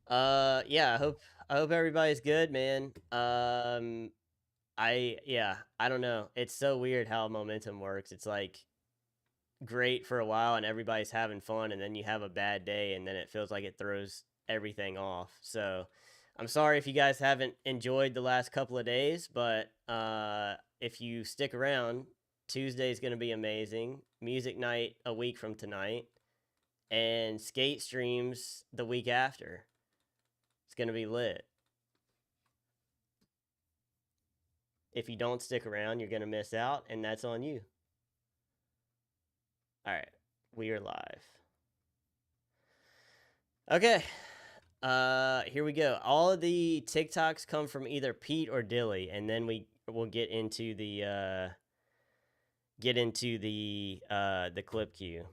Yeah, I hope everybody's good, man. I don't know. It's so weird how momentum works. It's like great for a while and everybody's having fun, and then you have a bad day, and then it feels like it throws everything off. So, I'm sorry if you guys haven't enjoyed the last couple of days, but if you stick around, Tuesday's gonna be amazing. Music night a week from tonight, and skate streams the week after. It's gonna be lit. If you don't stick around, you're gonna miss out, and that's on you. All right, we are live. Okay, here we go. All of the TikToks come from either Pete or Dilly, and then we'll get into the clip queue.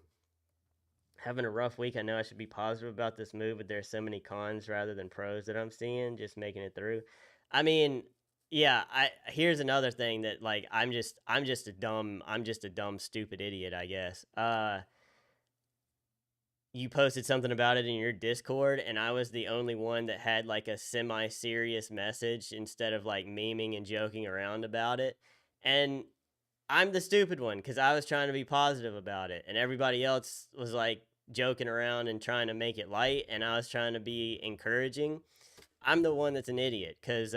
Having a rough week. I know I should be positive about this move, but there's so many cons rather than pros that I'm seeing. Just making it through. I mean, yeah. Here's another thing that like I'm just a dumb stupid idiot, I guess. You posted something about it in your Discord, and I was the only one that had like a semi-serious message instead of like memeing and joking around about it. And I'm the stupid one because I was trying to be positive about it, and everybody else was like joking around and trying to make it light, and I was trying to be encouraging. I'm the one that's an idiot because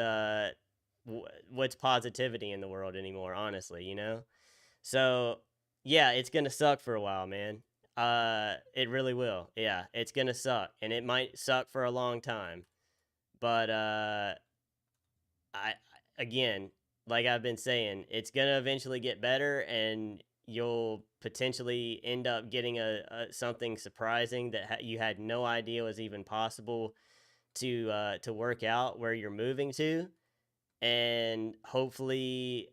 what's positivity in the world anymore, honestly, you know? So, yeah, it's going to suck for a while, man. It really will. Yeah, it's going to suck, and it might suck for a long time. But I again, like I've been saying, it's going to eventually get better, and you'll potentially end up getting a something surprising that you had no idea was even possible to work out where you're moving to, and hopefully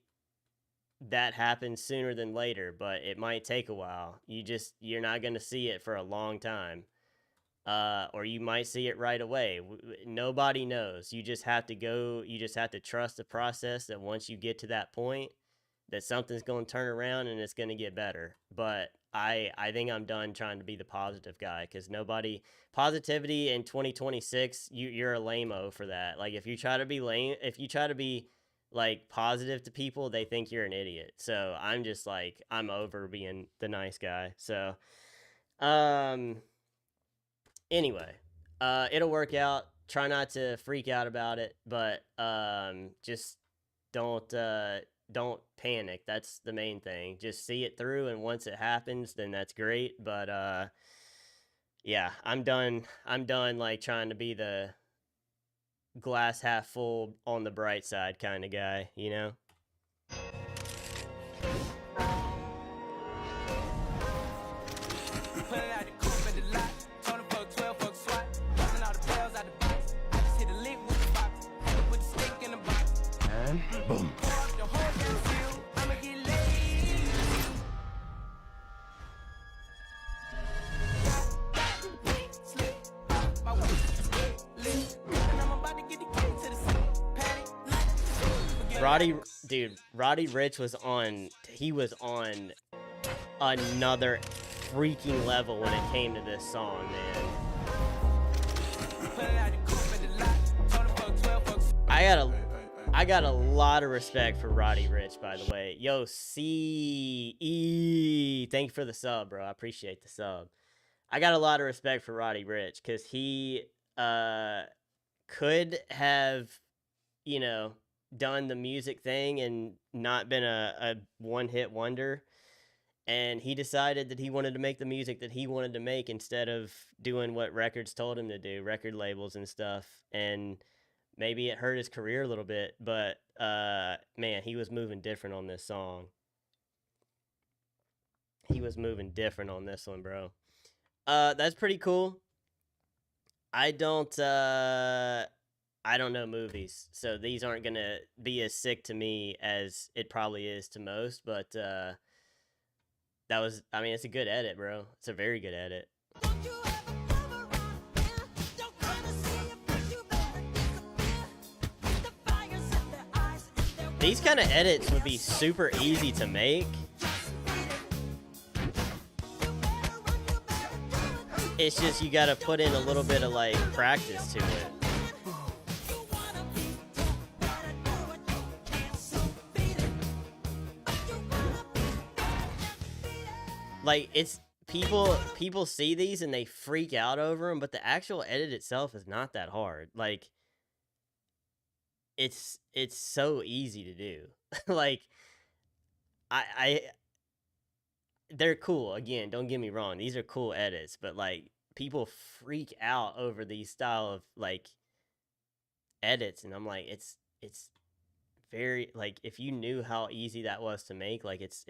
that happens sooner than later, but it might take a while. You're not going to see it for a long time. Or you might see it right away. Nobody knows. You just have to trust the process, that once you get to that point, that something's going to turn around and it's going to get better. But I think I'm done trying to be the positive guy, because positivity in 2026, you're a lame-o for that. Like if you try to be like positive to people, they think you're an idiot. So I'm just like, I'm over being the nice guy. So, anyway, it'll work out. Try not to freak out about it, but just don't panic. That's the main thing. Just see it through, and once it happens, then that's great. But yeah, I'm done. Like trying to be the glass half full on the bright side kind of guy, you know? Boom. Roddy Ricch was on another freaking level when it came to this song, man. I got a lot of respect for Roddy Ricch, by the way. Yo, CE, thank you for the sub, bro. I appreciate the sub. I got a lot of respect for Roddy Ricch, because he could have, done the music thing and not been a one-hit wonder. And he decided that he wanted to make the music that he wanted to make instead of doing what records told him to do, record labels and stuff. And maybe it hurt his career a little bit, but man, he was moving different on this song. He was moving different on this one, bro. That's pretty cool. I don't know movies, so these aren't gonna be as sick to me as it probably is to most, but it's a good edit, bro. It's a very good edit. These kind of edits would be super easy to make. It's just you gotta put in a little bit of like practice to it. Like it's people see these and they freak out over them, but the actual edit itself is not that hard. Like it's so easy to do. Like I they're cool. Again, don't get me wrong. These are cool edits, but like people freak out over these style of like edits and I'm like it's very like if you knew how easy that was to make, like it's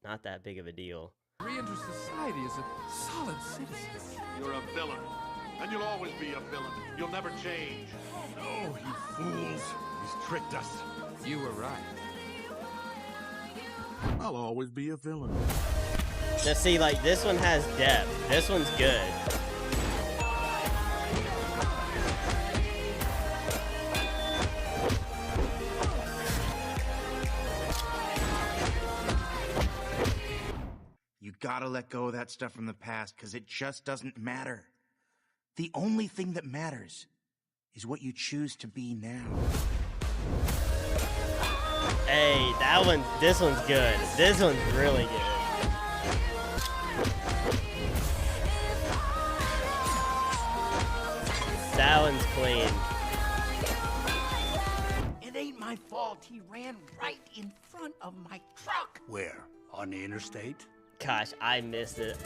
not that big of a deal. Re-enter society as a solid citizen. You're a villain, and you'll always be a villain. You'll never change. No, you fools. He's tricked us. You were right. I'll always be a villain. Now see, like this one has depth. This one's good. You gotta let go of that stuff from the past, because it just doesn't matter. The only thing that matters is what you choose to be now. Hey, this one's good. This one's really good. That one's clean. It ain't my fault he ran right in front of my truck. Where? On the interstate? Gosh, I missed it.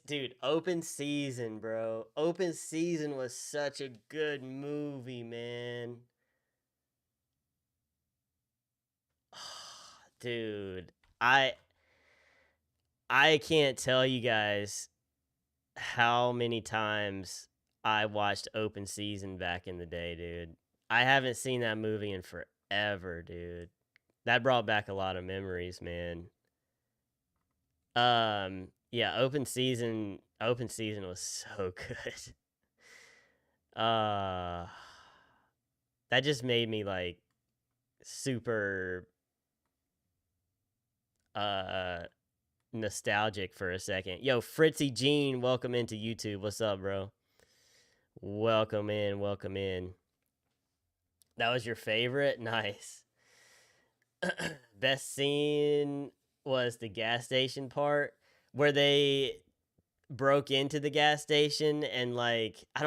Dude, Open Season, bro. Open Season was such a good movie, man. Dude, I can't tell you guys how many times I watched Open Season back in the day, dude. I haven't seen that movie in forever, dude. That brought back a lot of memories, man. Yeah, Open Season was so good. That just made me like super nostalgic for a second. Yo, Fritzy Gene, welcome into YouTube. What's up, bro? Welcome in, welcome in. That was your favorite? Nice. Best scene was the gas station part where they broke into the gas station and like I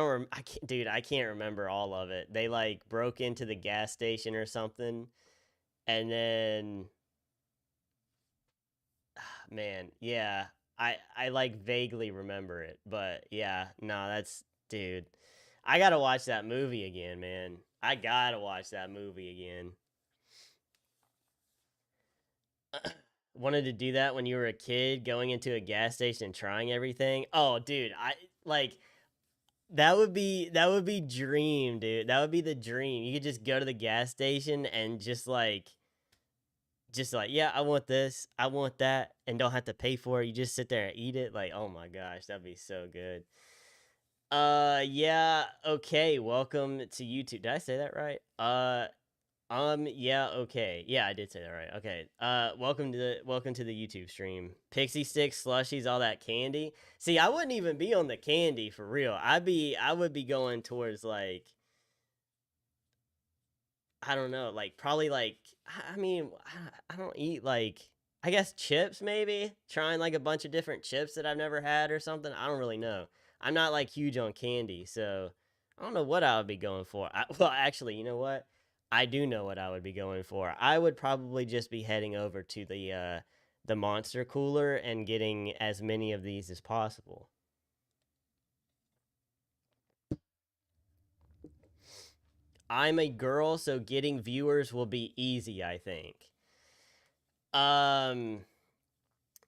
can't remember all of it. They like broke into the gas station or something, and then man, yeah, I like vaguely remember it, but yeah, no, that's dude. I gotta watch that movie again, man. I gotta watch that movie again. Wanted to do that when you were a kid, going into a gas station and trying everything. Oh, dude, I like that would be dream, dude. That would be the dream. You could just go to the gas station and just like yeah, I want this, I want that, and don't have to pay for it. You just sit there and eat it. Like, oh my gosh, that'd be so good. Yeah, okay. Welcome to YouTube. Did I say that right? Yeah, okay. Yeah, I did say that right. Okay. Welcome to the YouTube stream. Pixie sticks, slushies, all that candy. See, I wouldn't even be on the candy for real. I would be going towards like I don't know, like probably like I mean, I don't eat like I guess chips maybe. Trying like a bunch of different chips that I've never had or something. I don't really know. I'm not like huge on candy, so I don't know what I would be going for. Well, actually, you know what? I do know what I would be going for. I would probably just be heading over to the monster cooler and getting as many of these as possible. I'm a girl, so getting viewers will be easy, I think.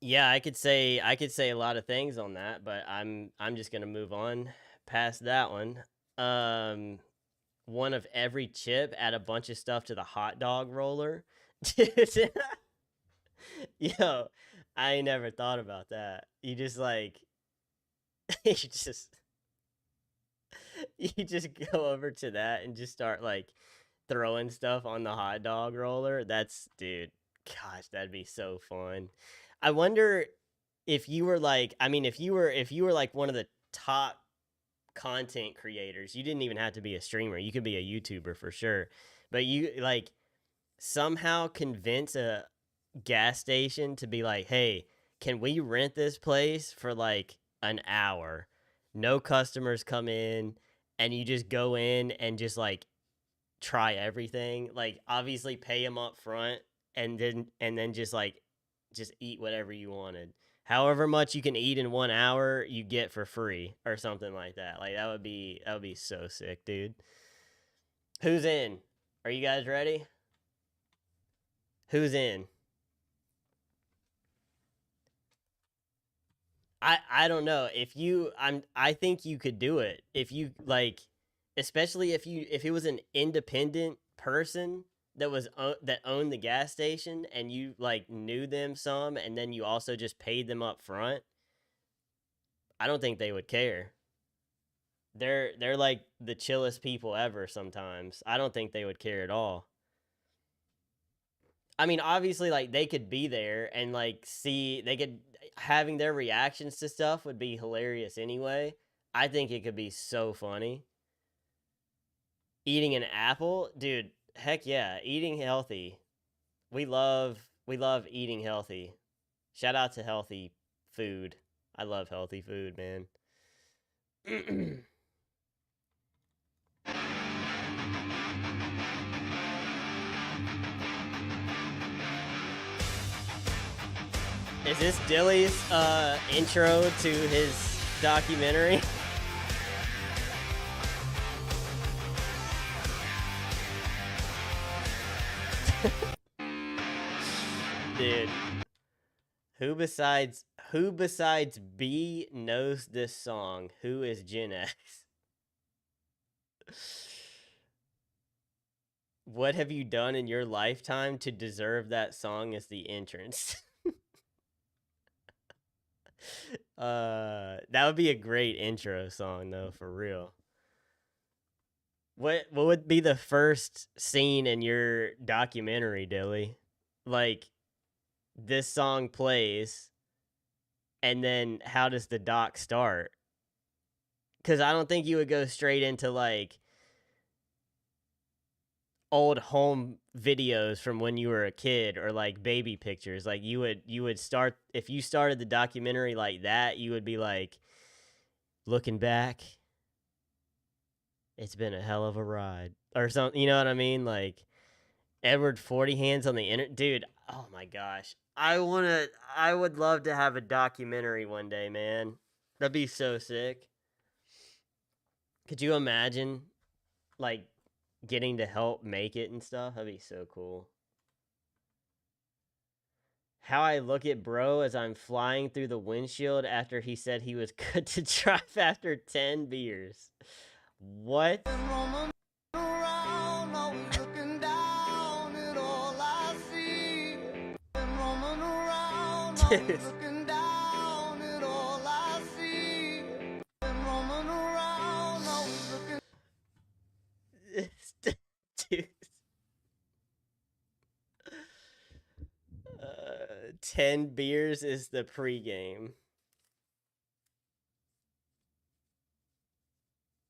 Yeah, I could say a lot of things on that, but I'm just gonna move on past that one. One of every chip, add a bunch of stuff to the hot dog roller. Yo, I never thought about that. You just like you just you just go over to that and just start like throwing stuff on the hot dog roller. That's dude, gosh, that'd be so fun. I wonder if you were like, I mean, if you were like one of the top content creators, you didn't even have to be a streamer. You could be a YouTuber for sure. But you like somehow convince a gas station to be like, "Hey, can we rent this place for like an hour? No customers come in, and you just go in and just like try everything. Like obviously pay them up front and then just eat whatever you wanted. However much you can eat in 1 hour, you get for free or something like that. Like that would be so sick, dude. Who's in? Are you guys ready? Who's in? I don't know. I think you could do it. If you like, especially if it was an independent person that owned the gas station and you like knew them some and then you also just paid them up front. I don't think they would care. They're like the chillest people ever sometimes. I don't think they would care at all. I mean, obviously, like they could be there and like see they could having their reactions to stuff would be hilarious anyway. I think it could be so funny. Eating an apple, dude. Heck yeah, eating healthy. We love eating healthy. Shout out to healthy food. I love healthy food, man. Is this Dilly's intro to his documentary? Dude, who besides B knows this song? Who is Gen X? What have you done in your lifetime to deserve that song as the entrance? That would be a great intro song though, for real. What would be the first scene in your documentary, Dilly? Like this song plays and then how does the doc start? Cuz I don't think you would go straight into like old home videos from when you were a kid or like baby pictures. Like you would start if you started the documentary like that, you would be like looking back, it's been a hell of a ride or something, you know what I mean? Like Edward 40 hands on the internet, dude. Oh my gosh. I would love to have a documentary one day, man. That'd be so sick. Could you imagine like getting to help make it and stuff? That'd be so cool. How I look at bro as I'm flying through the windshield after he said he was good to drive after 10 beers. What? Dude. Dude. 10 beers is the pregame.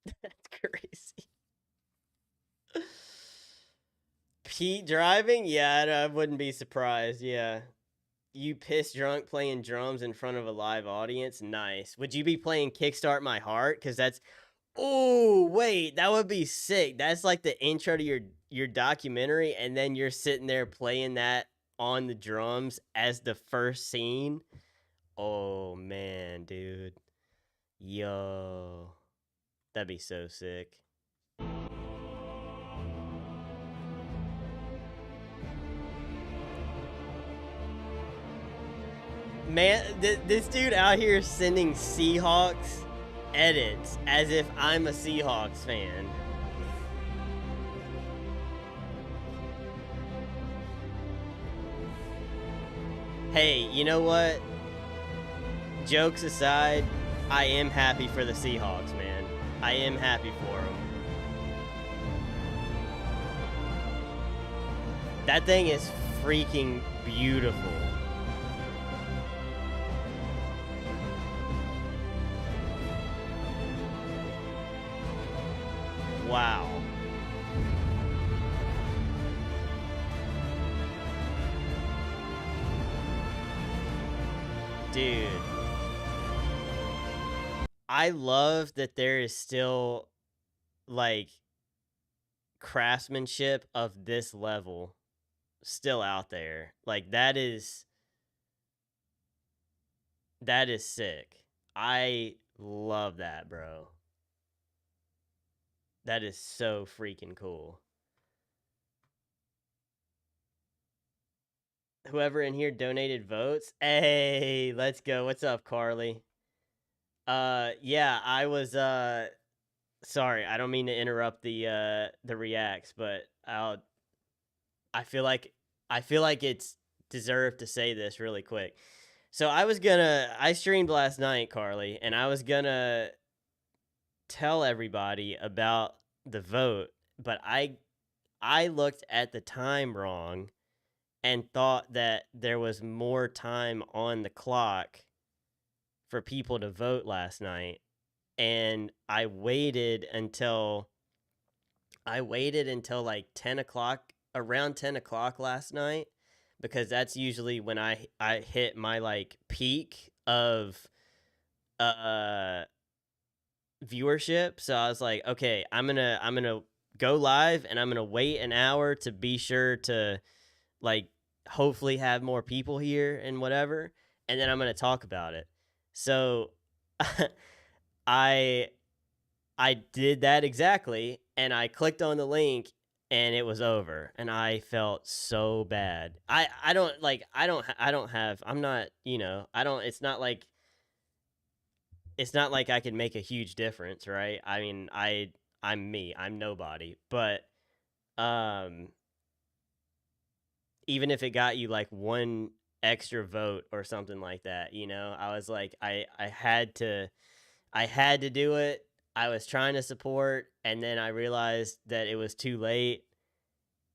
That's crazy. Pete driving? Yeah, I wouldn't be surprised. Yeah. You piss drunk playing drums in front of a live audience? Nice. Would you be playing Kickstart My Heart? Because that's. Oh, wait. That would be sick. That's like the intro to your documentary, and then you're sitting there playing that on the drums as the first scene. Oh, man, dude. Yo. That'd be so sick. Man, this dude out here sending Seahawks edits as if I'm a Seahawks fan. Hey, you know what? Jokes aside, I am happy for the Seahawks, man. I am happy for them. That thing is freaking beautiful. Wow. Dude. I love that there is still, like, craftsmanship of this level still out there. Like, that is sick. I love that, bro. That is so freaking cool. Whoever in here donated votes. Hey, let's go. What's up, Carly? Yeah, I was sorry, I don't mean to interrupt the reacts, but I feel like it's deserved to say this really quick. So I streamed last night, Carly, and I was gonna tell everybody about the vote, but I looked at the time wrong and thought that there was more time on the clock for people to vote last night, and I waited until like 10 o'clock, around 10 o'clock last night, because that's usually when I hit my like peak of viewership. So I was like, okay, I'm gonna go live and I'm gonna wait an hour to be sure to like hopefully have more people here and whatever, and then I'm gonna talk about it. So I I did that exactly, and I clicked on the link, and it was over, and I felt so bad. I don't like I don't have I'm not, I don't it's not like I can make a huge difference, right? I mean, I'm me. I'm nobody. But um even if it got you like one extra vote or something like that, I was like I had to do it. I was trying to support, and then I realized that it was too late,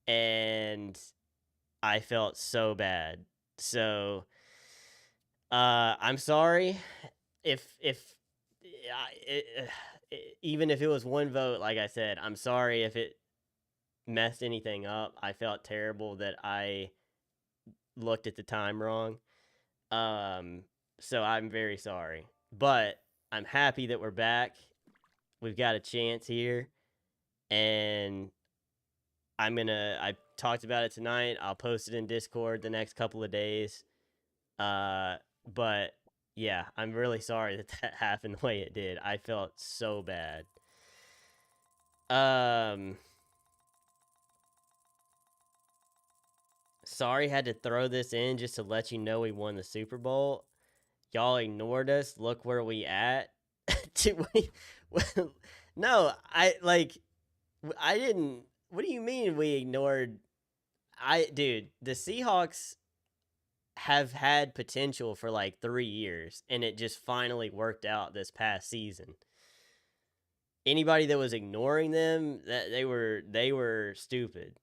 and I felt so bad. So, I'm sorry if even if it was one vote, like I said, I'm sorry if it messed anything up. I felt terrible that I looked at the time wrong. Um, so I'm very sorry, but I'm happy that we're back. We've got a chance here, and I talked about it tonight. I'll post it in Discord the next couple of days. But yeah, I'm really sorry that that happened the way it did. I felt so bad. Sorry, had to throw this in just to let you know we won the Super Bowl. Y'all ignored us. Look where we at. No, I didn't. What do you mean we ignored? Dude, the Seahawks have had potential for like 3 years, and it just finally worked out this past season. Anybody that was ignoring them, that they were stupid.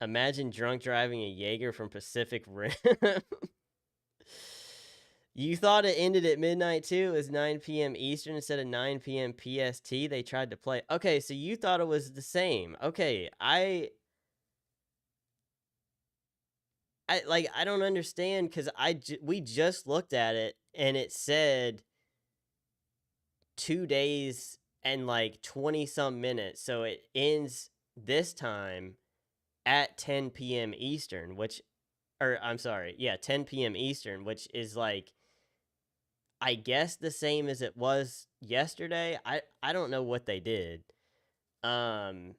Imagine drunk driving a Jaeger from Pacific Rim. You thought it ended at midnight too? It was 9 p.m. Eastern instead of 9 p.m. PST. They tried to play. Okay, so you thought it was the same. Okay, I don't understand, because we just looked at it and it said 2 days and like 20 some minutes, so it ends this time at 10 p.m. Eastern, or I'm sorry, yeah, 10 p.m. Eastern, which is like, I guess the same as it was yesterday. I don't know what they did. But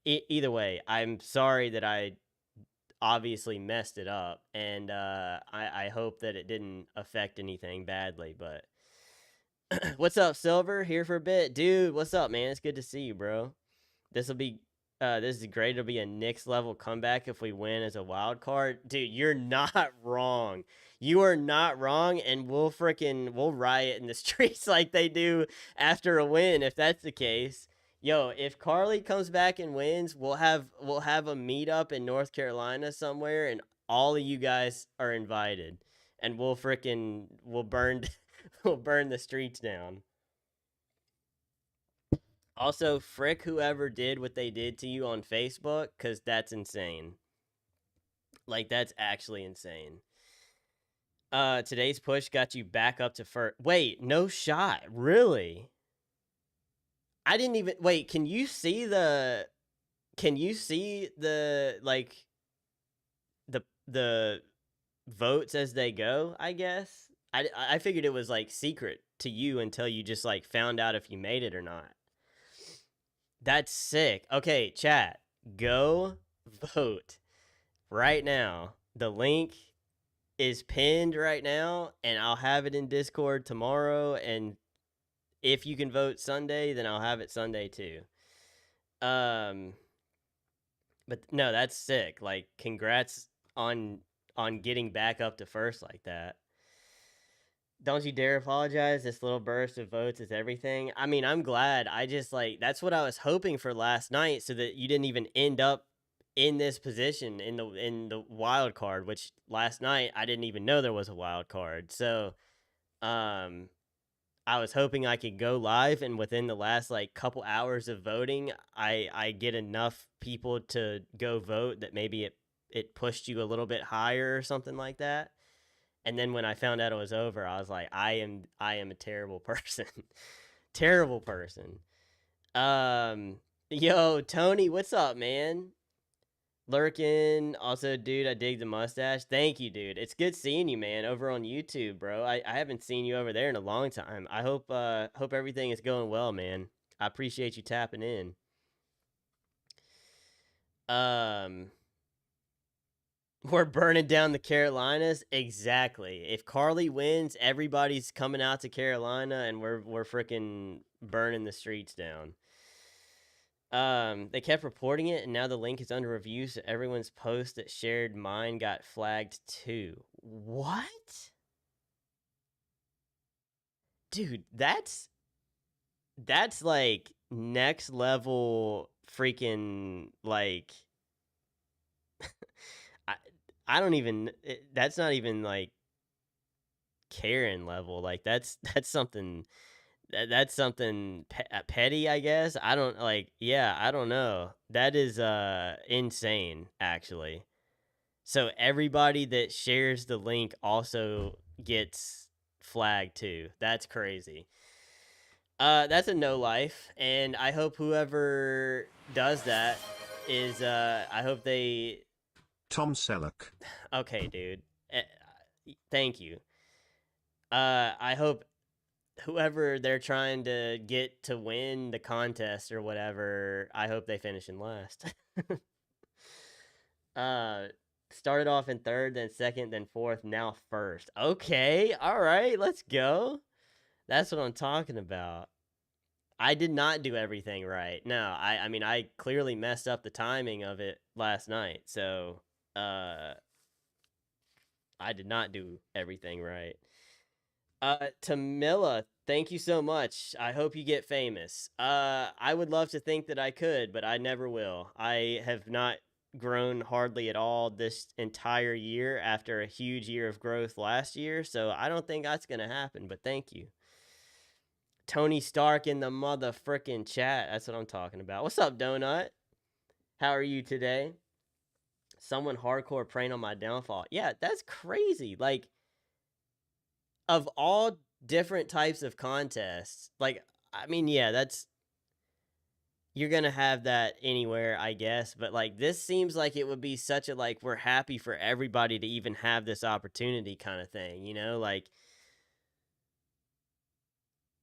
either way, I'm sorry that I obviously messed it up, and I hope that it didn't affect anything badly. But what's up, Silver? Here for a bit, dude. What's up, man? It's good to see you, bro. This is great. It'll be a Knicks level comeback if we win as a wild card, dude. You're not wrong. You are not wrong, and we'll riot in the streets like they do after a win if that's the case. Yo, if Carly comes back and wins, we'll have a meetup in North Carolina somewhere, and all of you guys are invited, and we'll burn we'll burn the streets down. Also, frick whoever did what they did to you on Facebook, because that's insane. Like, that's actually insane. Today's push got you back up to first. Wait, no shot. Really? I didn't even wait. Can you see the like the votes as they go, I guess? I figured it was like secret to you until you just like found out if you made it or not. That's sick. Okay, chat, go vote right now. The link is pinned right now, and I'll have it in Discord tomorrow. And if you can vote Sunday, then I'll have it Sunday too. But no, that's sick. Like, congrats on getting back up to first like that. Don't you dare apologize. This little burst of votes is everything. I mean, I'm glad. I just like that's what I was hoping for last night, so that you didn't even end up in this position in the wild card, which last night I didn't even know there was a wild card. So I was hoping I could go live, and within the last like couple hours of voting, I get enough people to go vote that maybe it pushed you a little bit higher or something like that. And then when I found out it was over, I was like, I am a terrible person. Terrible person. Yo, Tony, what's up, man? Lurkin, also, dude, I dig the mustache. Thank you, dude. It's good seeing you, man, over on YouTube, bro. I haven't seen you over there in a long time. I hope everything is going well, man. I appreciate you tapping in. We're burning down the Carolinas. Exactly. If Carly wins, everybody's coming out to Carolina, and we're freaking burning the streets down. They kept reporting it, and now the link is under review, so everyone's post that shared mine got flagged too. What? Dude, that's like next level freaking like I don't even that's not even like Karen level. Like that's something that's something petty, I guess. I don't like yeah, I don't know. That is insane actually. So everybody that shares the link also gets flagged too. That's crazy. That's a no life, and I hope whoever does that is I hope they Tom Selleck. Okay, dude. Thank you. I hope whoever they're trying to get to win the contest or whatever, I hope they finish in last. Started off in third, then second, then fourth, now first. Okay, all right, let's go. That's what I'm talking about. I did not do everything right. No, I mean I clearly messed up the timing of it last night. So, I did not do everything right. Tamila, thank you so much. I hope you get famous. I would love to think that I could, but I never will. I have not grown hardly at all this entire year after a huge year of growth last year, so I don't think that's gonna happen, but thank you. Tony Stark in the mother frickin' chat. That's what I'm talking about. What's up, Donut? How are you today? Someone hardcore praying on my downfall. Yeah, that's crazy. Like, of all different types of contests, like, I mean, yeah, that's you're gonna have that anywhere, I guess, but like this seems like it would be such a like we're happy for everybody to even have this opportunity kind of thing, you know? Like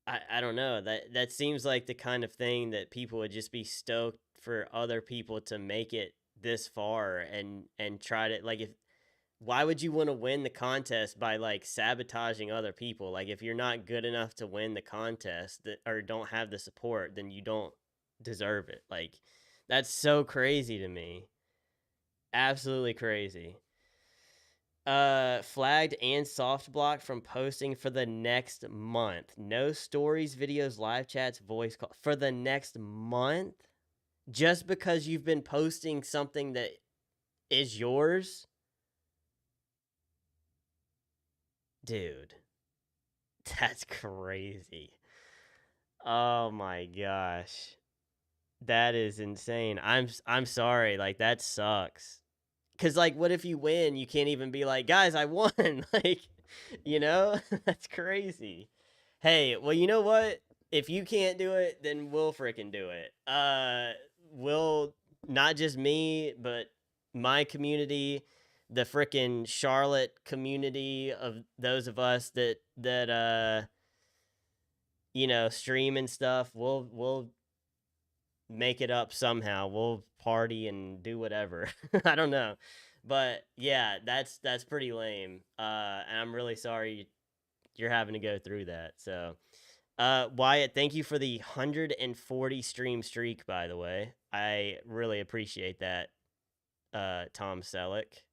I don't know. That seems like the kind of thing that people would just be stoked for other people to make it this far and try to like if why would you want to win the contest by like sabotaging other people? Like if you're not good enough to win the contest that, or don't have the support, then you don't deserve it. Like that's so crazy to me. Absolutely crazy. Flagged and soft blocked from posting for the next month. No stories, videos, live chats, voice call for the next month just because you've been posting something that is yours. Dude, that's crazy. Oh my gosh. That is insane. I'm sorry. Like that sucks. Cause like, what if you win? You can't even be like, guys, I won. Like, you know, that's crazy. Hey, well, you know what? If you can't do it, then we'll freaking do it. We'll not just me, but my community, the freaking Charlotte community of those of us that you know, stream and stuff. We'll make it up somehow. We'll party and do whatever. I don't know. But yeah, that's pretty lame. And I'm really sorry you're having to go through that. So, Wyatt, thank you for the 140 stream streak, by the way. I really appreciate that, Tom Selleck.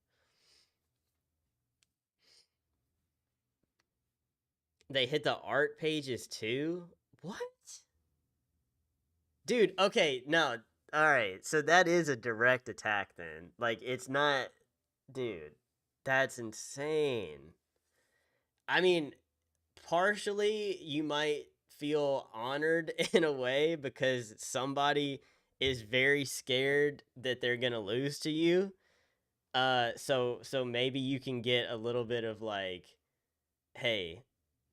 They hit the art pages too? What? Dude, okay, no. All right. So that is a direct attack then. Like it's not, dude. That's insane. I mean, partially you might feel honored in a way because somebody is very scared that they're going to lose to you. So maybe you can get a little bit of like, hey,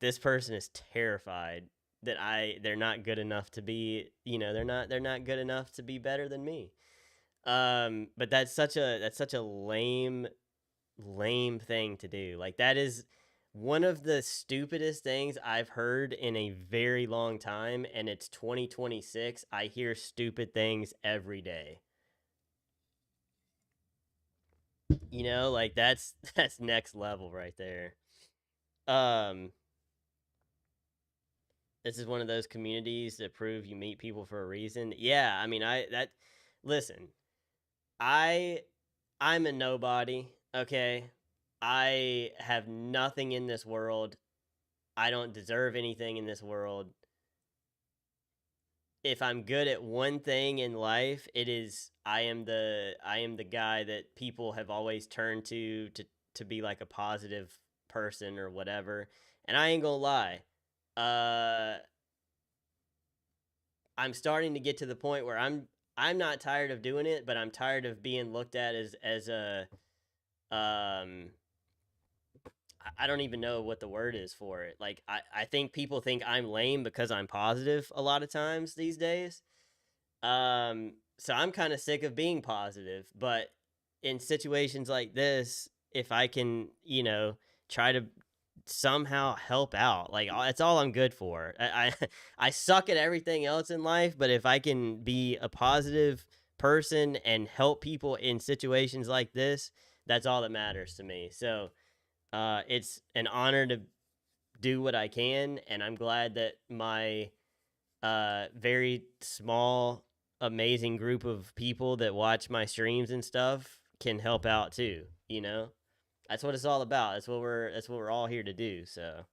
this person is terrified that they're not good enough to be, you know, they're not good enough to be better than me. But that's such a lame thing to do. Like that is one of the stupidest things I've heard in a very long time, and it's 2026. I hear stupid things every day. You know, like that's next level right there. Um this is one of those communities that prove you meet people for a reason. Yeah, I mean, listen, I I'm a nobody, okay? I have nothing in this world. I don't deserve anything in this world. If I'm good at one thing in life, it is I am the guy that people have always turned to be like a positive person or whatever. And I ain't gonna lie. Uh I'm starting to get to the point where I'm not tired of doing it, but I'm tired of being looked at as a um I don't even know what the word is for it. Like I think people think I'm lame because I'm positive a lot of times these days. So I'm kind of sick of being positive, but in situations like this, if I can, you know, try to somehow help out, like that's all I'm good for. I suck at everything else in life, but if I can be a positive person and help people in situations like this, that's all that matters to me. So, it's an honor to do what I can, and I'm glad that my very small, amazing group of people that watch my streams and stuff can help out too. You know, that's what it's all about. That's what we're all here to do. So,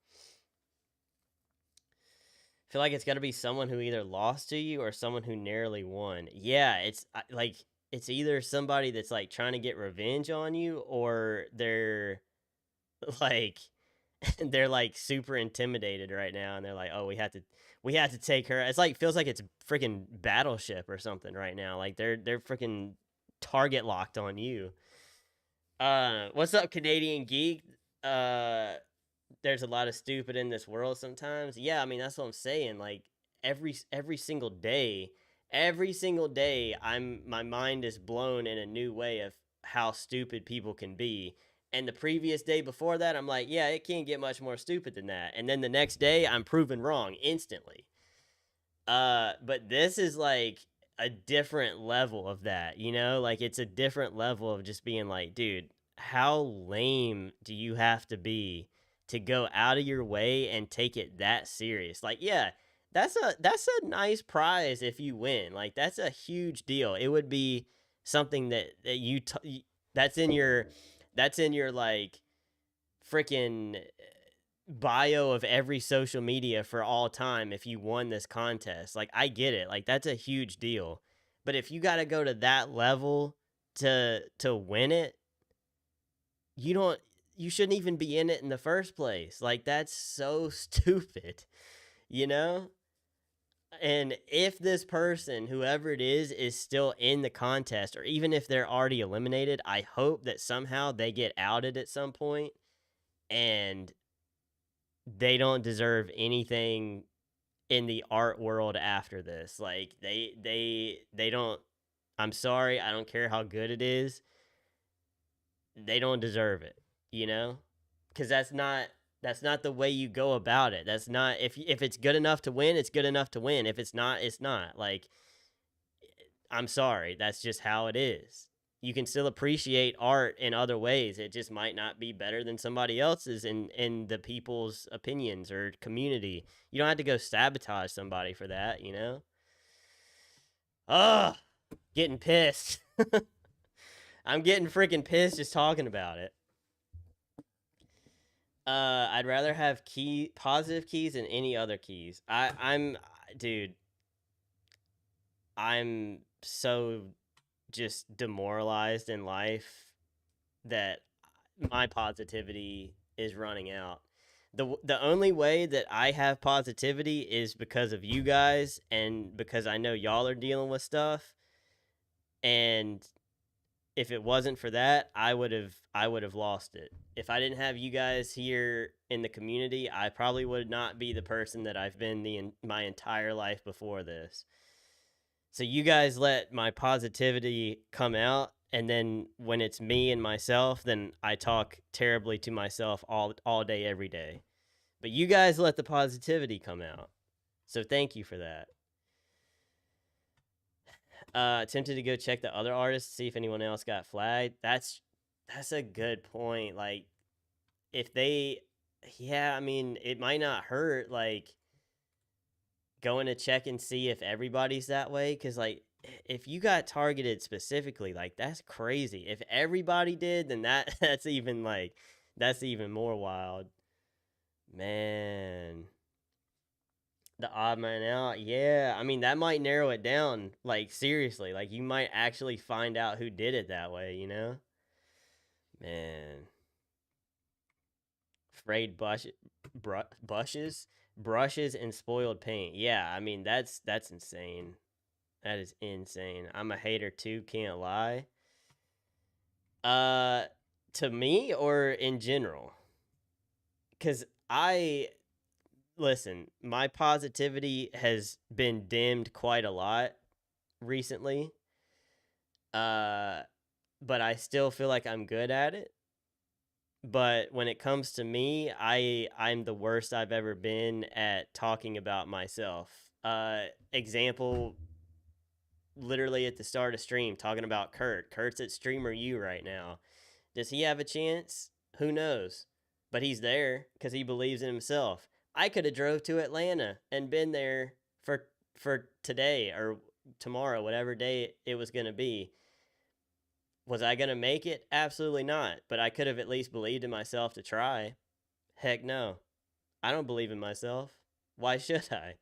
I feel like it's got to be someone who either lost to you or someone who narrowly won. Yeah, like it's either somebody that's like trying to get revenge on you, or they're like they're like super intimidated right now, and they're like, oh, we have to take her. It's like feels like it's freaking Battleship or something right now. Like they're freaking target locked on you. What's up, Canadian geek? uh there's a lot of stupid in this world sometimes. Yeah, I mean that's what I'm saying. Like every single day, my mind is blown in a new way of how stupid people can be. And the previous day before that, I'm like, yeah, it can't get much more stupid than that. And then the next day, I'm proven wrong instantly. But this is like a different level of that, you know? Like it's a different level of just being like, dude, how lame do you have to be to go out of your way and take it that serious? Like, yeah, that's a nice prize if you win. Like that's a huge deal. It would be something that that's in your like freaking bio of every social media for all time if you won this contest. Like I get it. Like that's a huge deal. But if you got to go to that level to win it, you don't you shouldn't even be in it in the first place. Like that's so stupid, you know? And if this person, whoever it is still in the contest, or even if they're already eliminated, I hope that somehow they get outed at some point and they don't deserve anything in the art world after this. Like they don't. I'm sorry, I don't care how good it is. They don't deserve it, you know? Cuz that's not the way you go about it. That's not, if it's good enough to win, it's good enough to win. If it's not, it's not. Like, I'm sorry, that's just how it is. You can still appreciate art in other ways. It just might not be better than somebody else's in the people's opinions or community. You don't have to go sabotage somebody for that, you know? Ugh, getting pissed. I'm getting freaking pissed just talking about it. I'd rather have positive keys than any other keys. Dude, I'm so just demoralized in life that my positivity is running out. The only way that I have positivity is because of you guys and because I know y'all are dealing with stuff. And if it wasn't for that, I would have lost it. If I didn't have you guys here in the community, I probably would not be the person that I've been my entire life before this. So you guys let my positivity come out, and then when it's me and myself, then I talk terribly to myself all day every day. But you guys let the positivity come out. So thank you for that. Tempted to go check the other artists, see if anyone else got flagged. That's a good point. Like, if they, yeah, I mean, it might not hurt, like, going to check and see if everybody's that way. Because, like, if you got targeted specifically, like, that's crazy. If everybody did, then that's even, like, that's even more wild. Man. The odd man out, yeah. I mean, that might narrow it down. Like, seriously, like, you might actually find out who did it that way, you know? Man. Frayed brushes and spoiled paint. Yeah, I mean, that's insane. That is insane. I'm a hater too, can't lie. To me or in general? Cuz listen, my positivity has been dimmed quite a lot recently. But I still feel like I'm good at it. But when it comes to me, I'm the worst I've ever been at talking about myself. Example, literally at the start of stream, talking about Kurt. Kurt's at Streamer U right now. Does he have a chance? Who knows? But he's there because he believes in himself. I could have drove to Atlanta and been there for today or tomorrow, whatever day it was going to be. Was I going to make it? Absolutely not. But I could have at least believed in myself to try. Heck no. I don't believe in myself. Why should I?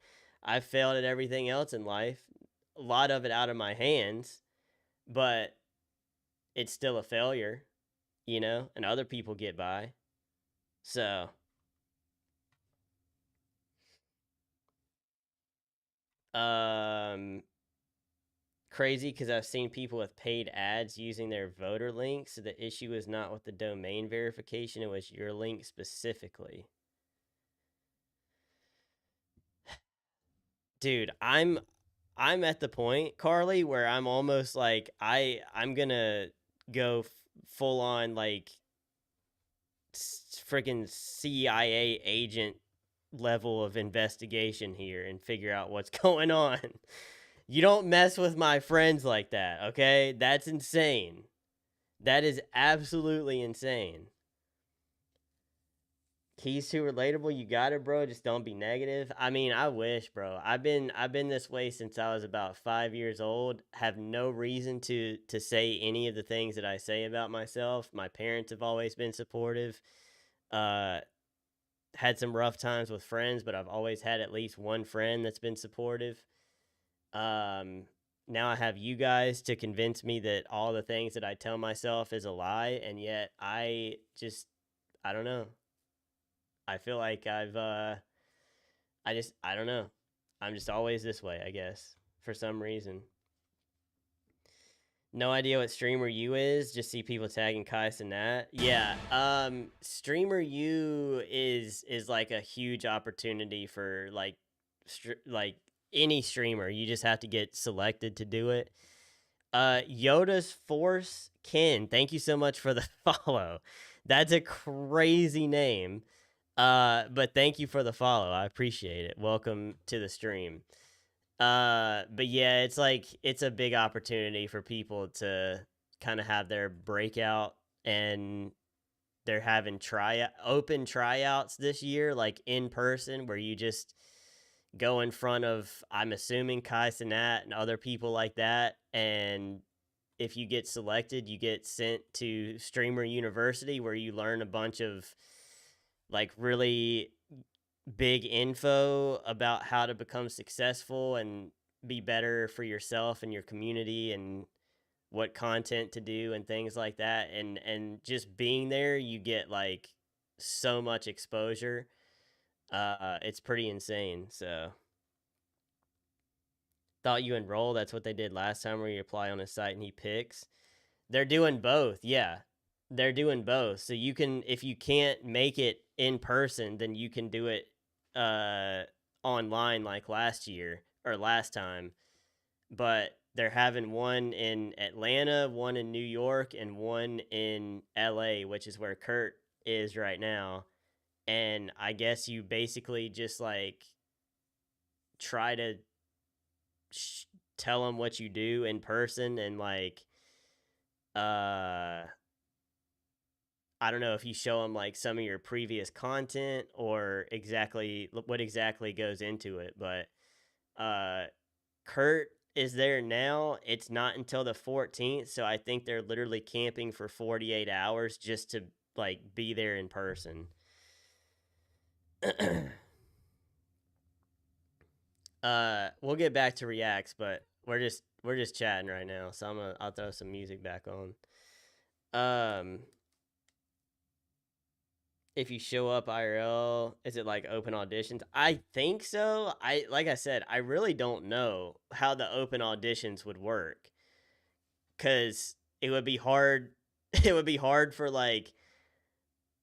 I've failed at everything else in life. A lot of it out of my hands, but it's still a failure, you know, and other people get by. So, crazy because I've seen people with paid ads using their voter link. So the issue is not with the domain verification, it was your link specifically. Dude, I'm at the point, Carly, where I'm almost like I'm gonna go full on like freaking CIA agent level of investigation here and figure out what's going on. You don't mess with my friends like that, okay? That's insane. That is absolutely insane. Keys too relatable. You got it, bro. Just don't be negative. I mean, I wish, bro. I've been this way since I was about 5 years old. Have no reason to say any of the things that I say about myself. My parents have always been supportive. Had some rough times with friends, but I've always had at least one friend that's been supportive. Now I have you guys to convince me that all the things that I tell myself is a lie, and yet I don't know. I feel like I don't know. I'm just always this way, I guess, for some reason. No idea what Streamer U is. Just see people tagging Kais and that. Yeah. Streamer U is like a huge opportunity for like like any streamer. You just have to get selected to do it. Yoda's Force Ken, thank you so much for the follow. That's a crazy name. But thank you for the follow. I appreciate it. Welcome to the stream. But yeah, it's like it's a big opportunity for people to kind of have their breakout, and they're having open tryouts this year, like in person, where you just go in front of, I'm assuming, Kai Cenat and other people like that, and if you get selected, you get sent to Streamer University, where you learn a bunch of like really big info about how to become successful and be better for yourself and your community, and what content to do and things like that. And just being there, you get like so much exposure. It's pretty insane. So thought you enroll. That's what they did last time, where you apply on a site and he picks. They're doing both. Yeah. They're doing both. So you can, if you can't make it in person, then you can do it online like last year or last time. But they're having one in Atlanta, one in New York, and one in LA, which is where Kurt is right now. And I guess you basically just like try to tell them what you do in person, and like I don't know if you show them like some of your previous content or exactly what exactly goes into it, but Kurt is there now. It's not until the 14th, so I think they're literally camping for 48 hours just to like be there in person. We'll get back to reacts, but we're just chatting right now, so I'll throw some music back on. If you show up IRL, is it like open auditions? I think so. Like I said, I really don't know how the open auditions would work, cuz it would be hard it would be hard for like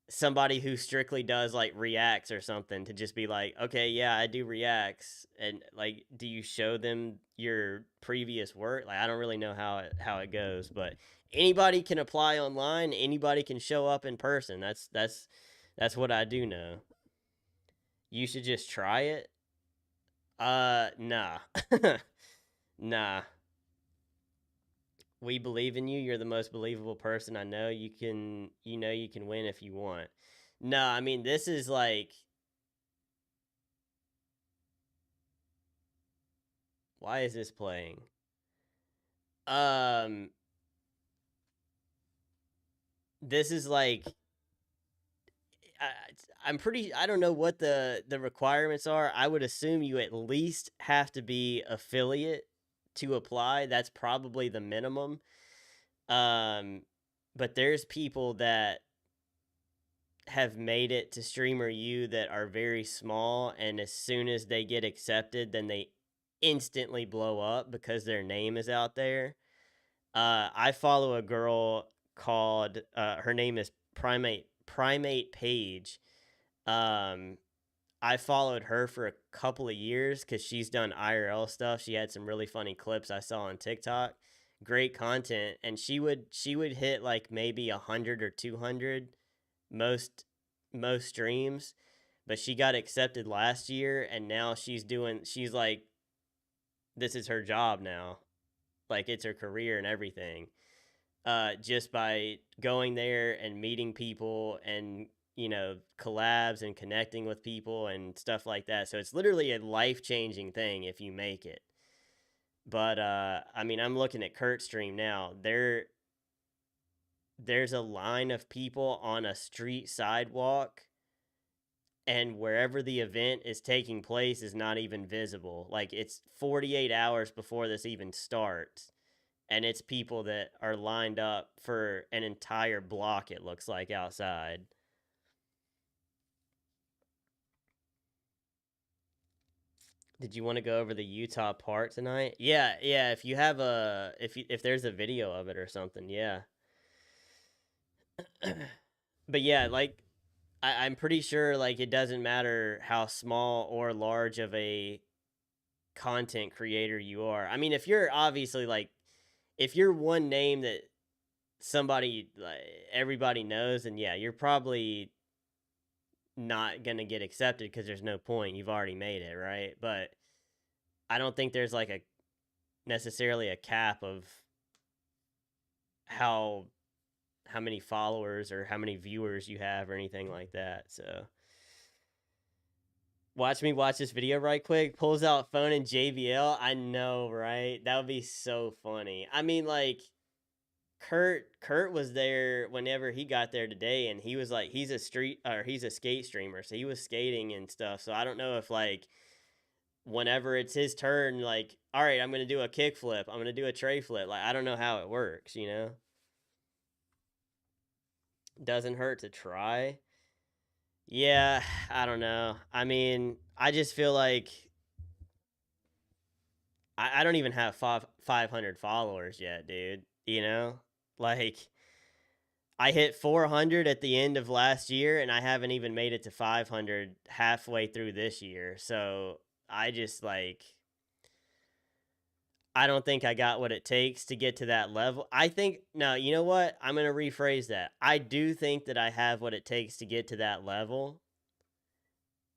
somebody who strictly does like reacts or something to just be like, okay, yeah, I do reacts, and like, do you show them your previous work? Like, I don't really know how it goes, but anybody can apply online, anybody can show up in person. That's what I do know. You should just try it. Nah. Nah. We believe in you. You're the most believable person I know. You can win if you want. No, I mean, this is like, why is this playing? This is like, I don't know what the requirements are. I would assume you at least have to be affiliate to apply. That's probably the minimum. But there's people that have made it to Streamer U that are very small, and as soon as they get accepted, then they instantly blow up because their name is out there. I follow a girl called her name is Primate Page. I followed her for a couple of years because she's done IRL stuff. She had some really funny clips I saw on TikTok. Great content, and she would hit like maybe 100 or 200 most streams, but she got accepted last year, and now she's like, this is her job now. Like, it's her career and everything. Just by going there and meeting people and, collabs and connecting with people and stuff like that. So it's literally a life-changing thing if you make it. But I mean, I'm looking at Kurt's stream now. There's a line of people on a street sidewalk, and wherever the event is taking place is not even visible. Like, it's 48 hours before this even starts, and it's people that are lined up for an entire block, it looks like, outside. Did you want to go over the Utah part tonight? Yeah, yeah. If you have a, if there's a video of it or something, yeah. But yeah, like I'm pretty sure like it doesn't matter how small or large of a content creator you are. I mean, if you're obviously like, if you're one name that somebody like everybody knows, and yeah, you're probably not gonna get accepted because there's no point. You've already made it, right? But I don't think there's like a necessarily a cap of how many followers or how many viewers you have or anything like that. So watch me watch this video right quick. Pulls out phone and JBL. I know, right? That would be so funny. I mean, like Kurt was there whenever he got there today, and he was like, he's a skate streamer, so he was skating and stuff. So I don't know if like whenever it's his turn, like, all right, I'm gonna do a kickflip, I'm gonna do a tray flip. Like, I don't know how it works, you know? Doesn't hurt to try. Yeah, I don't know. I mean, I just feel like I don't even have 500 followers yet, dude. You know? Like, I hit 400 at the end of last year, and I haven't even made it to 500 halfway through this year. So I just like, I don't think I got what it takes to get to that level. I think, no, you know what? I'm going to rephrase that. I do think that I have what it takes to get to that level.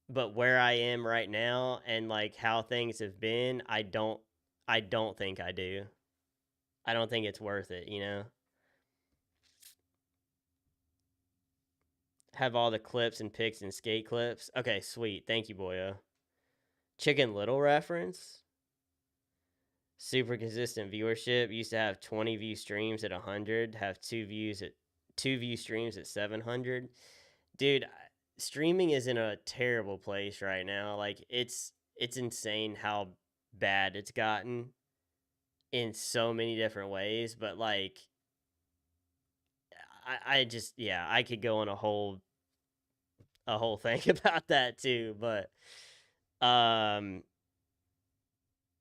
But where I am right now and like how things have been, I don't think I do. I don't think it's worth it, you know? Have all the clips and pics and skate clips. Okay, sweet. Thank you, Boyo. Chicken Little reference. Super consistent viewership. Used to have 20 view streams at 100. Have 2 view streams at 700. Dude, streaming is in a terrible place right now. Like it's insane how bad it's gotten in so many different ways. But like, I just, yeah, I could go on a whole thing about that too. But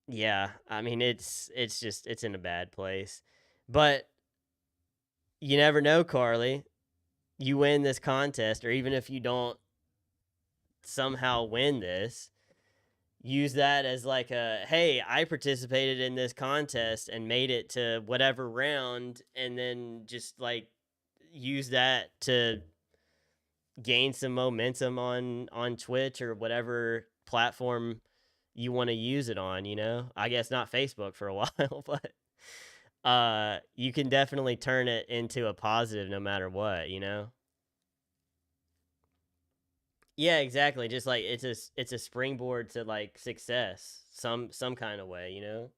yeah, I mean it's just it's in a bad place. But you never know, Carly. You win this contest, or even if you don't somehow win this, use that as like a, hey, I participated in this contest and made it to whatever round, and then just like use that to gain some momentum on Twitch or whatever platform you want to use it on, you know? I guess not Facebook for a while, but you can definitely turn it into a positive no matter what, you know? Yeah, exactly. Just like it's a springboard to like success, some kind of way, you know?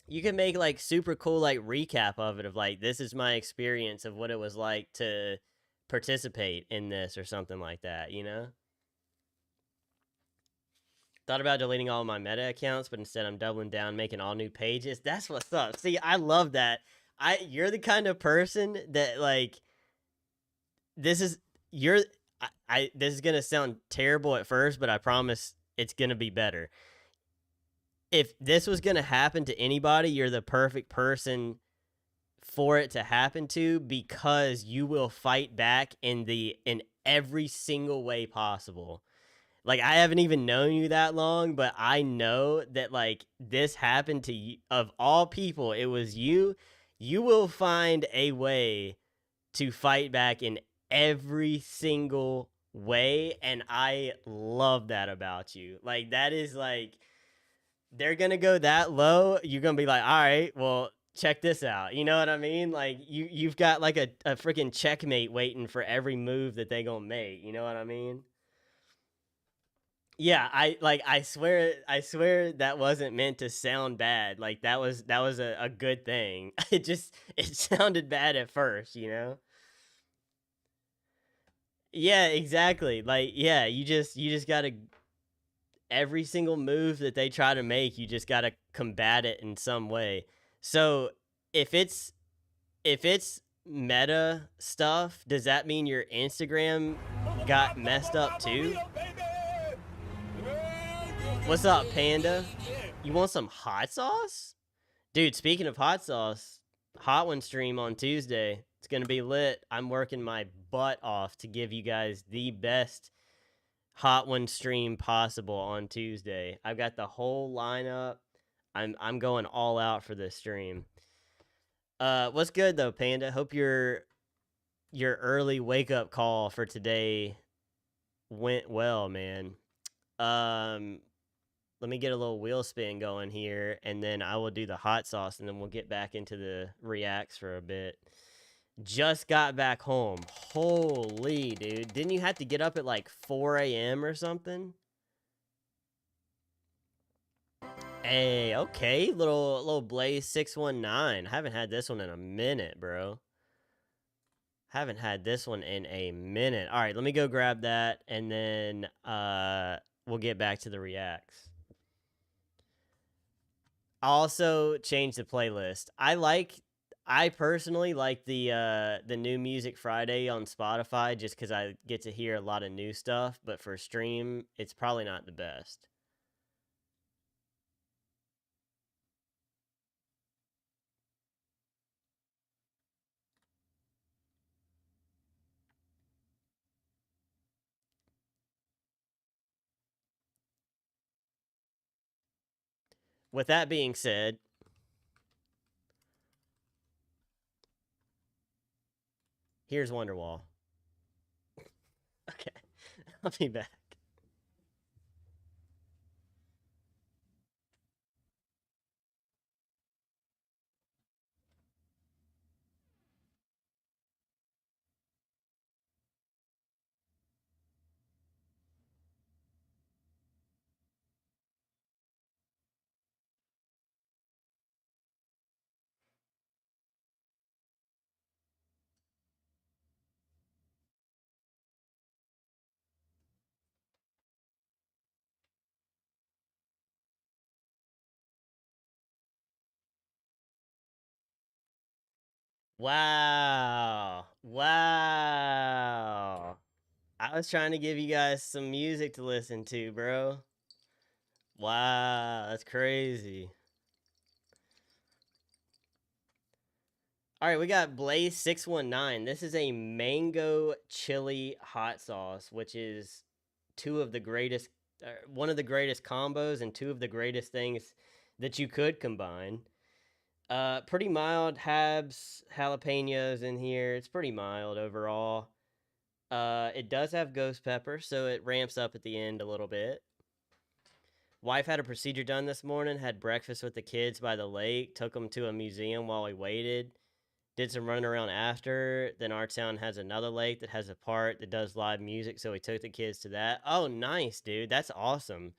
You can make like super cool like recap of it, of like, this is my experience of what it was like to participate in this or something like that, you know? Thought about deleting all my meta accounts, but instead I'm doubling down, making all new pages. That's what's up. See, I love that. You're the kind of person that like, this is you're I this is gonna sound terrible at first, but I promise it's gonna be better. If this was gonna happen to anybody, you're the perfect person for it to happen to, because you will fight back in every single way possible. Like, I haven't even known you that long, but I know that like this happened to you. Of all people, it was you. You will find a way to fight back in every single way, and I love that about you. Like, that is like, they're gonna go that low, you're gonna be like, all right, well, check this out, you know what I mean? Like, you've got like a freaking checkmate waiting for every move that they gonna make, you know what I mean? Yeah, I swear that wasn't meant to sound bad. Like, that was a good thing. It sounded bad at first, you know? Yeah, exactly. Like, yeah, you just gotta, every single move that they try to make, you just gotta combat it in some way. So if it's meta stuff, does that mean your Instagram got messed up too? What's up, Panda? You want some hot sauce? Dude, speaking of hot sauce, Hot One stream on Tuesday. It's going to be lit. I'm working my butt off to give you guys the best Hot One stream possible on Tuesday. I've got the whole lineup. I'm going all out for this stream. What's good though, Panda? Hope your early wake up call for today went well, man. Let me get a little wheel spin going here, and then I will do the hot sauce, and then we'll get back into the reacts for a bit. Just got back home. Holy, dude. Didn't you have to get up at like 4 a.m. or something? Hey, okay. Little Blaze 619. I haven't had this one in a minute, bro. Haven't had this one in a minute. All right, let me go grab that, and then we'll get back to the reacts. Also change the playlist. I personally like the new Music Friday on Spotify just because I get to hear a lot of new stuff, but for stream, it's probably not the best. With that being said, here's Wonderwall. Okay, I'll be back. Wow. Wow. I was trying to give you guys some music to listen to, bro. Wow, that's crazy. All right, we got Blaze 619. This is a mango chili hot sauce, which is one of the greatest combos and two of the greatest things that you could combine. Pretty mild Habs jalapenos in here. It's pretty mild overall. It does have ghost pepper, so it ramps up at the end a little bit. Wife had a procedure done this morning, had breakfast with the kids by the lake, took them to a museum while we waited, did some running around after. Then our town has another lake that has a part that does live music, so we took the kids to that. Oh, nice, dude. That's awesome.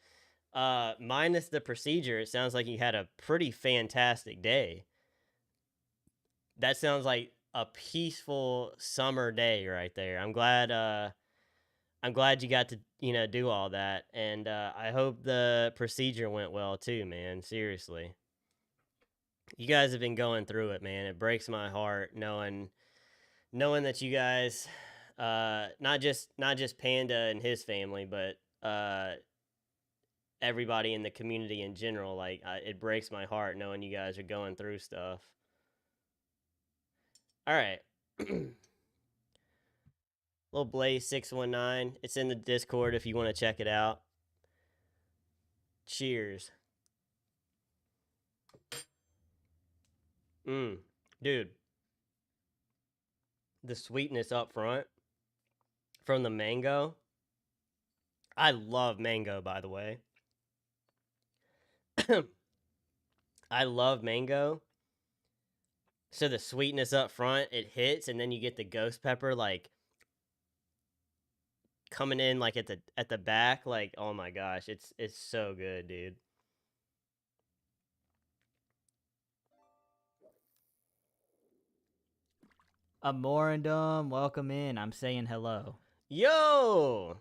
Minus the procedure, it sounds like you had a pretty fantastic day. That sounds like a peaceful summer day right there. I'm glad you got to, do all that, and I hope the procedure went well too, man. Seriously. You guys have been going through it, man. It breaks my heart knowing that you guys, not just Panda and his family, but everybody in the community in general. Like, it breaks my heart knowing you guys are going through stuff. All right. Little Blaze 619. It's in the Discord if you want to check it out. Cheers. Dude. The sweetness up front from the mango. I love mango, by the way. I love mango. So the sweetness up front, it hits, and then you get the ghost pepper like coming in like at the back. Like, oh my gosh, it's so good, dude. Amorandum, welcome in. I'm saying hello. Yo!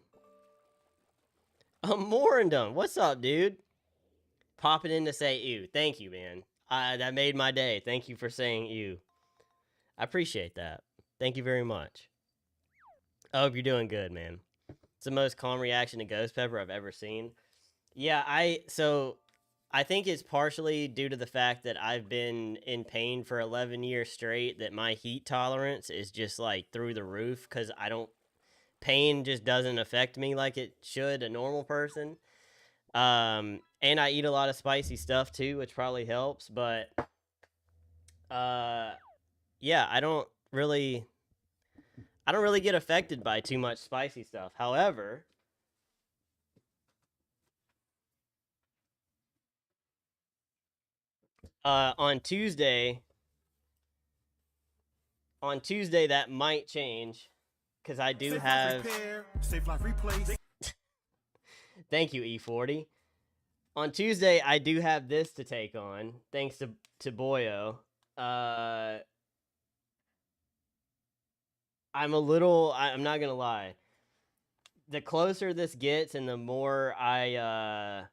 Amorandum, what's up, dude? Popping in to say ew. Thank you, man. That made my day. Thank you for saying ew. I appreciate that. Thank you very much. I hope you're doing good, man. It's the most calm reaction to ghost pepper I've ever seen. Yeah, I think it's partially due to the fact that I've been in pain for 11 years straight, that my heat tolerance is just like through the roof cuz I don't pain just doesn't affect me like it should a normal person. And I eat a lot of spicy stuff too, which probably helps, but uh yeah, I don't really get affected by too much spicy stuff. However, uh on Tuesday, on Tuesday that might change cuz I do have Thank you E40. On Tuesday I do have this to take on thanks to Boyo. Uh I'm not going to lie. The closer this gets and the more I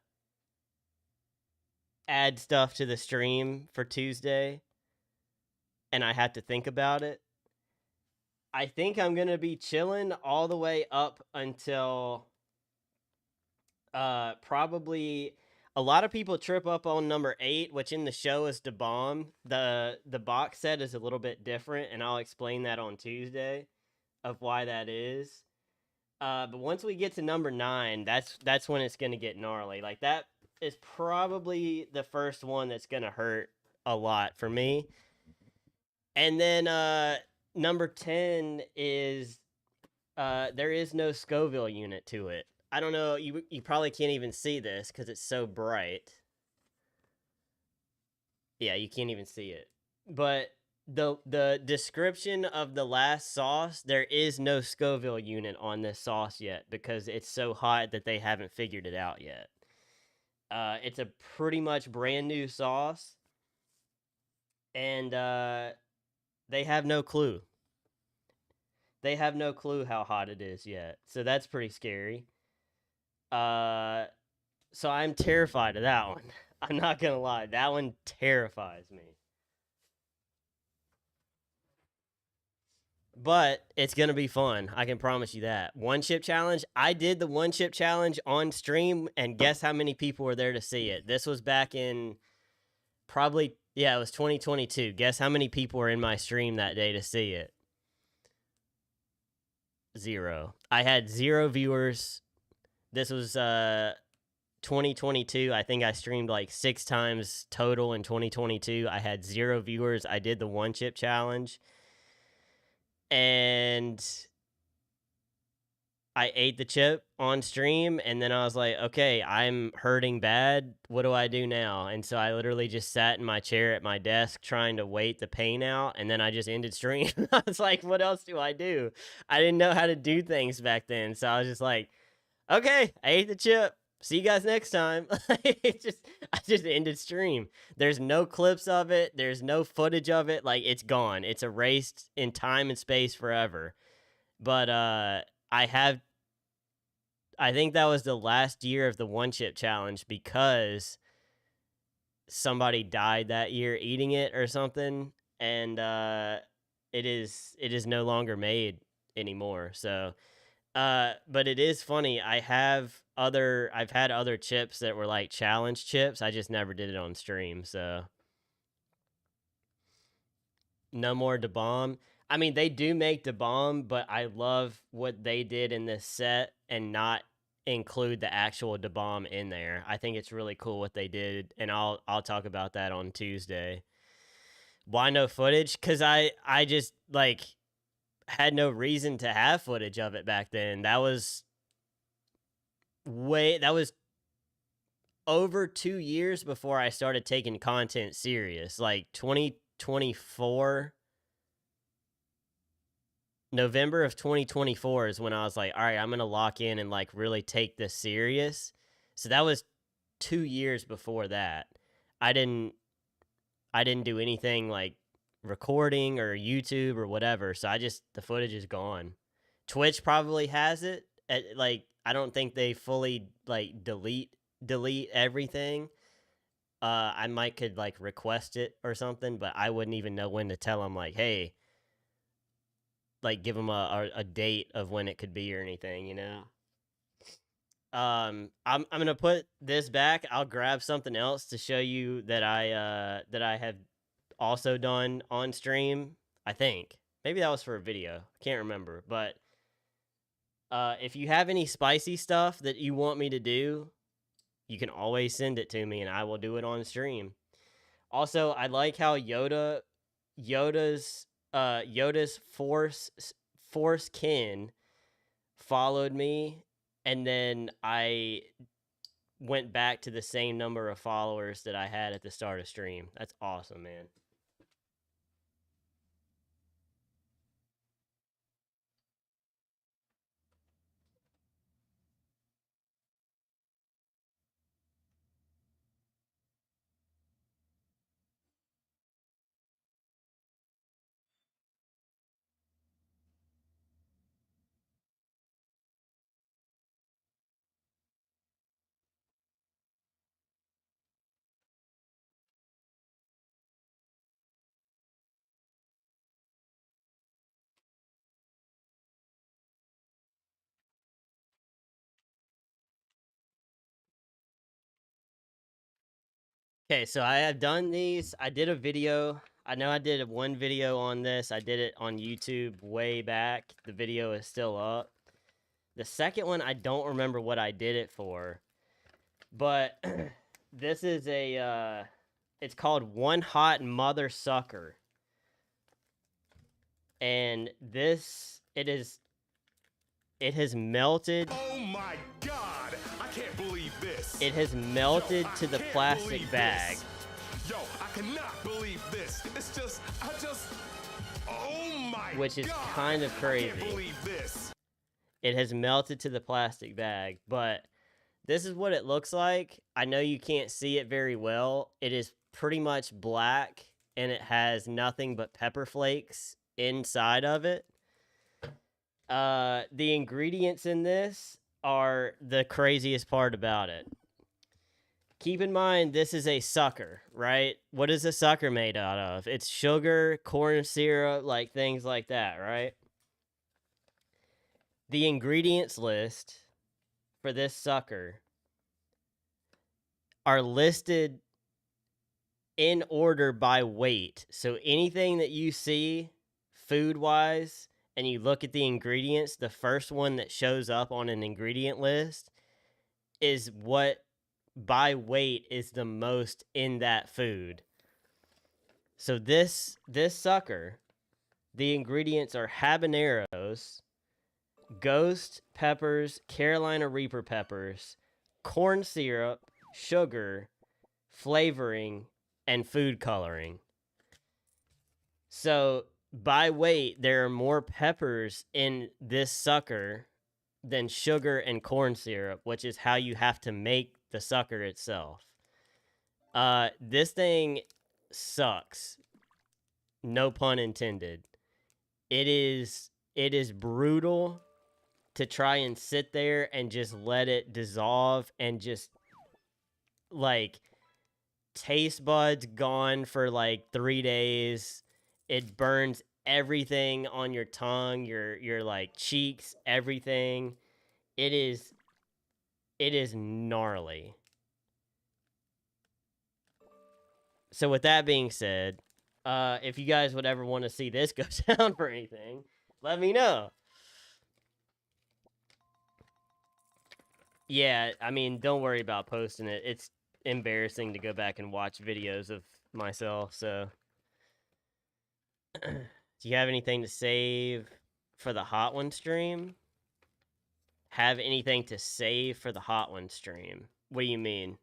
add stuff to the stream for Tuesday and I have to think about it, I think I'm going to be chilling all the way up until probably a lot of people trip up on number 8, which in the show is the bomb. The box set is a little bit different and I'll explain that on Tuesday of why that is. But once we get to number 9, that's when it's going to get gnarly. Like that is probably the first one that's going to hurt a lot for me. And then number 10 is there is no Scoville unit to it. I don't know, you probably can't even see this cuz it's so bright. Yeah, you can't even see it. But the description of the last sauce, there is no Scoville unit on this sauce yet because it's so hot that they haven't figured it out yet. It's a pretty much brand new sauce, and they have no clue. They have no clue how hot it is yet, so that's pretty scary. So I'm terrified of that one. I'm not gonna lie, that one terrifies me. But it's gonna be fun. I can promise you that. One chip challenge. I did the one chip challenge on stream, and guess how many people were there to see it? This was back in probably it was 2022. Guess how many people were in my stream that day to see it? 0. I had 0 viewers. This was 2022. I think I streamed like 6 times total in 2022. I had 0 viewers. I did the one chip challenge. And I ate the chip on stream, and then I was like, okay, I'm hurting bad. What do I do now? And so I literally just sat in my chair at my desk trying to wait the pain out, and then I just ended stream. I was like, what else do I do? I didn't know how to do things back then, so I was just like, okay, I ate the chip. See you guys next time. I just ended stream. There's no clips of it. There's no footage of it. Like, it's gone. It's erased in time and space forever. But I think that was the last year of the one chip challenge because somebody died that year eating it or something, and it is no longer made anymore. So but it is funny. I've had other chips that were like challenge chips. I just never did it on stream. So no more Da Bomb. I mean, they do make Da Bomb, but I love what they did in this set and not include the actual Da Bomb in there. I think it's really cool what they did, and I'll talk about that on Tuesday. Why no footage? Cuz I just like had no reason to have footage of it back then. That was over 2 years before I started taking content serious. Like 2024, November of 2024 is when I was like, all right, I'm going to lock in and like really take this serious. So that was 2 years before that. I didn't do anything like recording or YouTube or whatever. So the footage is gone. Twitch probably has it. Like, I don't think they fully like delete everything. I might could like request it or something, but I wouldn't even know when to tell them like, hey, like give them a date of when it could be or anything, you know. I'm gonna put this back. I'll grab something else to show you that I have also done on stream. I think maybe that was for a video. I can't remember, but if you have any spicy stuff that you want me to do, you can always send it to me, and I will do it on stream. Also, I like how Yoda's force kin followed me, and then I went back to the same number of followers that I had at the start of stream. That's awesome, man. Okay, so I have done these. I did a video. I know I did one video on this. I did it on YouTube way back. The video is still up. The second one, I don't remember what I did it for. But this is it's called One Hot Mother Sucker. And it has melted. Oh my God! I can't believe this. It has melted to the plastic bag. Yo, I cannot believe this. Oh my God! Which is kind of crazy. I can't believe this. It has melted to the plastic bag, but this is what it looks like. I know you can't see it very well. It is pretty much black, and it has nothing but pepper flakes inside of it. The ingredients in this are the craziest part about it. Keep in mind, this is a sucker, right? What is a sucker made out of? It's sugar, corn syrup, like things like that, right? The ingredients list for this sucker are listed in order by weight. So anything that you see food-wise and you look at the ingredients, the first one that shows up on an ingredient list is what by weight is the most in that food. So this sucker, the ingredients are habaneros, ghost peppers, Carolina Reaper peppers, corn syrup, sugar, flavoring, and food coloring. So by weight, there are more peppers in this sucker than sugar and corn syrup, which is how you have to make the sucker itself. This thing sucks. No pun intended. It is brutal to try and sit there and just let it dissolve and just like taste buds gone for like 3 days. It burns everything on your tongue, your like cheeks, everything. It is gnarly. So with that being said, if you guys would ever want to see this go down for anything, let me know. Yeah, I mean, don't worry about posting it. It's embarrassing to go back and watch videos of myself, so. Do you have anything to save for the Hot One stream? Have anything to save for the Hot One stream? What do you mean?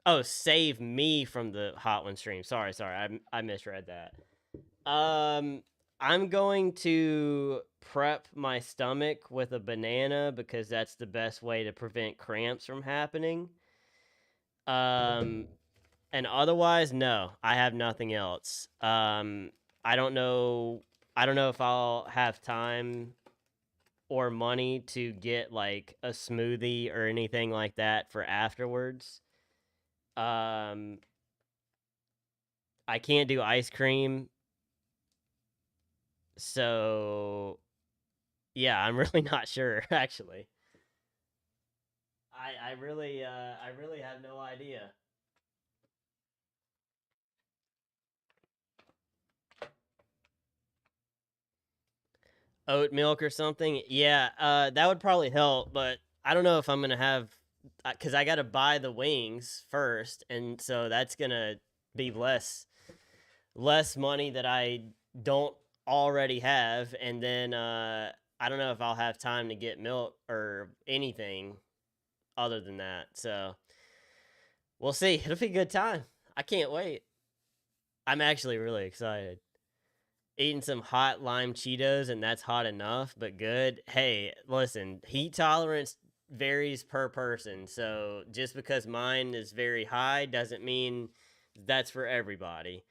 Oh, save me from the Hot One stream. Sorry, I misread that. I'm going to prep my stomach with a banana because that's the best way to prevent cramps from happening. And otherwise, no, I have nothing else. I don't know if I'll have time or money to get like a smoothie or anything like that for afterwards. I can't do ice cream. So Yeah, I'm really not sure, actually. I really have no idea. Oat milk or something? Yeah, that would probably help, but I don't know if I'm gonna have, because I gotta buy the wings first, and so that's gonna be less money that I don't already have, and then I don't know if I'll have time to get milk or anything other than that. So we'll see. It'll be a good time. I can't wait. I'm actually really excited. Eating some hot lime Cheetos, and that's hot enough, but good. Hey, listen, heat tolerance varies per person. So just because mine is very high doesn't mean that's for everybody.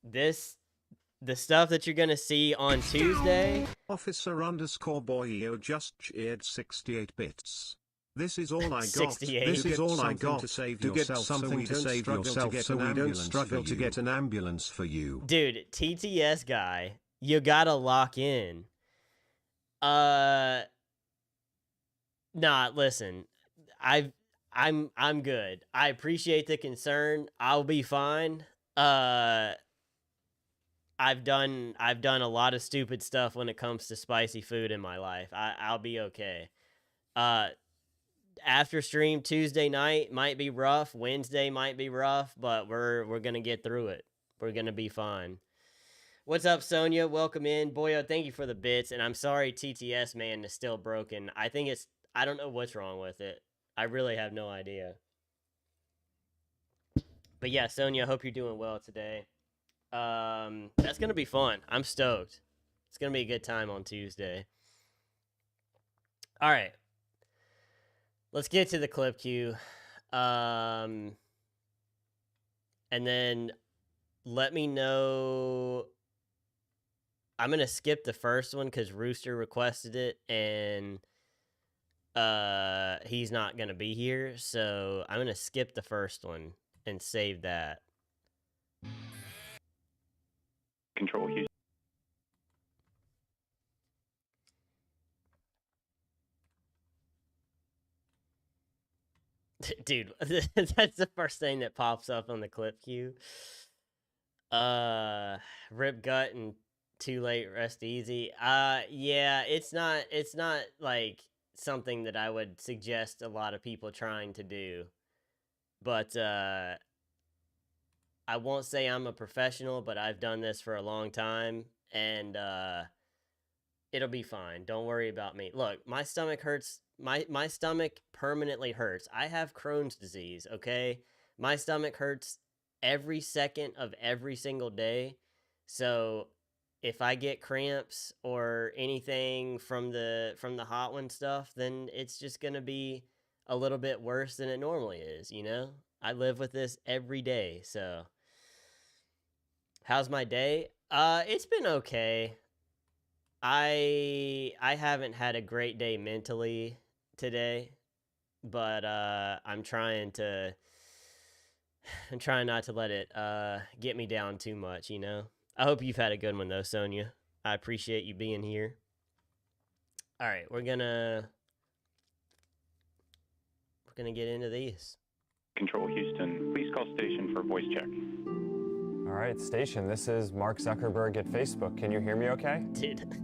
The stuff that you're gonna see on Tuesday. Officer_Boyo just cheered 68 bits. This is all I got. 68. This is all I got. To get something to save yourself so we don't struggle to get an ambulance for you. Dude, TTS guy, you gotta lock in. Nah, listen. I'm good. I appreciate the concern. I'll be fine. I've done a lot of stupid stuff when it comes to spicy food in my life. I'll be okay. After stream Tuesday night might be rough. Wednesday might be rough, but we're gonna get through it. We're gonna be fine. What's up, Sonia? Welcome in. Boyo, thank you for the bits, and I'm sorry TTS man is still broken. I don't know what's wrong with it. I really have no idea. But yeah, Sonia, I hope you're doing well today. That's gonna be fun. I'm stoked. It's gonna be a good time on Tuesday. All right, let's get to the clip queue, and then let me know. I'm gonna skip the first one because Rooster requested it, and he's not gonna be here, so I'm gonna skip the first one and save that. Control Houston. Dude, that's the first thing that pops up on the clip queue. Rip gut and too late, rest easy. Yeah, it's not like something that I would suggest a lot of people trying to do. But I won't say I'm a professional, but I've done this for a long time, and it'll be fine. Don't worry about me. Look, my stomach hurts. My stomach permanently hurts. I have Crohn's disease, okay? My stomach hurts every second of every single day. So if I get cramps or anything from the hot one stuff, then it's just going to be a little bit worse than it normally is, you know? I live with this every day, so how's my day? It's been okay. I haven't had a great day mentally today, but I'm trying not to let it get me down too much, you know. I hope you've had a good one though, Sonia. I appreciate you being here. All right, we're gonna get into these. Control Houston, please call station for voice check. All right, station, this is Mark Zuckerberg at Facebook. Can you hear me okay? Dude.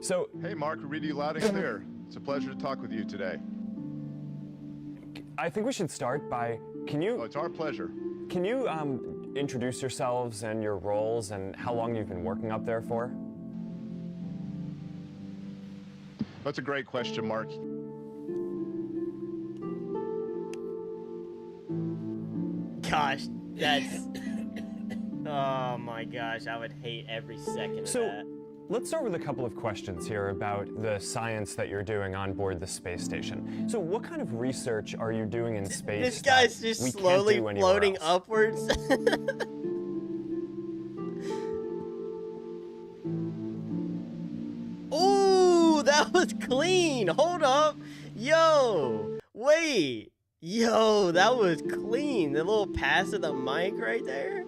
So, hey, Mark, we read you loud and clear. It's a pleasure to talk with you today. I think we should start by, Oh, it's our pleasure. Can you introduce yourselves and your roles and how long you've been working up there for? That's a great question, Mark. Gosh, that's... Oh my gosh, I would hate every second of that. Let's start with a couple of questions here about the science that you're doing on board the space station. So what kind of research are you doing in space? This guy's just slowly floating upwards. Ooh, that was clean. Hold up. Yo, wait. Yo, that was clean. The little pass of the mic right there.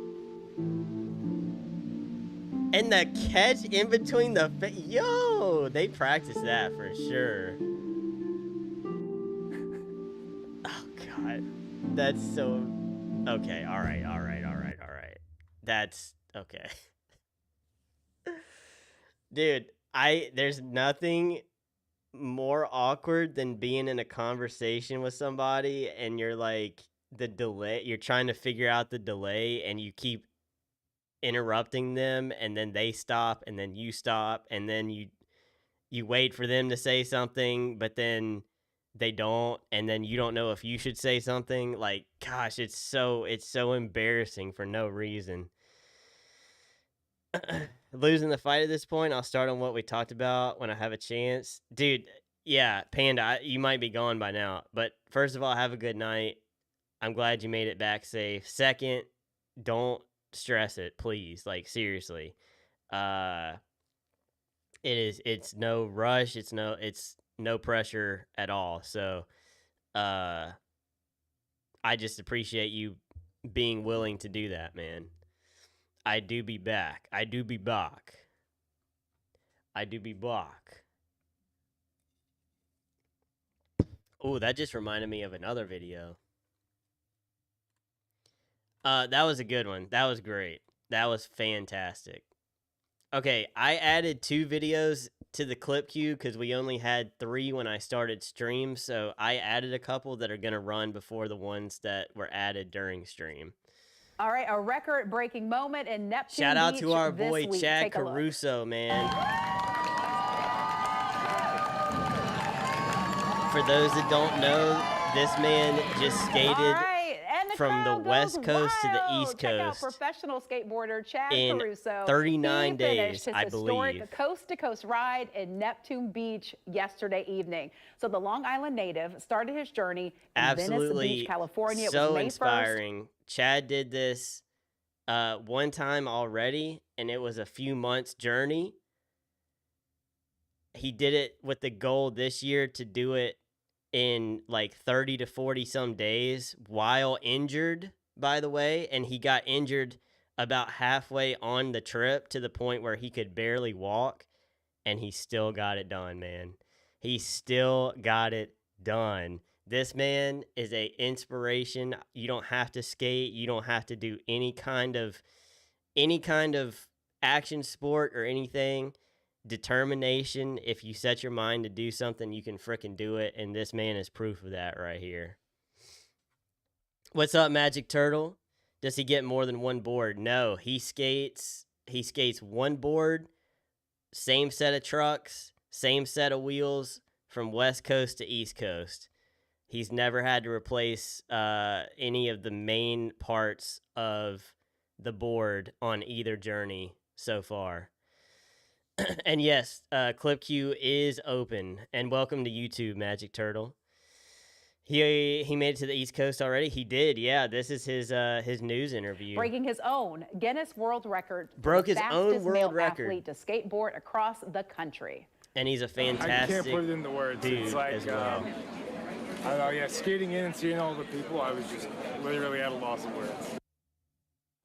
And the catch in between the yo, they practiced that for sure. Oh god. That's so okay. All right. That's okay. Dude, there's nothing more awkward than being in a conversation with somebody and you're like the delay, you're trying to figure out the delay and you keep interrupting them and then they stop and then you stop and then you wait for them to say something but then they don't and then you don't know if you should say something. Like, gosh, it's so embarrassing for no reason. Losing the fight at this point, I'll start on what we talked about when I have a chance. Dude, yeah, Panda, you might be gone by now. But first of all, have a good night. I'm glad you made it back safe. Second, don't stress it, please. Like, seriously. It's no rush. It's no pressure at all. So, I just appreciate you being willing to do that, man. I do be back. I do be back. Oh, that just reminded me of another video. That was a good one. That was great. That was fantastic. Okay, I added 2 videos to the clip queue because we only had 3 when I started stream, so I added a couple that are going to run before the ones that were added during stream. All right, a record-breaking moment in Neptune Shout out Beach to our this boy week. Chad Take a look. Caruso, man. For those that don't know, this man just skated from the West Coast to the East Check out Coast professional skateboarder Chad in Caruso. 39 He days, finished his I historic believe. coast-to-coast ride in Neptune Beach yesterday evening. So the Long Island native started his journey in Absolutely Venice Beach, California. It so was May 1st. inspiring. Chad did this one time already, and it was a few months journey. He did it with the goal this year to do it in like 30 to 40 some days while injured, by the way, and he got injured about halfway on the trip to the point where he could barely walk, and he still got it done, man. He still got it done. This man is a inspiration. You don't have to skate, you don't have to do any kind of action sport or anything. Determination, if you set your mind to do something, you can frickin' do it, and this man is proof of that right here. What's up, Magic Turtle? Does he get more than one board? No, he skates one board, same set of trucks, same set of wheels from West Coast to East Coast. He's never had to replace any of the main parts of the board on either journey so far. And yes, Clip Q is open. And welcome to YouTube, Magic Turtle. He made it to the East Coast already. He did, yeah. This is his news interview. Breaking his own Guinness World Record. Broke his own world male record. athlete to skateboard across the country. And he's a fantastic I can't put it into words. dude It's like, as well. I don't know, yeah, skating in and seeing all the people, I was just literally at a loss of words.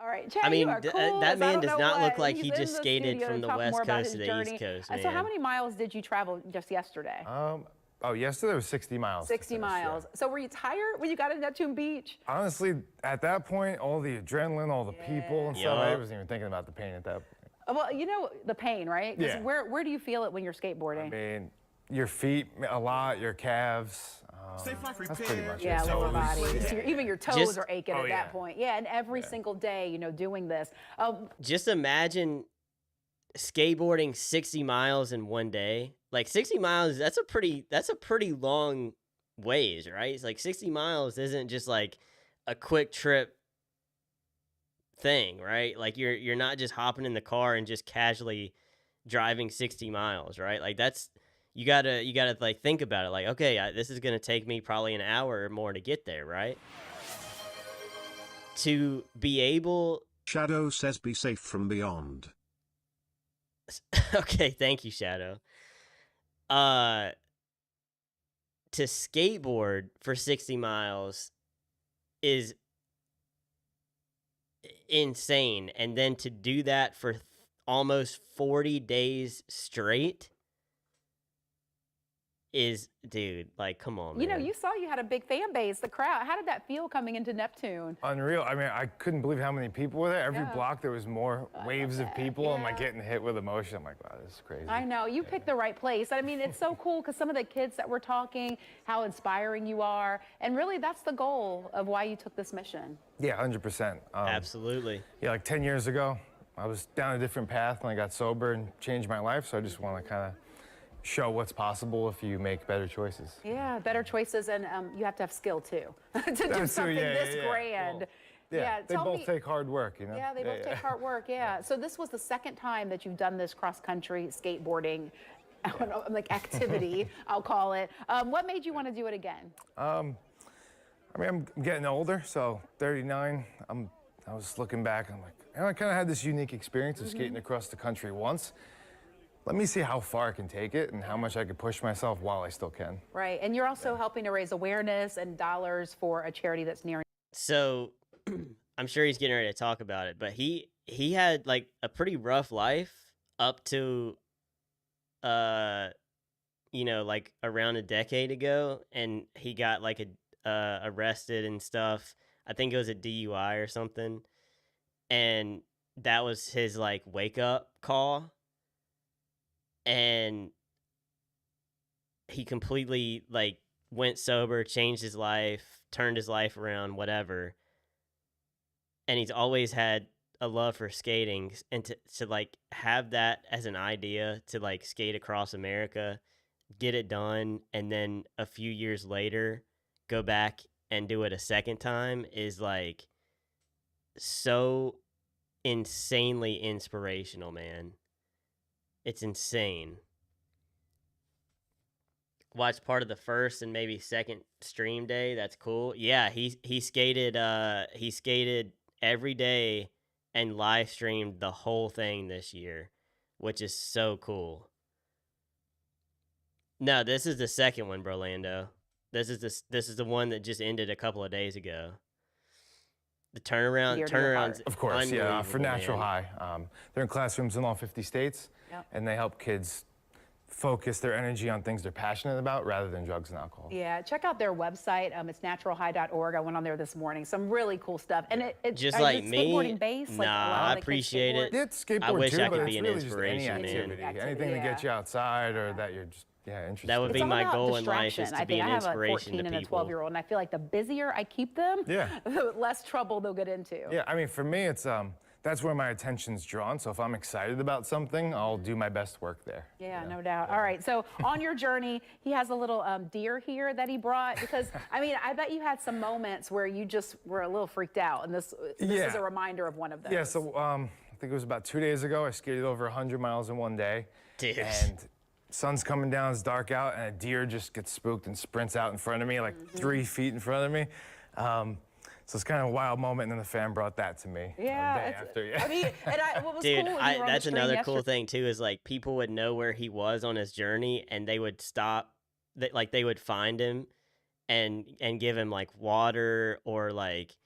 All right, Chad, I mean, you are cool that man I don't does know not look what. like He's he in just the skated studio from to the talk more West about Coast to his the journey. East Coast, So man. how many miles did you travel just yesterday? Oh, yesterday was 60 miles. 60 miles. So were you tired when you got to Neptune Beach? Honestly, at that point, all the adrenaline, all the people and stuff, I Yup. wasn't even thinking about the pain at that point. Well, you know the pain, right? 'Cause Yeah. Where do you feel it when you're skateboarding? I mean, your feet a lot, your calves. That's pretty much Yeah, it. lower body. So even your toes Just- are aching at that point. Yeah, and every single day, you know, doing this. Just imagine skateboarding 60 miles in one day. Like 60 miles, that's a pretty long ways, right? It's like 60 miles isn't just like a quick trip thing, right? Like you're not just hopping in the car and just casually driving 60 miles, right? Like that's you gotta like think about it. Like, okay, this is gonna take me probably an hour or more to get there, right? To be able. Shadow says be safe from beyond. Okay, thank you, Shadow. to skateboard for 60 miles is insane. And then to do that for almost 40 days straight is, dude, like, come on, man. You know, you saw you had a big fan base, the crowd. How did that feel coming into Neptune? Unreal. I mean, I couldn't believe how many people were there. Every block there was more waves of people. I'm like getting hit with emotion. I'm like, wow, this is crazy. I know. You picked the right place. I mean, it's so cool because some of the kids that were talking, how inspiring you are. And really, that's the goal of why you took this mission. Yeah, 100%. Absolutely. Yeah, like 10 years ago, I was down a different path and I got sober and changed my life. So I just want to kind of show what's possible if you make better choices. Yeah, better choices, and you have to have skill too to do something this grand. Well, they both take hard work, you know? Yeah, they both take hard work, yeah. So this was the second time that you've done this cross-country skateboarding like activity, I'll call it. What made you want to do it again? I mean, I'm getting older, so 39. I was looking back, I'm like, I kind of had this unique experience of skating across the country once. Let me see how far I can take it and how much I can push myself while I still can. Right, and you're also helping to raise awareness and dollars for a charity that's near. So I'm sure he's getting ready to talk about it, but he had like a pretty rough life up to you know, like around a decade ago, and he got like arrested and stuff. I think it was a DUI or something, and that was his like wake up call. And he completely like went sober, changed his life, turned his life around, whatever. And he's always had a love for skating, and to like have that as an idea to like skate across America, get it done, and then a few years later go back and do it a second time is like so insanely inspirational, man. It's insane. Watched part of the first and maybe second stream day. That's cool. Yeah, he skated every day and live streamed the whole thing this year, which is so cool. No, this is the second one, Brolando. This is the one that just ended a couple of days ago. The turnaround's of course, yeah, for Natural man. High. They're in classrooms in all 50 states, and they help kids focus their energy on things they're passionate about rather than drugs and alcohol. Yeah, check out their website. It's naturalhigh.org. I went on there this morning. Some really cool stuff. And it's just like me. Skateboarding based. Nah, like I appreciate it. It's skateboard I wish too, I could but be it's an really inspiration, just any activity. man. Anything to get you outside or that you're just interested. That would be my goal in life, is I to think be I an have a inspiration 14 to and a people. 12-year-old, and I feel like the busier I keep them, the less trouble they'll get into. Yeah, I mean, for me, it's that's where my attention's drawn. So if I'm excited about something, I'll do my best work there. Yeah, no doubt. All right, so on your journey, he has a little deer here that he brought, because, I mean, I bet you had some moments where you just were a little freaked out, and this is a reminder of one of those. Yeah, so I think it was about 2 days ago, I skated over 100 miles in one day. Dude. And sun's coming down, it's dark out, and a deer just gets spooked and sprints out in front of me, like 3 feet in front of me. So it's kind of a wild moment, and then the fan brought that to me. Yeah, I mean, what was Dude, cool, that's another cool thing too, is like people would know where he was on his journey, and they would stop, like they would find him and give him like water or like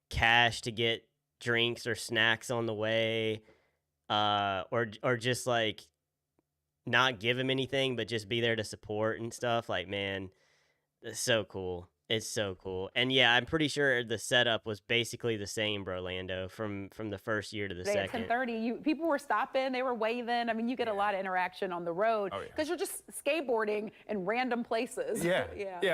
cash to get drinks or snacks on the way, or just like not give him anything, but just be there to support and stuff. Like, man, it's so cool. It's so cool. And yeah, I'm pretty sure the setup was basically the same, Brolando, from the first year to the second. At 10:30, people were stopping, they were waving. I mean, you get a lot of interaction on the road because you're just skateboarding in random places. Yeah.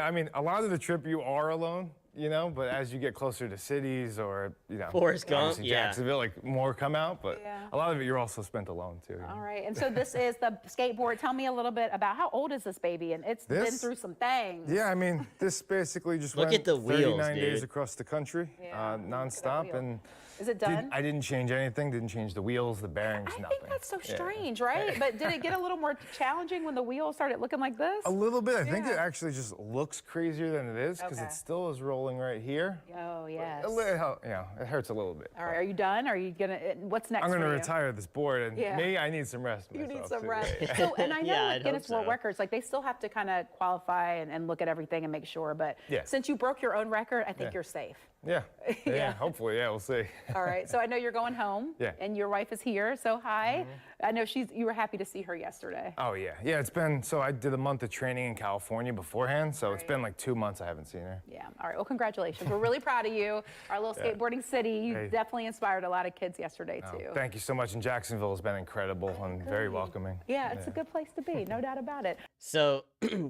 I mean, a lot of the trip you are alone, you know, but as you get closer to cities or, you know, Forrest Gump, Jacksonville, like more come out, but a lot of it you're also spent alone too. All right, and so this is the skateboard. Tell me a little bit about how old is this baby, and it's been through some things. Yeah, I mean, this basically just Look went at the wheels, 39 days dude. across the country, nonstop, and Is it done? I didn't change anything. Didn't change the wheels, the bearings, nothing. I think that's so strange, right? But did it get a little more challenging when the wheels started looking like this? A little bit. I think it actually just looks crazier than it is because it still is rolling right here. Oh, yes. It hurts a little bit. All right, are you done? Are you gonna? What's next? I'm gonna retire this board, and me, I need some rest. You need some too. rest. So, and I know with Guinness World Records, like they still have to kind of qualify and look at everything and make sure. But since you broke your own record, I think you're safe. Yeah. Hopefully, we'll see. All right. So I know you're going home. And your wife is here. So hi. I know you were happy to see her yesterday. Oh yeah. It's been. So I did a month of training in California beforehand. So it's been like 2 months I haven't seen her. Yeah. All right. Well, congratulations. We're really proud of you. Our little skateboarding city. You definitely inspired a lot of kids yesterday too. Thank you so much. And Jacksonville has been incredible and very welcoming. Yeah, it's a good place to be. No doubt about it. So,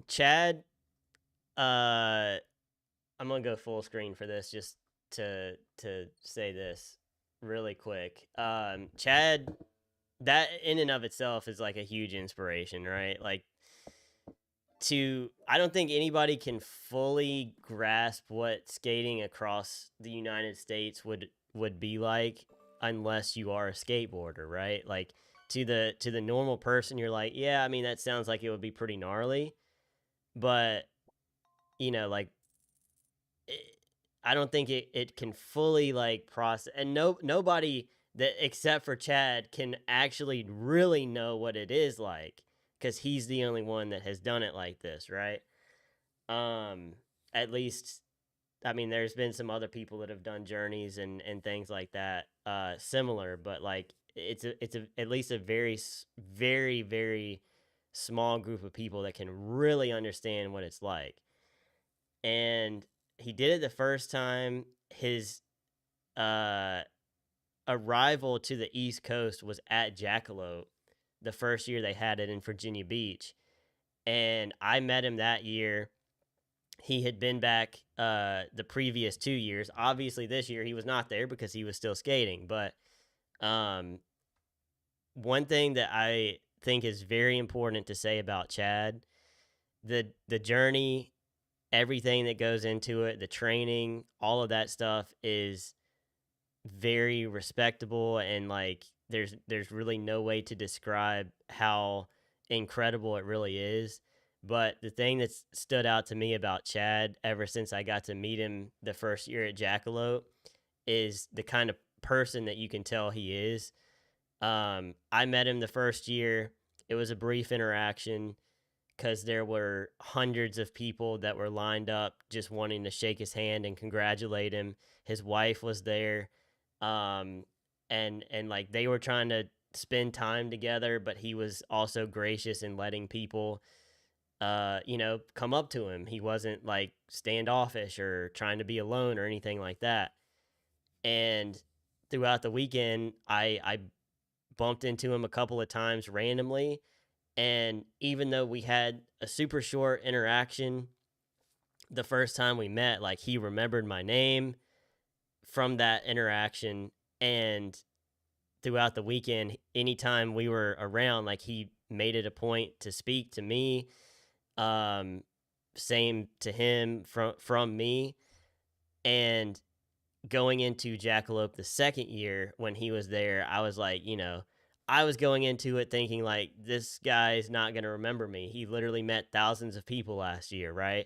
Chad, I'm gonna go full screen for this just to say this really quick. Chad, that in and of itself is like a huge inspiration, right? Like I don't think anybody can fully grasp what skating across the United States would be like unless you are a skateboarder, right? Like to the normal person, you're like, yeah, I mean, that sounds like it would be pretty gnarly, but like I don't think it can fully like process, and nobody that except for Chad can actually really know what it is like, because he's the only one that has done it like this, right? At least, I mean, there's been some other people that have done journeys and things like that, similar, but like it's at least a very, very, very small group of people that can really understand what it's like. And he did it the first time. His arrival to the East Coast was at Jackalope the first year they had it in Virginia Beach. And I met him that year. He had been back the previous 2 years. Obviously, this year he was not there because he was still skating. But one thing that I think is very important to say about Chad, the journey, everything that goes into it, the training, all of that stuff is very respectable, and like there's really no way to describe how incredible it really is. But the thing that's stood out to me about Chad ever since I got to meet him the first year at Jackalope is the kind of person that you can tell he is. I met him the first year. It was a brief interaction because there were hundreds of people that were lined up just wanting to shake his hand and congratulate him. His wife was there. And like they were trying to spend time together, but he was also gracious in letting people, come up to him. He wasn't like standoffish or trying to be alone or anything like that. And throughout the weekend, I bumped into him a couple of times randomly. And even though we had a super short interaction the first time we met, like he remembered my name from that interaction. And throughout the weekend, anytime we were around, like he made it a point to speak to me. Same to him from me. And going into Jackalope the second year when he was there, I was like, I was going into it thinking like, this guy's not going to remember me. He literally met thousands of people last year, right?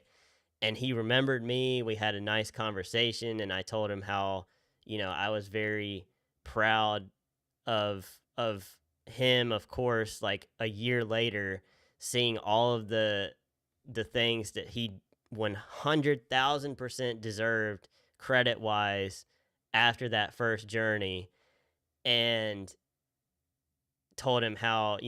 And he remembered me. We had a nice conversation, and I told him how, I was very proud of him, of course, like a year later, seeing all of the things that he 100,000% deserved credit-wise after that first journey, and told him how,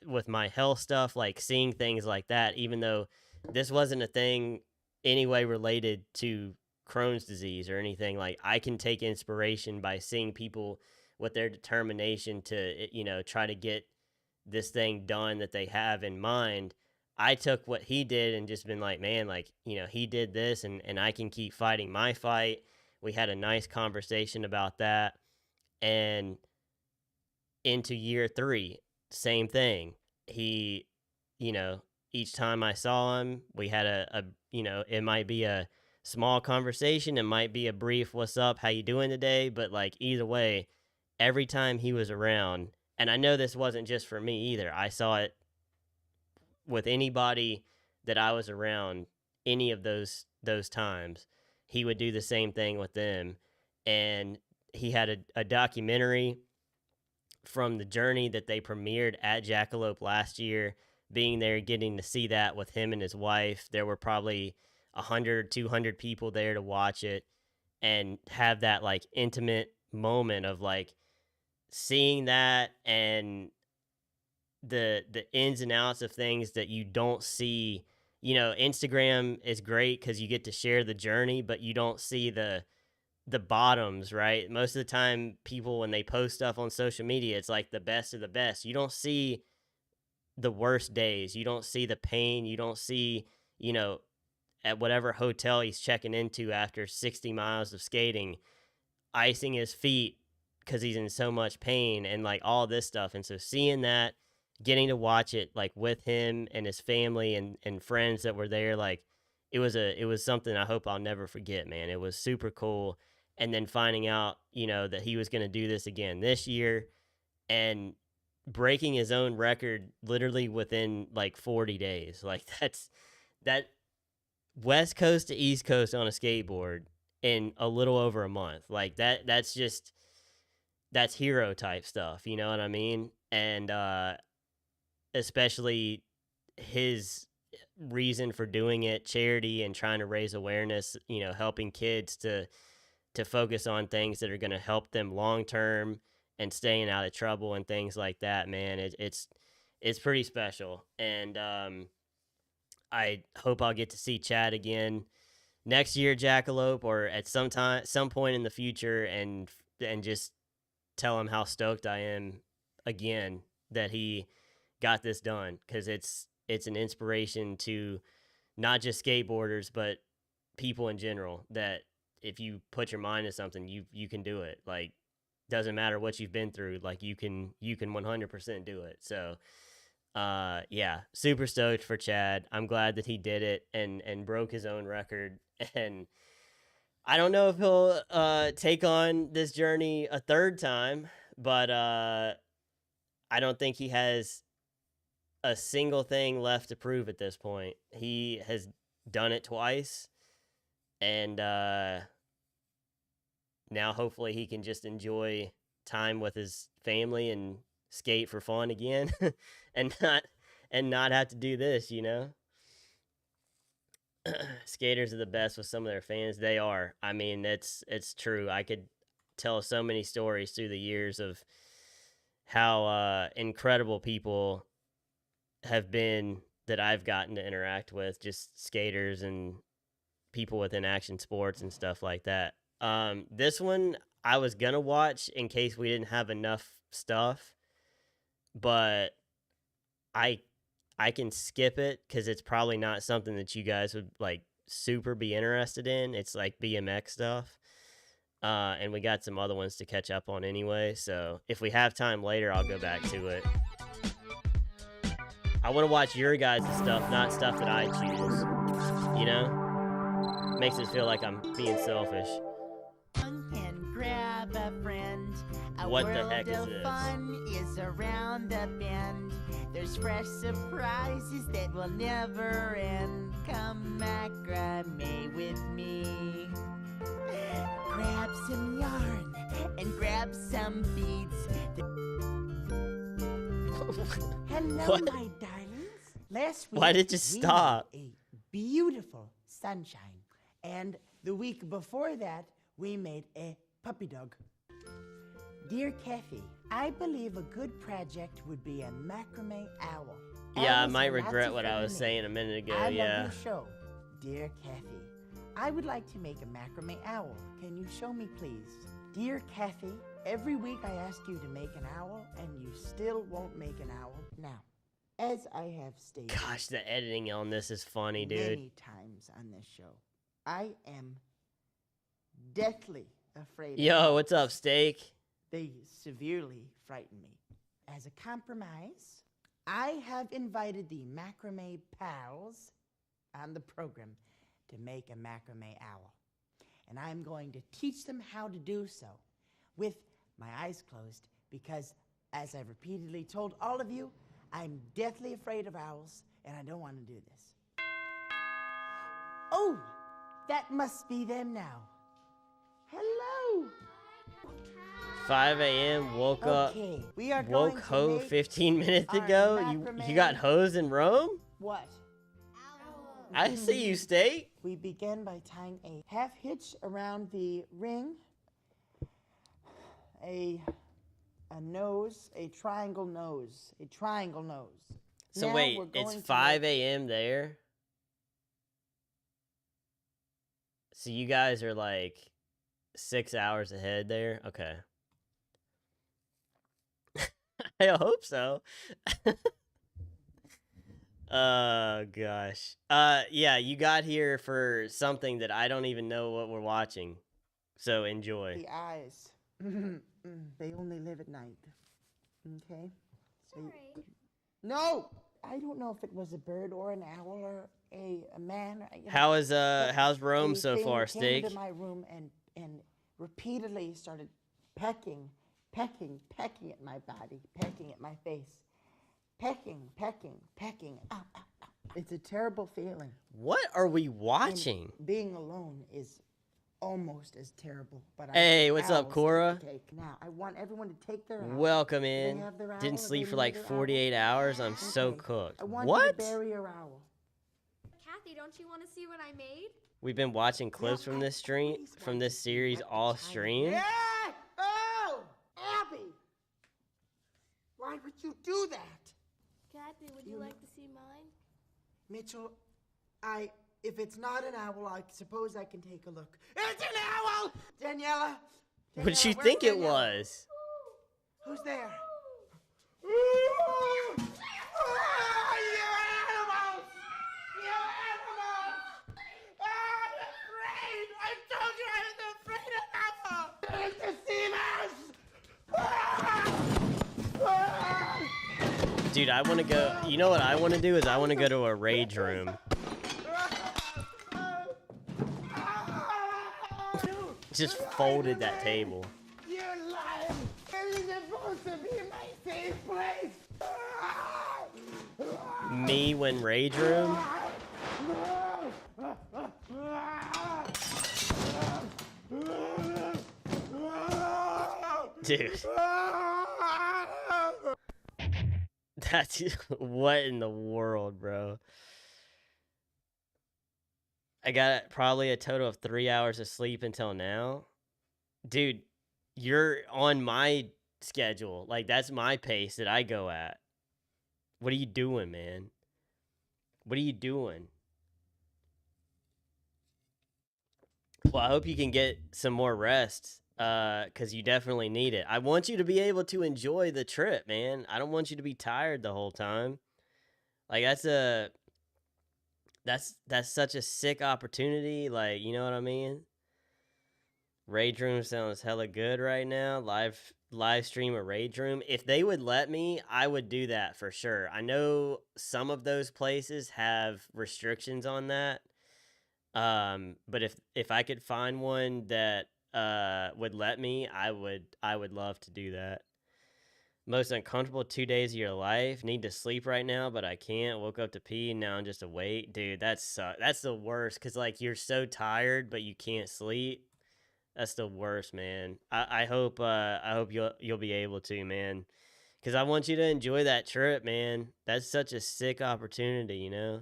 with my health stuff, like seeing things like that, even though this wasn't a thing anyway related to Crohn's disease or anything, like I can take inspiration by seeing people with their determination to, try to get this thing done that they have in mind. I took what he did and just been like, man, like, he did this and I can keep fighting my fight. We had a nice conversation about that. And into year 3, same thing. He, each time I saw him, we had a it might be a small conversation. It might be a brief, what's up, how you doing today? But like either way, every time he was around, and I know this wasn't just for me either. I saw it with anybody that I was around any of those times. He would do the same thing with them. And he had a documentary from the journey that they premiered at Jackalope last year, being there, getting to see that with him and his wife. There were probably 100, 200 people there to watch it and have that like intimate moment of like seeing that and the ins and outs of things that you don't see. You know, Instagram is great because you get to share the journey, but you don't see the bottoms, right? Most of the time, people, when they post stuff on social media, it's like the best of the best. You don't see the worst days. You don't see the pain. You don't see, you know, at whatever hotel he's checking into after 60 miles of skating, icing his feet because he's in so much pain and like all this stuff. And so seeing that, getting to watch it like with him and his family and friends that were there, like it was something I hope I'll never forget, man. It was super cool. And then finding out, you know, that he was going to do this again this year and breaking his own record literally within like 40 days. Like that West Coast to East Coast on a skateboard in a little over a month. Like that's hero type stuff, you know what I mean? And especially his reason for doing it, charity and trying to raise awareness, you know, helping kids to focus on things that are going to help them long term and staying out of trouble and things like that, man. It's pretty special. And I hope I'll get to see Chad again next year, Jackalope, or at some point in the future, and just tell him how stoked I am again that he got this done, because it's an inspiration to not just skateboarders but people in general, that if you put your mind to something, you can do it. Like, doesn't matter what you've been through, like you can 100% do it. So yeah, super stoked for Chad. I'm glad that he did it and broke his own record. And I don't know if he'll take on this journey a third time, but I don't think he has a single thing left to prove at this point. He has done it twice, and now hopefully he can just enjoy time with his family and skate for fun again and not have to do this, you know. Skaters are the best with some of their fans. They are. I mean, it's true. I could tell so many stories through the years of how incredible people have been that I've gotten to interact with, just skaters and people within action sports and stuff like that. This one I was gonna watch in case we didn't have enough stuff, but I can skip it because it's probably not something that you guys would like super be interested in. It's like BMX stuff. And we got some other ones to catch up on anyway. So if we have time later, I'll go back to it. I want to watch your guys' stuff, not stuff that I choose. You know? Makes it feel like I'm being selfish. And grab a friend. What the heck is this? Fun is around the bend. There's fresh surprises that will never end. Come macrame with me. Grab some yarn and grab some beads. Hello, What? my darlings. Last week, Why did it just we stop? made a beautiful sunshine. And the week before that, we made a puppy dog. Dear Kathy, I believe a good project would be a macrame owl. Yeah, I Owls might are lots regret of what fun I to was make. saying a minute ago. I Yeah. love your show. Dear Kathy, I would like to make a macrame owl. Can you show me, please? Dear Kathy, every week I ask you to make an owl, and you still won't make an owl. Now, as I have stated Gosh, the editing on this is funny, dude. many times on this show, I am deathly afraid of Yo, owls. what's up, Steak? They severely frighten me. As a compromise, I have invited the macrame pals on the program to make a macrame owl. And I'm going to teach them how to do so with my eyes closed because, as I've repeatedly told all of you, I'm deathly afraid of owls and I don't want to do this. Oh, that must be them now. Hello. 5 a.m. woke up. We are woke ho 15 minutes ago. You got hosed in Rome? What? I see you, Steak. We begin by tying a half hitch around the ring, a nose, a triangle nose. So now wait, it's 5 a.m. there? So you guys are like 6 hours ahead there? Okay. I hope so. Oh gosh. Yeah, you got here for something that I don't even know what we're watching. So enjoy. The eyes. They only live at night. Okay? No! I don't know if it was a bird or an owl or a man. How's Rome so far, Came Steak? into my room and repeatedly started pecking at my body, pecking at my face. Pecking. It's a terrible feeling. What are we watching? And being alone is almost as terrible. But hey, what's up, Cora? Now, I want everyone to take their owl. Welcome in. Didn't sleep for like 48 hours. I'm so cooked. I want what? You to bury your owl. Kathy, don't you want to see what I made? We've been watching clips from this series all stream. Yeah! Oh! Abby! Why would you do that? Kathy, would you like to see mine? Mitchell, if it's not an owl, I suppose I can take a look. It's an owl! Daniela! What'd you think it was? Who's there? Dude, I want to go. You know what I want to do is I want to go to a rage room. Just folded that table. You're lying. This is supposed to be my safe place. Me when rage room. Dude. That's what in the world, bro? I got probably a total of 3 hours of sleep until now. Dude, you're on my schedule. Like, that's my pace that I go at. What are you doing, man? What are you doing? Well, I hope you can get some more rest. Because you definitely need it. I want you to be able to enjoy the trip, man. I don't want you to be tired the whole time. Like, that's such a sick opportunity. Like, you know what I mean? Rage Room sounds hella good right now. Live stream a Rage Room. If they would let me, I would do that for sure. I know some of those places have restrictions on that. But if I could find one that would let me, I would love to do that. Most uncomfortable 2 days of your life. Need to sleep right now, but I can't. Woke up to pee, and now I'm just awake. Dude, that's the worst. Cause like you're so tired, but you can't sleep. That's the worst, man. I hope you'll be able to, man. Cause I want you to enjoy that trip, man. That's such a sick opportunity, you know.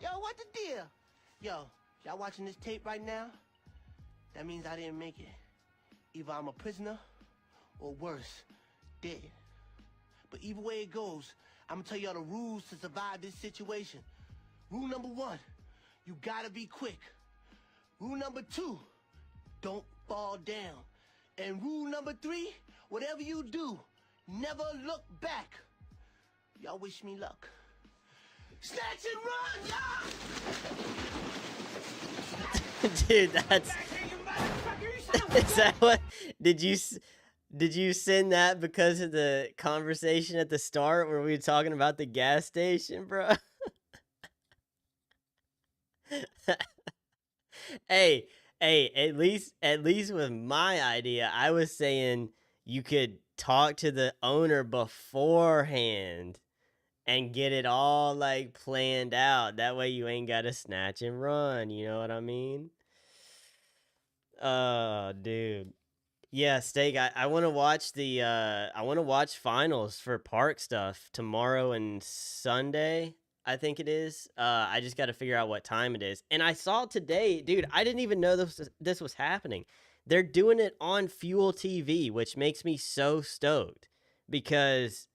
Yo, what the deal? Yo, y'all watching this tape right now? That means I didn't make it. Either I'm a prisoner, or worse, dead. But either way it goes, I'm gonna tell y'all the rules to survive this situation. Rule number 1, you gotta be quick. Rule number 2, don't fall down. And rule number 3, whatever you do, never look back. Y'all wish me luck. Snatch and run, y'all! Dude, that's... Is that what... Did you send that because of the conversation at the start where we were talking about the gas station, bro? Hey, hey, at least with my idea, I was saying you could talk to the owner beforehand and get it all like planned out. That way you ain't got to snatch and run, you know what I mean? Oh, dude. Yeah, Steak, I want to watch I want to watch finals for park stuff tomorrow and Sunday, I think it is. I just got to figure out what time it is. And I saw today, dude, I didn't even know this was happening. They're doing it on Fuel TV, which makes me so stoked because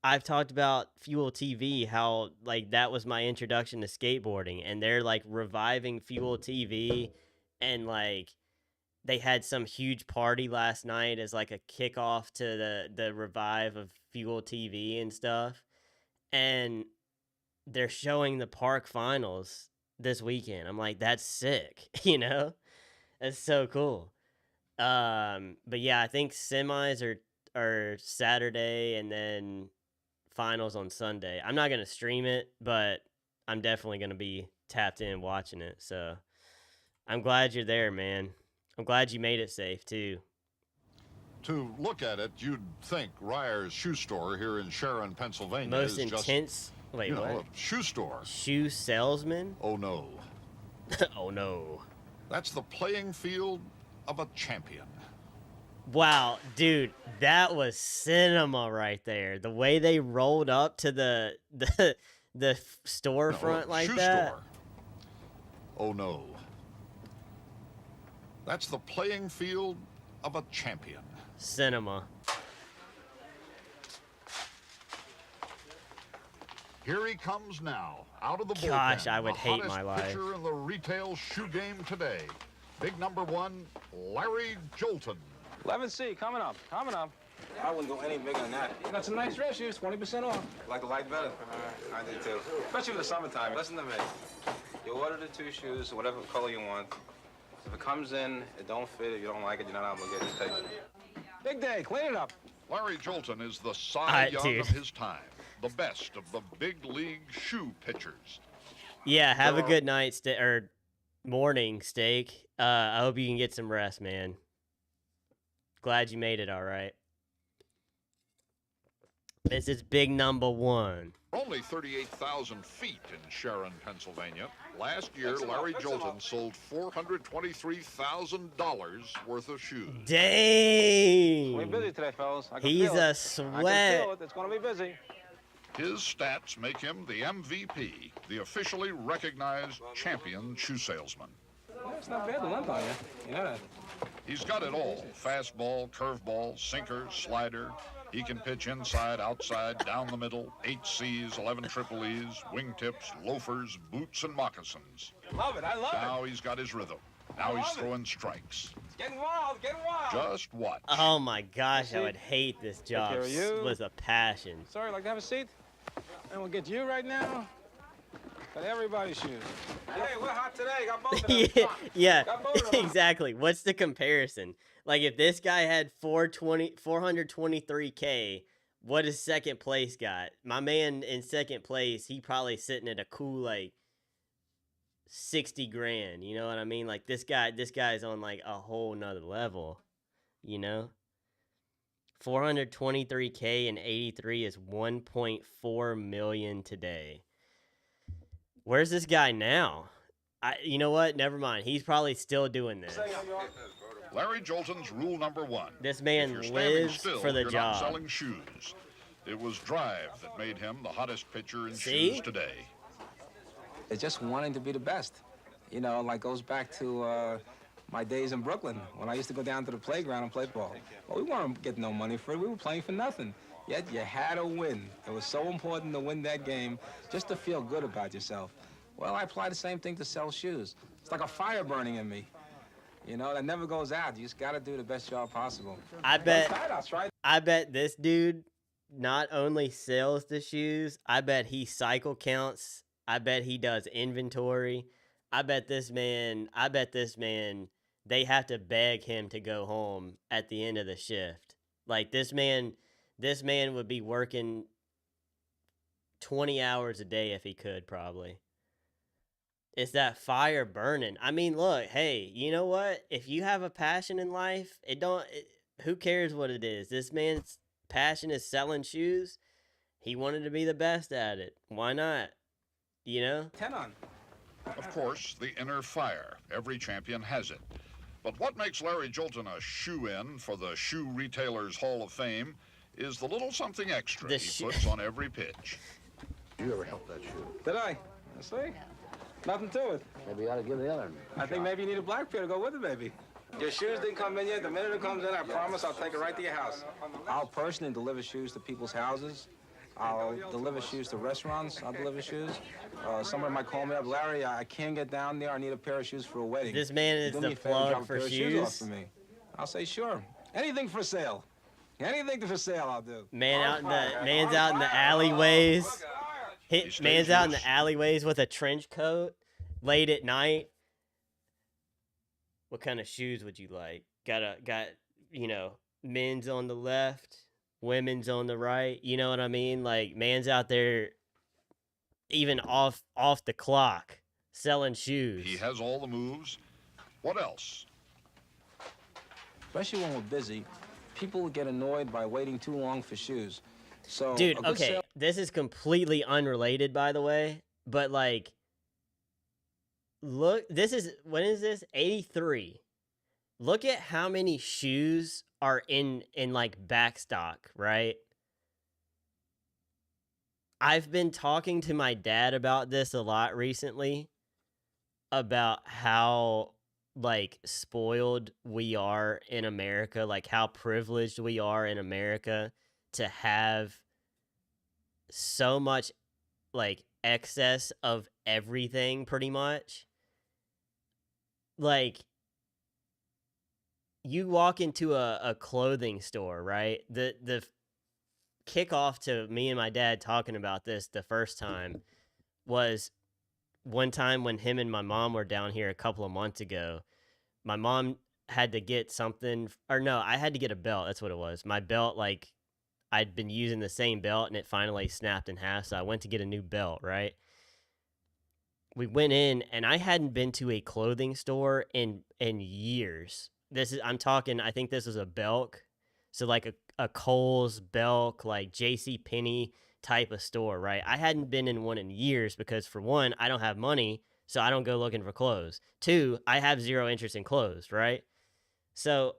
I've talked about Fuel TV, how like that was my introduction to skateboarding, and they're like reviving Fuel TV, and like they had some huge party last night as like a kickoff to the revive of Fuel TV and stuff. And they're showing the park finals this weekend. I'm like, that's sick, you know? That's so cool. But yeah, I think semis are Saturday and then finals on Sunday. I'm not gonna stream it, but I'm definitely gonna be tapped in watching it. So I'm glad you're there, man. I'm glad you made it safe too. To look at it, you'd think Ryer's shoe store here in Sharon, Pennsylvania Most is intense. Wait, you know, what? a shoe store. Shoe salesman? Oh no. Oh no. That's the playing field of a champion. Wow, dude, that was cinema right there. The way they rolled up to the storefront like shoe that. Store. Oh no. That's the playing field of a champion. Cinema. Here he comes now, out of the bullpen. Gosh, I would the hate hottest my life. pitcher in the retail shoe game today. Big number 1, Larry Jolton. 11C, coming up. I wouldn't go any bigger than that. You got some nice dress shoes, 20% off. Like the light better? I do too. Especially in the summertime. Listen to me. You order the 2 shoes, whatever color you want. If it comes in, it don't fit, if you don't like it, you're not obligated to take it. Big day, clean it up. Larry Jolton is the Cy Young of his time. The best of the big league shoe pitchers. Yeah, have a good night, or morning, Steak. I hope you can get some rest, man. Glad you made it all right. This is big number 1. Only 38,000 feet in Sharon, Pennsylvania. Last year, Larry Jolton sold $423,000 worth of shoes. Dang! We're busy today, fellas. I can He's feel a it. sweat. I can feel it. It's going to be busy. His stats make him the MVP, the officially recognized champion shoe salesman. It's not bad to lend on you. You know that. He's got it all. Fastball, curveball, sinker, slider. He can pitch inside, outside, down the middle, 8 C's, 11 triple E's, wingtips, loafers, boots, and moccasins. Love it. I love it. Now he's got his rhythm. Now he's throwing strikes. It's getting wild. Just watch. Oh my gosh, I would hate this job. care of you. With a passion. Sorry, like to have a seat? And we'll get you right now. Got everybody's shoes. Hey, we're hot today. Got both of them. Yeah, Got both of them. exactly. What's the comparison? Like if this guy had 423K, what does second place got? My man in second place, he probably sitting at a cool like 60 grand. You know what I mean? Like this guy's on like a whole nother level. You know? 423K and 83 is 1.4 million today. Where's this guy now? You know what? Never mind. He's probably still doing this. Larry Jolton's rule number 1. This man if you're lives still, for the you're job. Not selling shoes. It was drive that made him the hottest pitcher in See? shoes today. It's just wanting to be the best. You know, like goes back to my days in Brooklyn when I used to go down to the playground and play ball. Well, we weren't getting no money for it. We were playing for nothing. Yet you had to win. It was so important to win that game just to feel good about yourself. Well, I apply the same thing to sell shoes. It's like a fire burning in me. You know, that never goes out. You just got to do the best job possible. I bet this dude not only sells the shoes, I bet he cycle counts. I bet he does inventory. I bet this man, they have to beg him to go home at the end of the shift. Like this man would be working 20 hours a day if he could, probably. It's that fire burning. I mean, look, hey, you know what? If you have a passion in life, who cares what it is? This man's passion is selling shoes. He wanted to be the best at it. Why not? You know? 10 on. Of course, the inner fire. Every champion has it. But what makes Larry Jolton a shoe-in for the Shoe Retailers Hall of Fame is the little something extra he puts on every pitch. You ever helped that shoe? Did I? See? Nothing to it. Maybe you ought to give the other one I think maybe you need a black pair to go with it, maybe. Your shoes didn't come in yet. The minute it comes in, I promise I'll take it right to your house. I'll personally deliver shoes to people's houses. I'll deliver shoes to restaurants. I'll deliver shoes. Somebody might call me up, Larry, I can't get down there. I need a pair of shoes for a wedding. This man is the plug for shoes. Off for me. I'll say, sure. Anything for sale. Anything for sale, I'll do. Man's out in the alleyways. Man's out in the alleyways with a trench coat late at night. What kind of shoes would you like? Got men's on the left, women's on the right. You know what I mean? Like, man's out there even off the clock selling shoes. He has all the moves. What else? Especially when we're busy, people get annoyed by waiting too long for shoes. So, dude, okay, this is completely unrelated, by the way, but like, look, when is this? 83. Look at how many shoes are in like backstock, right? I've been talking to my dad about this a lot recently, about how like spoiled we are in America, like how privileged we are in America to have so much like excess of everything, pretty much. Like, you walk into a clothing store, right? The kickoff to me and my dad talking about this the first time was one time when him and my mom were down here a couple of months ago. My mom had to get something, or no, I had to get a belt. That's what it was. My belt, like, I'd been using the same belt and it finally snapped in half, so I went to get a new belt, right? We went in, and I hadn't been to a clothing store in years. I'm talking, I think this was a Belk. So like a Kohl's, Belk, like JCPenney type of store, right? I hadn't been in one in years because, for one, I don't have money, so I don't go looking for clothes. Two, I have zero interest in clothes, right? So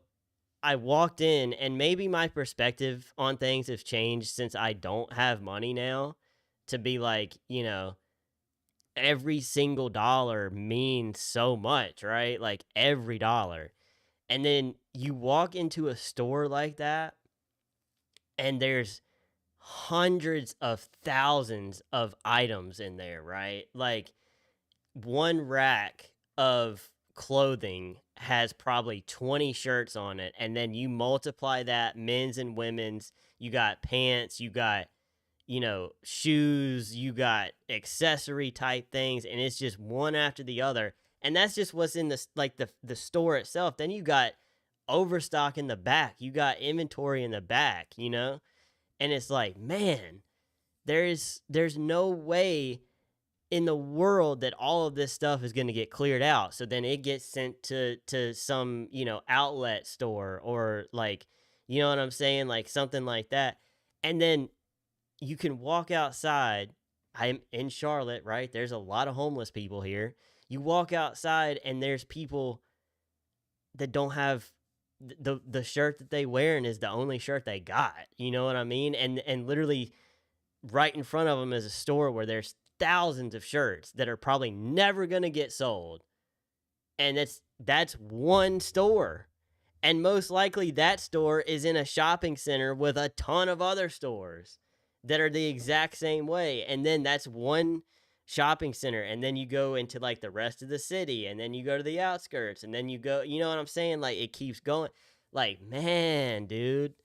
I walked in, and maybe my perspective on things have changed since I don't have money now, to be like, you know, every single dollar means so much, right? Like, every dollar. And then you walk into a store like that, and there's hundreds of thousands of items in there, right? Like, one rack of clothing has probably 20 shirts on it, and then you multiply that, men's and women's. You got pants, you got, you know, shoes, you got accessory type things, and it's just one after the other. And that's just what's in the store itself. Then you got overstock in the back. You got inventory in the back, you know? And it's like, man, there's no way in the world that all of this stuff is going to get cleared out. So then it gets sent to some, you know, outlet store, or like, you know what I'm saying? Like something like that. And then you can walk outside. I'm in Charlotte, right? There's a lot of homeless people here. You walk outside, and there's people that don't have the shirt that they wear, and is the only shirt they got. You know what I mean? And literally right in front of them is a store where there's thousands of shirts that are probably never going to get sold. And that's one store. And most likely that store is in a shopping center with a ton of other stores that are the exact same way. And then that's one shopping center, and then you go into like the rest of the city, and then you go to the outskirts, and then you go, you know what I'm saying? Like, it keeps going. Like, man, dude,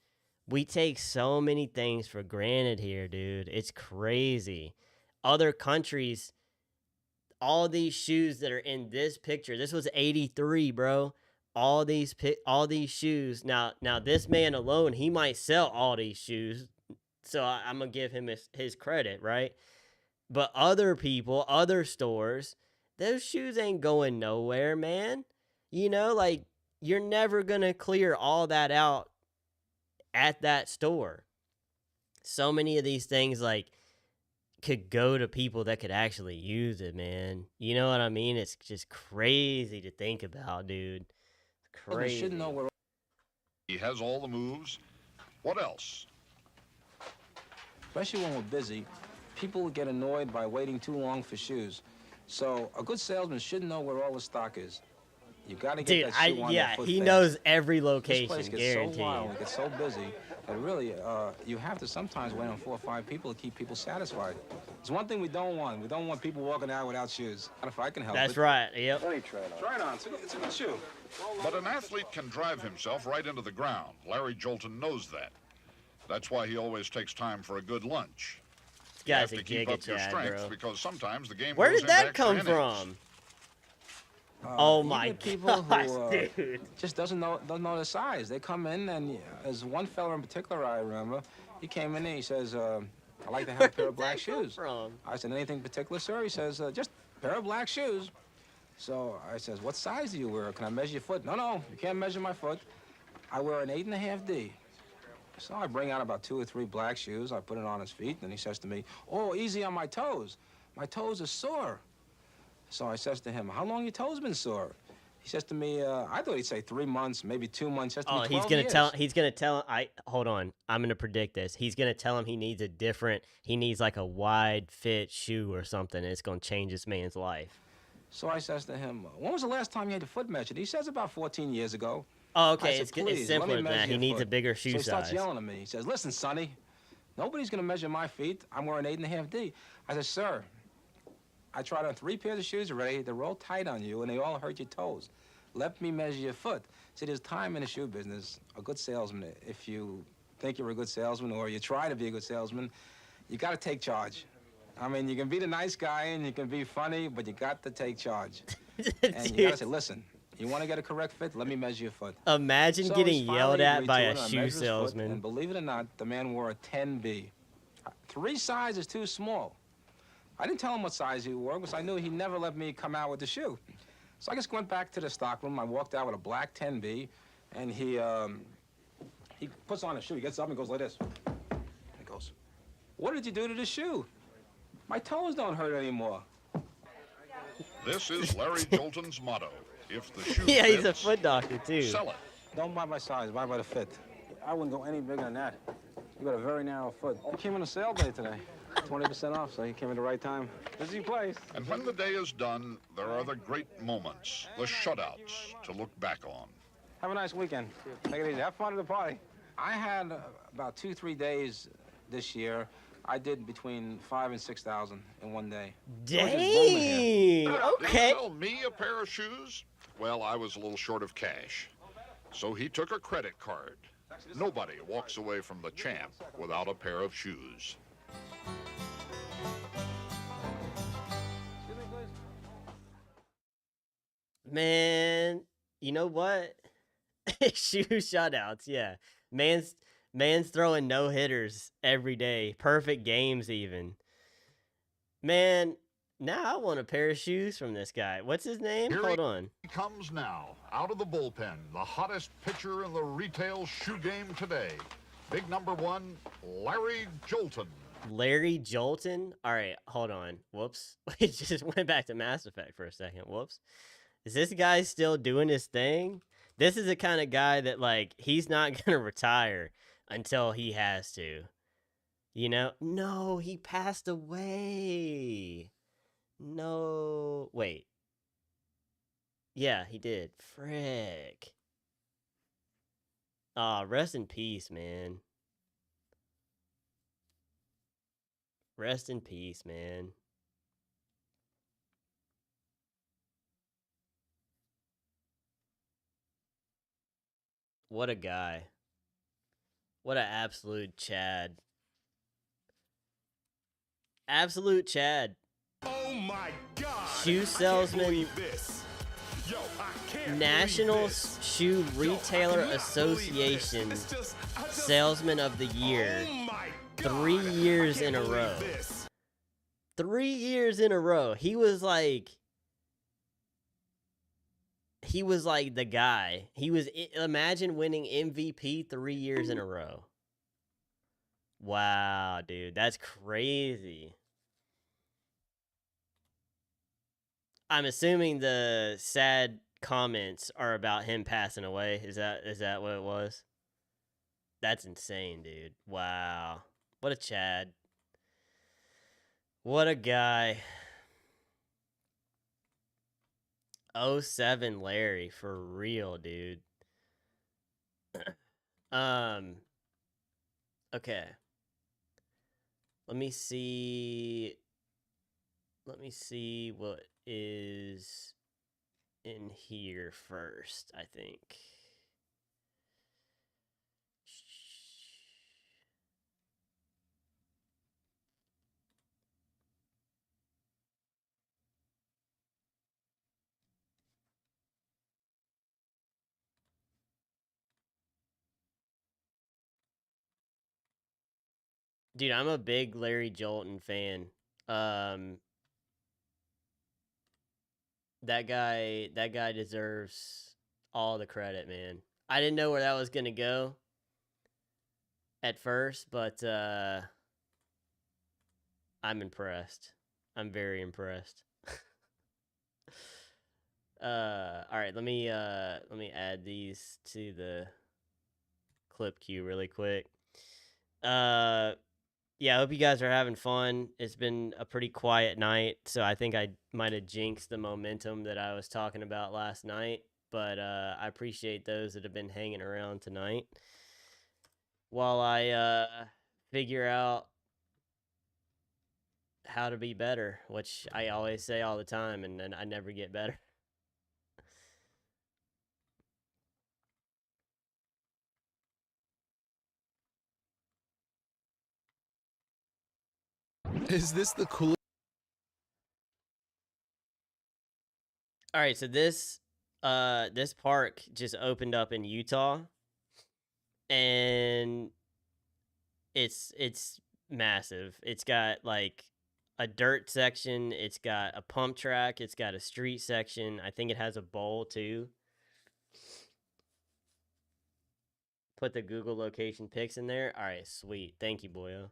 we take so many things for granted here, dude. It's crazy. Other countries, all these shoes that are in this picture, this was 83, bro. All these shoes. Now this man alone, he might sell all these shoes, so I'm gonna give him his credit, right? But other people, other stores, those shoes ain't going nowhere, man. You know, like, you're never gonna clear all that out at that store. So many of these things, like, could go to people that could actually use it, man. You know what I mean? It's just crazy to think about, dude. Crazy. Should know where He has all the moves. What else? especially when we're busy, people get annoyed by waiting too long for shoes. So a good salesman should know where all the stock is. You got to get Dude, that shoe on that foot he fast. knows every location, This place gets guaranteed. so wild, it gets so busy that really you have to sometimes wait on 4 or 5 people to keep people satisfied. It's one thing we don't want. We don't want people walking out without shoes. Not if I can help That's it. right. Yep. Let me try it on. Try it on. It's a good shoe. But an athlete can drive himself right into the ground. Larry Jolton knows that. That's why he always takes time for a good lunch. You have Guy's to a keep up your giga-chad, strength bro. because sometimes the game Where goes did into that extra come innings. from? Oh my You get people who dude. just don't know the size. They come in and there's one fella in particular I remember. He came in and he says, "I'd like to have a pair of black shoes." I said, "Anything particular, sir?" He says, "Just a pair of black shoes." So I says, "What size do you wear? Can I measure your foot?" "No, you can't measure my foot. I wear an 8.5 D." So I bring out about 2 or 3 black shoes. I put it on his feet, and he says to me, "Oh, easy on my toes. My toes are sore." So I says to him, "How long your toes been sore?" He says to me, I thought he'd say 3 months, maybe 2 months. He says to me, 12 years. He's gonna tell hold on, I'm gonna predict this. He's gonna tell him he needs like a wide fit shoe or something, and it's gonna change this man's life. So I says to him, "When was the last time you had your foot measured?" He says, "About 14 years ago." Oh, okay, I said, it's "Please, simpler let me than that. measure He your needs a foot." bigger shoe So he starts size. yelling at me. He says, "Listen, Sonny, nobody's gonna measure my feet. I'm wearing 8.5 D." I said, "Sir, I tried on 3 pairs of shoes already. They're all tight on you, and they all hurt your toes. Let me measure your foot." See, there's time in the shoe business. A good salesman, if you think you're a good salesman or you try to be a good salesman, you got to take charge. I mean, you can be the nice guy and you can be funny, but you got to take charge. And you got to say, "Listen, you want to get a correct fit? Let me measure your foot." Imagine So getting he's finally yelled at agreed by to a it, and I shoe measured his foot, salesman. And believe it or not, the man wore a 10B. 3 sizes too small. I didn't tell him what size he wore because I knew he'd never let me come out with the shoe. So I just went back to the stockroom. I walked out with a black 10B, and he puts on a shoe. He gets up and goes like this. He goes, "What did you do to the shoe? My toes don't hurt anymore." This is Larry Jolton's motto. If the shoe Yeah, he's a fits, foot doctor too. sell it. Don't buy by size, buy by the fit. I wouldn't go any bigger than that. You got a very narrow foot. I came on a sale day today. 20% off, so you came at the right time. Busy place. And when the day is done, there are the great moments, the shutouts, to look back on. Have a nice weekend. Take it easy. Have fun at the party. I had about 2-3 days this year. I did between 5,000 and 6,000 in one day. Dang. Did you Okay. sell me a pair of shoes? Well, I was a little short of cash. So he took a credit card. Nobody walks away from the champ without a pair of shoes. Man, you know what? Shoe shutouts, yeah. Man's throwing no hitters every day, perfect games even. Man, now I want a pair of shoes from this guy. What's his name? Here Hold on. he comes now, out of the bullpen, the hottest pitcher in the retail shoe game today. Big number 1, Larry Jolton. Larry Jolton? All right, hold on. Whoops. We just went back to Mass Effect for a second. Whoops. Is this guy still doing his thing? This is the kind of guy that, like, he's not going to retire until he has to. You know? No, he passed away. No. Wait. Yeah, he did. Frick. Aw, rest in peace, man. Rest in peace, man. What a guy. What an absolute Chad. Absolute Chad. Oh my God! Shoe salesman. This. Yo, I can't National Shoe Retailer Association Salesman of the Year. 3 years in a row. 3 years in a row. He was like he was like the guy. Imagine winning MVP 3 years in a row. Wow, dude, that's crazy. I'm assuming the sad comments are about him passing away. Is that what it was? That's insane, dude. Wow. What a Chad. What a guy. 07 Larry, for real, dude. Okay. Let me see what is in here first, I think. Dude, I'm a big Larry Jolton fan. That guy deserves all the credit, man. I didn't know where that was gonna go at first, but I'm impressed. I'm very impressed. All right, let me add these to the clip queue really quick. Yeah, I hope you guys are having fun. It's been a pretty quiet night, so I think I might have jinxed the momentum that I was talking about last night, but I appreciate those that have been hanging around tonight while I figure out how to be better, which I always say all the time, and then I never get better. Is this the coolest? All right, so this park just opened up in Utah, and it's massive. It's got like a dirt section, it's got a pump track, it's got a street section. I think it has a bowl too. Put the Google location pics in there. All right, sweet. Thank you, boyo.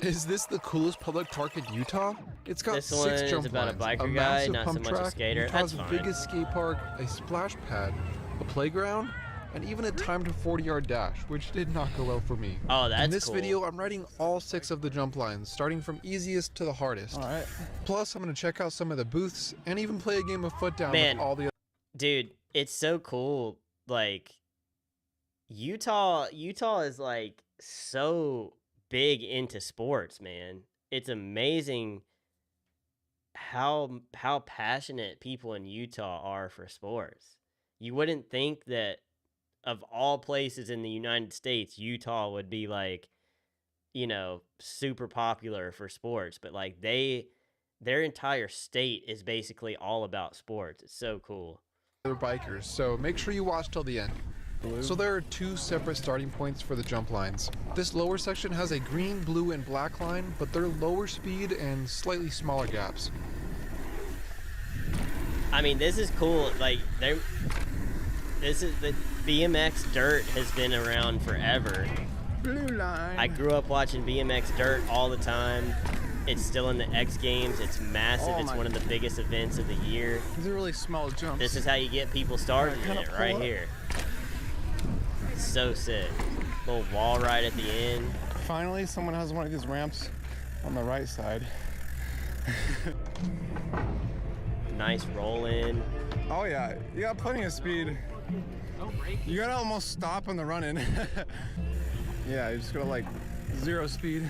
Is this the coolest public park in Utah? It's got This 6 one is jump about a lines, biker a guy, massive not so pump much a track, skater. Utah's That's fine. biggest skate park, a splash pad, a playground, and even a timed 40-yard dash, which did not go well for me. Oh, that's In this cool. video, I'm riding all 6 of the jump lines, starting from easiest to the hardest. All right. Plus, I'm going to check out some of the booths and even play a game of foot down Man, with all the. Dude, it's so cool. Like Utah is like so big into sports, man. It's amazing how passionate people in Utah are for sports. You wouldn't think that of all places in the United States, Utah would be like, you know, super popular for sports, but like their entire state is basically all about sports. It's so cool. Other bikers, so make sure you watch till the end. So there are 2 separate starting points for the jump lines. This lower section has a green, blue, and black line, but they're lower speed and slightly smaller gaps. I mean, this is cool. Like this is the BMX dirt has been around forever. Blue line. I grew up watching BMX dirt all the time. It's still in the X Games. It's massive. Oh it's one of the biggest events of the year. These are really small jumps. This is how you get people started in it, right pull up. here. It's so sick. Little wall ride at the end. Finally, someone has one of these ramps on the right side. Nice roll in. Oh yeah, you got plenty of speed. You gotta almost stop on the run in. Yeah, you just gotta like 0 speed.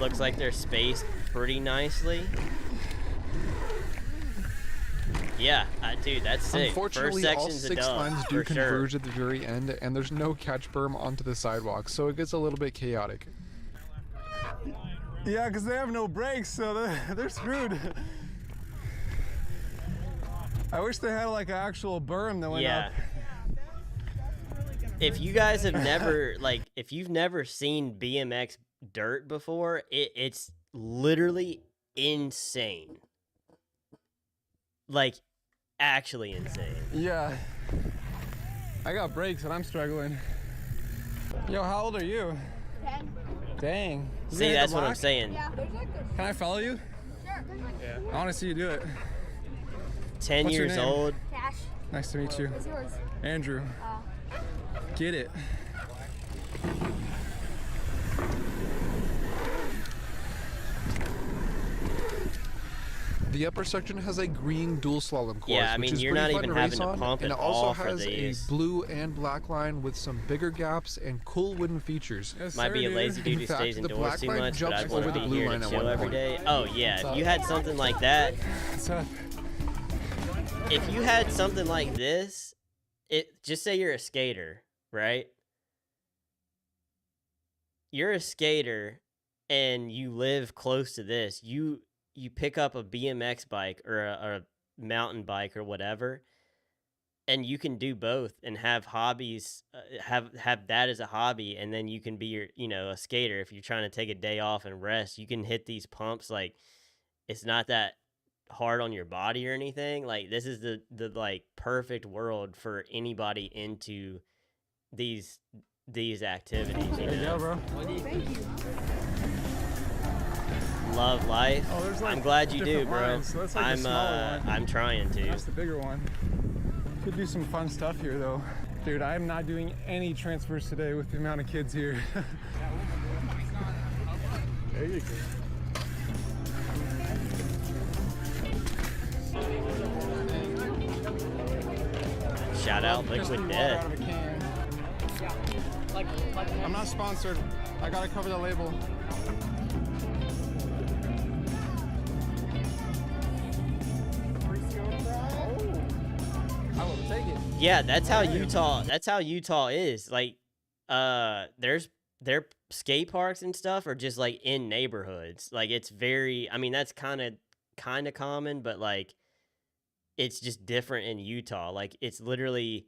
Looks like they're spaced pretty nicely. Yeah, dude, that's sick. Unfortunately, First all section's a 6 dub, lines do for sure. converge at the very end, and there's no catch berm onto the sidewalk, so it gets a little bit chaotic. Yeah, because they have no brakes, so they're screwed. I wish they had like an actual berm that went up. If you guys have never if you've never seen BMX dirt before, it's literally insane. Like, actually insane. Yeah. I got brakes and I'm struggling. Yo, how old are you? 10. Dang. You See, hit the that's what I'm block? saying. Yeah. Can I follow you? Sure. Yeah. I want to see you do it. 10 What's your years name? old. Cash. Nice to meet you. What's yours? Andrew. Get it. The upper section has a green dual slalom course, Yeah, I mean, which is you're pretty not fun even to having race to on, pump and it it also all for has a these. blue and black line with some bigger gaps and cool wooden features. Might be a lazy dude who stays indoors too much, but I want to be here to chill every day. Oh yeah, if you had something like that, if you had something like this, just say you're a skater, right? You're a skater and you live close to this. You pick up a BMX bike or a mountain bike or whatever, and you can do both and have hobbies, have that as a hobby, and then you can be a skater. If you're trying to take a day off and rest, you can hit these pumps. Like, it's not that hard on your body or anything. Like, this is the like perfect world for anybody into these activities. There you go, bro. Thank you. Love life. Oh, there's like I'm glad you do, different bro. lines, so that's like the smaller one. I'm trying to. That's the bigger one. Could do some fun stuff here though. Dude, I am not doing any transfers today with the amount of kids here. There you go. Shout out Liquid Death. I'm not sponsored. I gotta cover the label. I will take it. Yeah, that's how Utah is. Like, their skate parks and stuff are just like in neighborhoods. Like, it's very, I mean, that's kind of common, but like, it's just different in Utah. Like, it's literally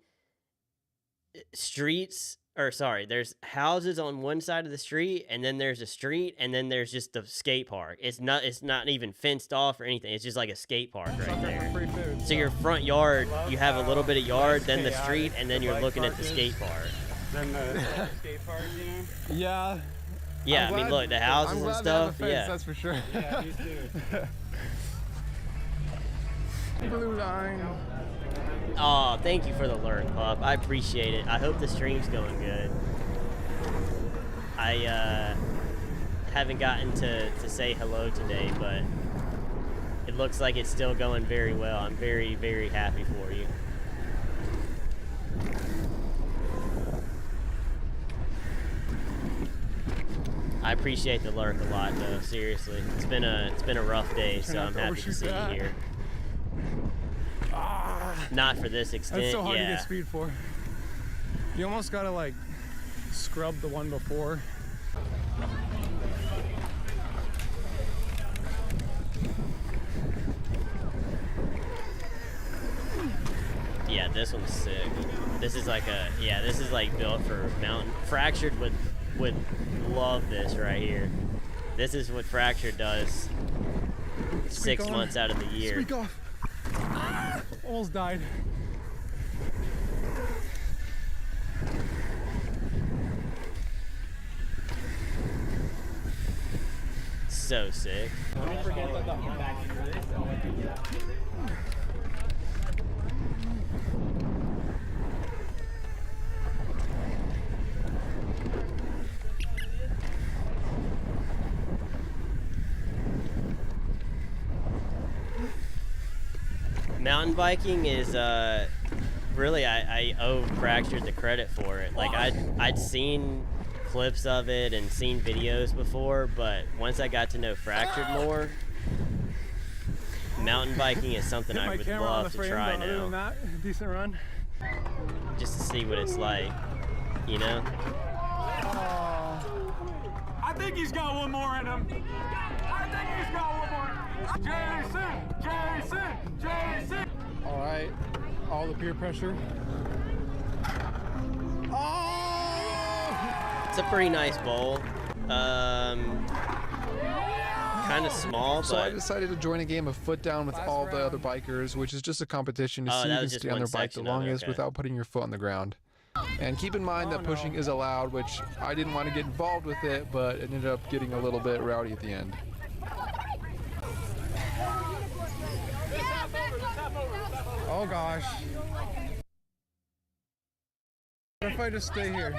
there's houses on one side of the street, and then there's a street, and then there's just the skate park. It's not even fenced off or anything. It's just like a skate park right there. So your front yard, you have a little bit of yard, then the street, and then you're looking at the skate park. Then the skate park, you know? Yeah. Yeah, I mean, look, the houses and stuff. Yeah, that's for sure. Yeah, me too. Blue line. Oh, thank you for the lurk, pup. I appreciate it. I hope the stream's going good. I haven't gotten to say hello today, but it looks like it's still going very well. I'm very, very happy for you. I appreciate the lurk a lot, though. Seriously, it's been a rough day, so I'm happy to see you here. Not for this extent. That's so hard to get speed for. You almost gotta like scrub the one before. Yeah, this one's sick. This is like this is like built for mountain. Fractured would love this right here. This is what Fractured does 6 months out of the year. Squeak off. Almost died. So sick. Mountain biking is really I owe Fractured the credit for it. Like I'd seen clips of it and seen videos before, but once I got to know Fractured more, mountain biking is something I would love to try now. Other than that, decent run. Just to see what it's like, you know? I think he's got one more in him. Jason! All right, all the peer pressure. It's a pretty nice bowl. kind of small, So I but decided to join a game of foot down with all the other bikers, which is just a competition to see who can stay on their bike the longest without putting your foot on the ground. And keep in mind that pushing is allowed, which I didn't want to get involved with it, but it ended up getting a little bit rowdy at the end. Oh gosh. What if I just stay here?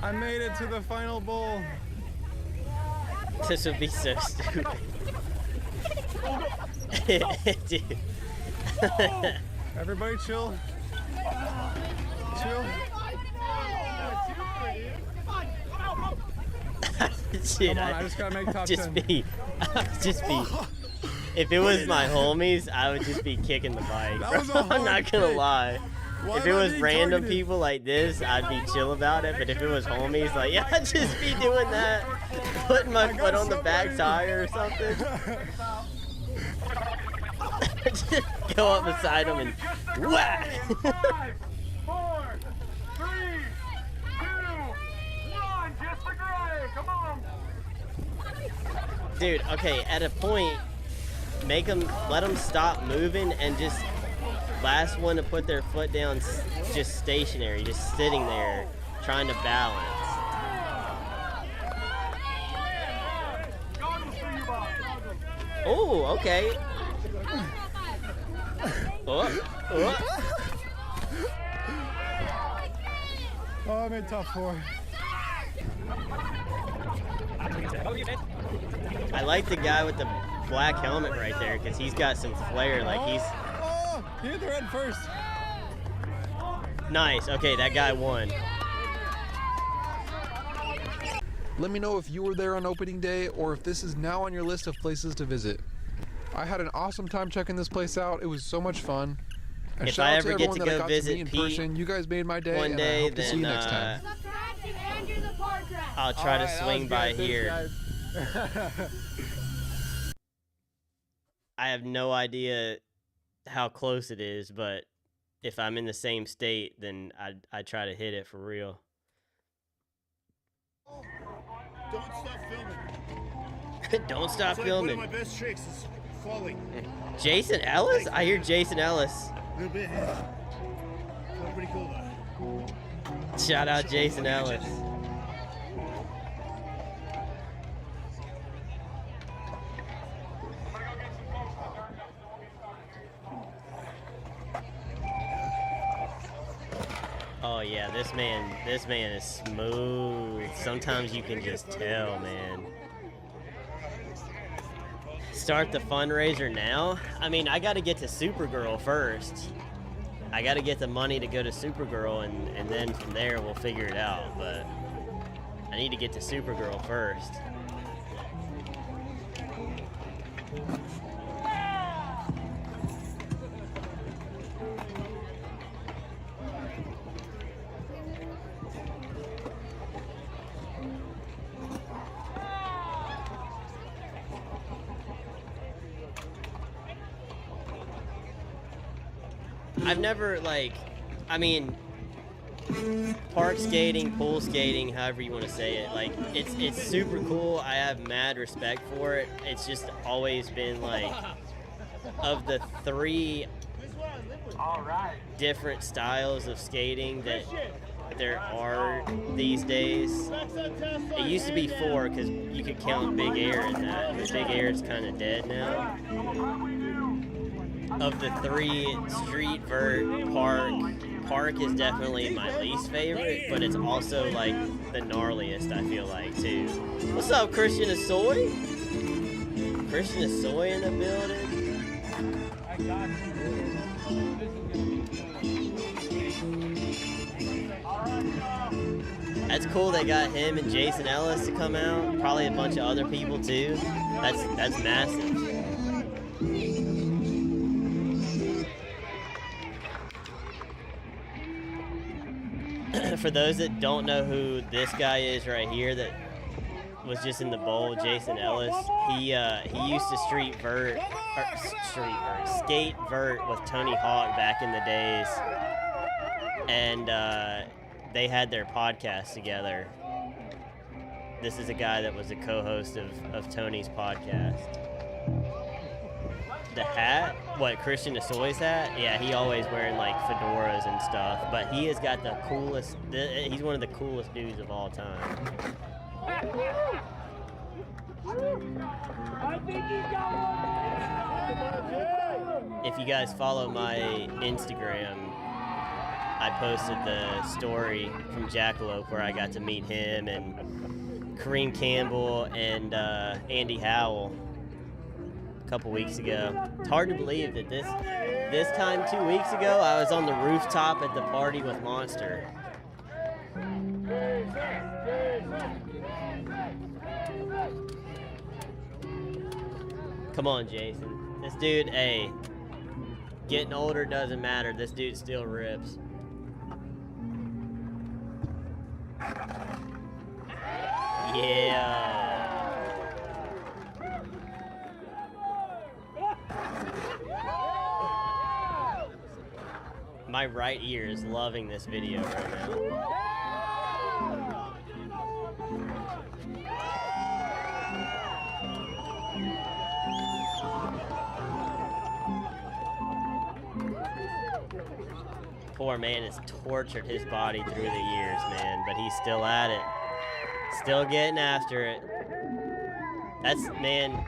I made it to the final bowl. This would be so stupid. Dude. Everybody chill. Chill. Dude, Come on, I just gotta make top 10. Just be. If it was my homies, I would just be kicking the bike. Bro. I'm not gonna lie. If it was random people like this, I'd be chill about it. But if it was homies, like, yeah, I'd just be doing that, putting my foot on the back tire or something. Just go up beside them and whack. 5, 4, 3, 2, 1. Just the gray. Come on. Dude, okay, at a point, let them stop moving and just last one to put their foot down, just stationary, just sitting there, trying to balance. Oh, okay. Oh. Oh, I made top 4. I like the guy with the black helmet right there because he's got some flair. Like he's. Oh, he hit the red first. Nice. Okay, that guy won. Let me know if you were there on opening day or if this is now on your list of places to visit. I had an awesome time checking this place out. It was so much fun. And If shout I out ever to get everyone to that I go got visit to meet in Pete person. You guys made my day, one and day, I hope to see you then, next time. I'll try to swing by here. I have no idea how close it is, but if I'm in the same state, then I'd try to hit it for real. Don't stop filming. Don't stop It's like filming. one of my best tricks is falling. Jason Ellis? I hear Jason Ellis. A little bit. Felt pretty cool though. Shout out Jason Ellis. Oh yeah, this man is smooth. Sometimes you can just tell, man. Start the fundraiser now? I mean, I gotta get to Supergirl first. I gotta get the money to go to Supergirl, and then from there we'll figure it out, but I need to get to Supergirl first. I've never, like, I mean, park skating, pool skating, however you want to say it, like, it's super cool. I have mad respect for it. It's just always been, like, of the 3 different styles of skating that there are these days. It used to be 4 because you could count Big Air in that, but Big Air is kind of dead now. Of the 3, street, vert, park is definitely my least favorite, but it's also like the gnarliest, I feel like, too. What's up, Christian Asoy? Christian Asoy in the building. I got That's cool they got him and Jason Ellis to come out. Probably a bunch of other people too. That's massive. For those that don't know who this guy is right here, that was just in the bowl, Jason Ellis. He used to skate vert with Tony Hawk back in the days, and they had their podcast together. This is a guy that was a co-host of Tony's podcast. The hat? What, Christian Asoy's hat? Yeah, he always wearing like fedoras and stuff, but he has got the coolest, he's one of the coolest dudes of all time. If you guys follow my Instagram, I posted the story from Jackalope where I got to meet him and Kareem Campbell and Andy Howell a couple weeks ago. It's hard to believe that this time 2 weeks ago I was on the rooftop at the party with Monster. Come on, Jason. This dude, hey, getting older doesn't matter. This dude still rips. Yeah. My right ear is loving this video right now. Poor man has tortured his body through the years, man, but he's still at it. Still getting after it. That's, man,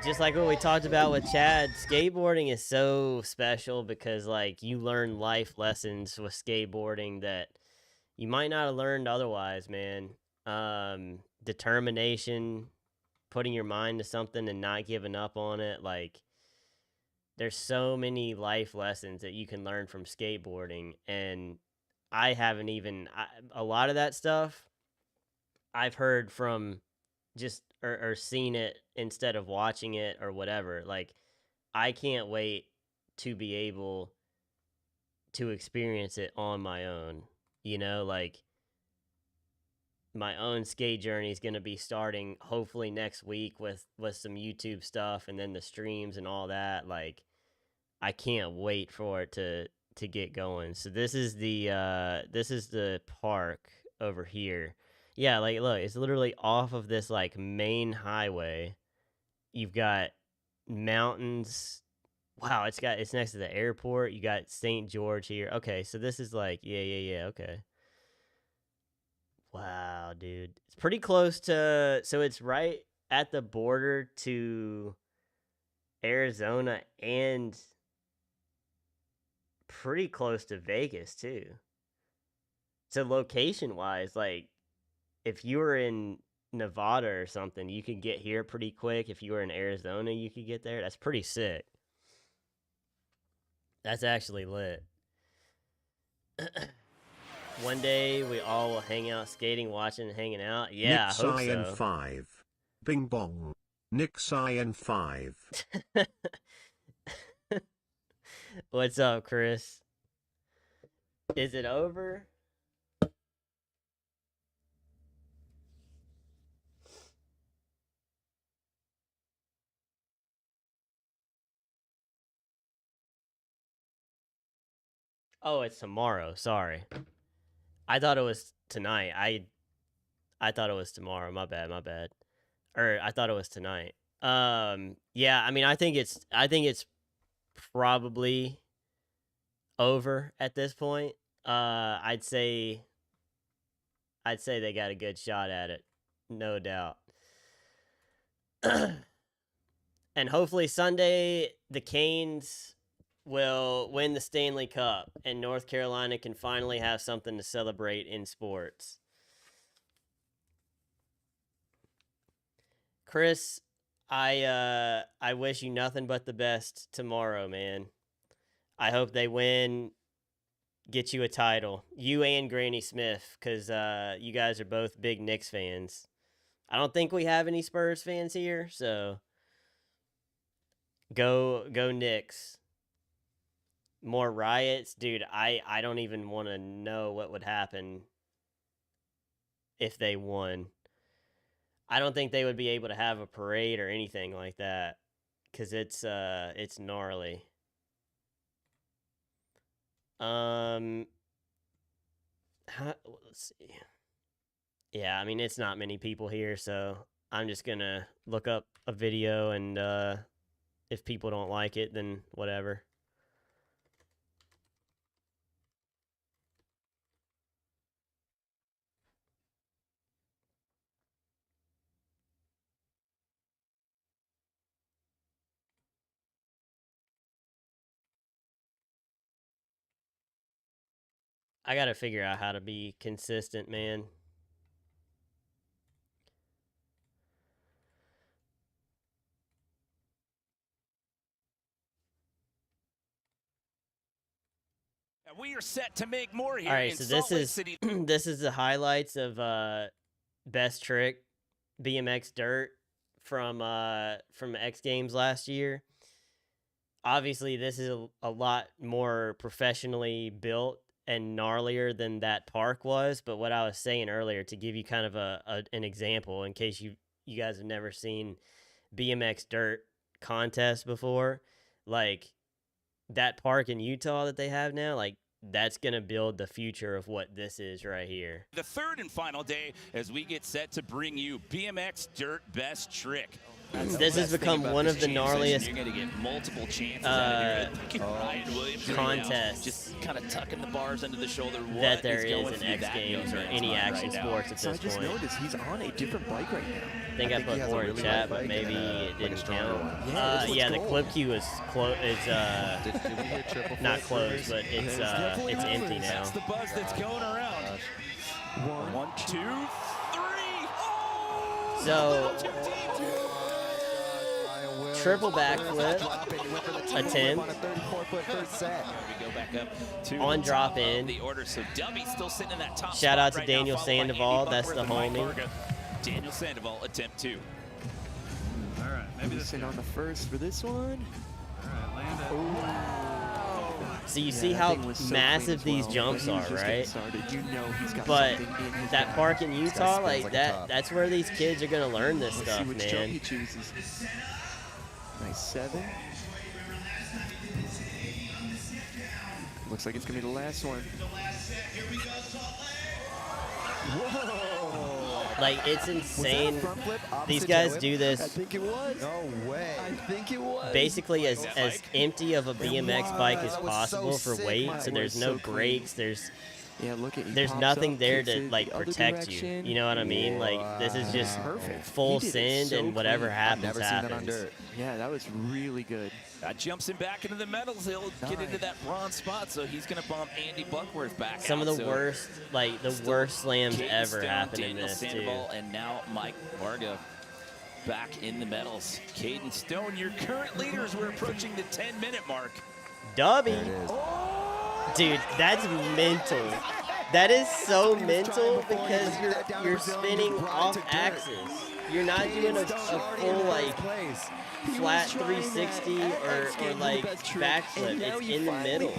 just like what we talked about with Chad, skateboarding is so special because, like, you learn life lessons with skateboarding that you might not have learned otherwise, man. Determination, putting your mind to something and not giving up on it, like, there's so many life lessons that you can learn from skateboarding, and I haven't even, a lot of that stuff I've heard from just, or seen it instead of watching it or whatever. Like, I can't wait to be able to experience it on my own, you know, like, my own skate journey is going to be starting hopefully next week with some YouTube stuff and then the streams and all that. Like, I can't wait for it to get going. So this is the park over here. Yeah, like, look, it's literally off of this, like, main highway. You've got mountains. Wow, it's next to the airport. You got St. George here. Okay, so this is like, yeah, okay. Wow, dude. It's pretty close to, so it's right at the border to Arizona and pretty close to Vegas, too. So location-wise, like, if you were in Nevada or something, you could get here pretty quick. If you were in Arizona, you could get there. That's pretty sick. That's actually lit. One day we all will hang out skating, watching, and hanging out. Yeah, Nick I hope Cyan so. 5. Bing bong. Nick Cyan 5. What's up, Chris? Is it over? Oh, it's tomorrow. Sorry. I thought it was tonight. I thought it was tomorrow. My bad. Or I thought it was tonight. Yeah, I mean, I think it's probably over at this point. I'd say they got a good shot at it. No doubt. And hopefully Sunday the Canes will win the Stanley Cup and North Carolina can finally have something to celebrate in sports. Chris, I wish you nothing but the best tomorrow, man. I hope they win, get you a title. You and Granny Smith, because you guys are both big Knicks fans. I don't think we have any Spurs fans here, so go Knicks. More riots? Dude, I don't even want to know what would happen if they won. I don't think they would be able to have a parade or anything like that because it's gnarly. Let's see. Yeah, I mean, it's not many people here, so I'm just gonna look up a video, and if people don't like it, then whatever. I gotta figure out how to be consistent, man. We are set to make more here All right, in so Salt this Lake is City. this is the highlights of best trick BMX dirt from X Games last year. Obviously, this is a lot more professionally built and gnarlier than that park was. But what I was saying earlier, to give you kind of an example, in case you guys have never seen BMX dirt contest before, like that park in Utah that they have now, like that's gonna build the future of what this is right here. The third and final day as we get set to bring you BMX Dirt Best Trick. This has become one of the gnarliest You're going to get multiple chances out of here. Ryan Williams contests just kind of tucking the bars under the shoulder. That there is in X Games or any action sports at this point. I just noticed he's on a different bike right now. I think I put more in chat, but maybe it didn't count. Yeah, the clip queue is not closed, but it's empty now. That's the buzz that's going around. 1, 2, 3. Oh! So triple backflip attempt on drop in. Shout out to Daniel Sandoval, that's the homie. Daniel Sandoval, attempt 2. All right, maybe this on the first for this one. All right, land it. So you see how massive these jumps are, right? But that park in Utah, like that's where these kids are gonna learn this stuff, man. Nice 7. Looks like it's gonna be the last one. Whoa! Like, it's insane. These guys do this. I think it was. No way. I think it was. Basically as empty of a BMX bike as possible for weight. So there's no brakes. There's nothing there to like protect you. You know what I mean? Like, this is just full send, and whatever happens happens. Yeah, that was really good. That jumps him back into the medals. He'll get into that bronze spot, so he's going to bump Andy Buckworth back. Some of the worst, like the worst slams ever happen in Daniel this Sandoval, too. and now Mike Varga back in the medals. Caden Stone, your current leaders. We're approaching the 10-minute mark. Dubby. Dude, that's mental. That is so mental because you're spinning off axis. You're not doing a full like flat 360 or like backflip. It's in the middle.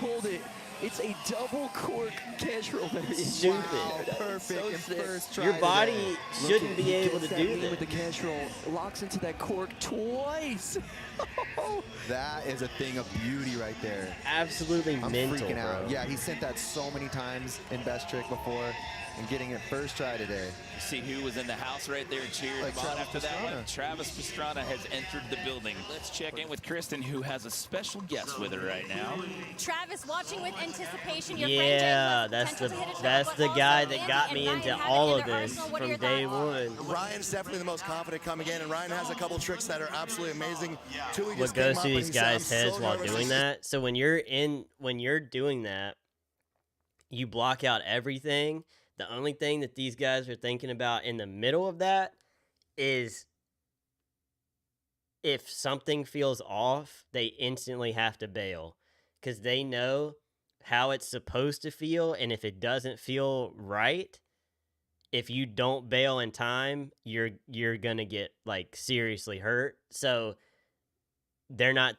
It's a double cork cash roll. Stupid. Perfect. First try. Your body shouldn't be able to do this. With the cash roll, locks into that cork twice. That is a thing of beauty right there. Absolutely I'm mental, freaking out. bro. Yeah, he sent that so many times in Best Trick before, and getting it first try today. You see who was in the house right there and cheered Like him on Travis after that Pastrana. one. Travis Pastrana has entered the building. Let's check in with Kristen, who has a special guest with her right now. Travis, watching with anticipation. Your Yeah, that's the guy that got me into all of this from day one. Ryan's definitely the most confident coming in, and Ryan has a couple tricks that are absolutely amazing. What goes through these guys' heads while doing that? So when you're doing that, you block out everything. The only thing that these guys are thinking about in the middle of that is if something feels off, they instantly have to bail because they know how it's supposed to feel, and if it doesn't feel right, if you don't bail in time, you're gonna get like seriously hurt. So they're not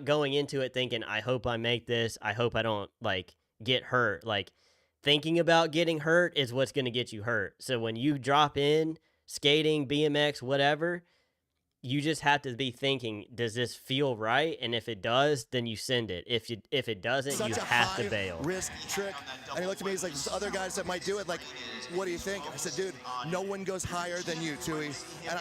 going into it thinking, I hope I make this, I hope I don't like get hurt. Like, thinking about getting hurt is what's going to get you hurt. So when you drop in skating, BMX, whatever, you just have to be thinking, does this feel right? And if it does, then you send it. If it doesn't, Such you a have to high bail. risk trick. And he looked at me, he's like, there's other guys that might do it. Like, what do you think? I said, dude, no one goes higher than you, Tui. And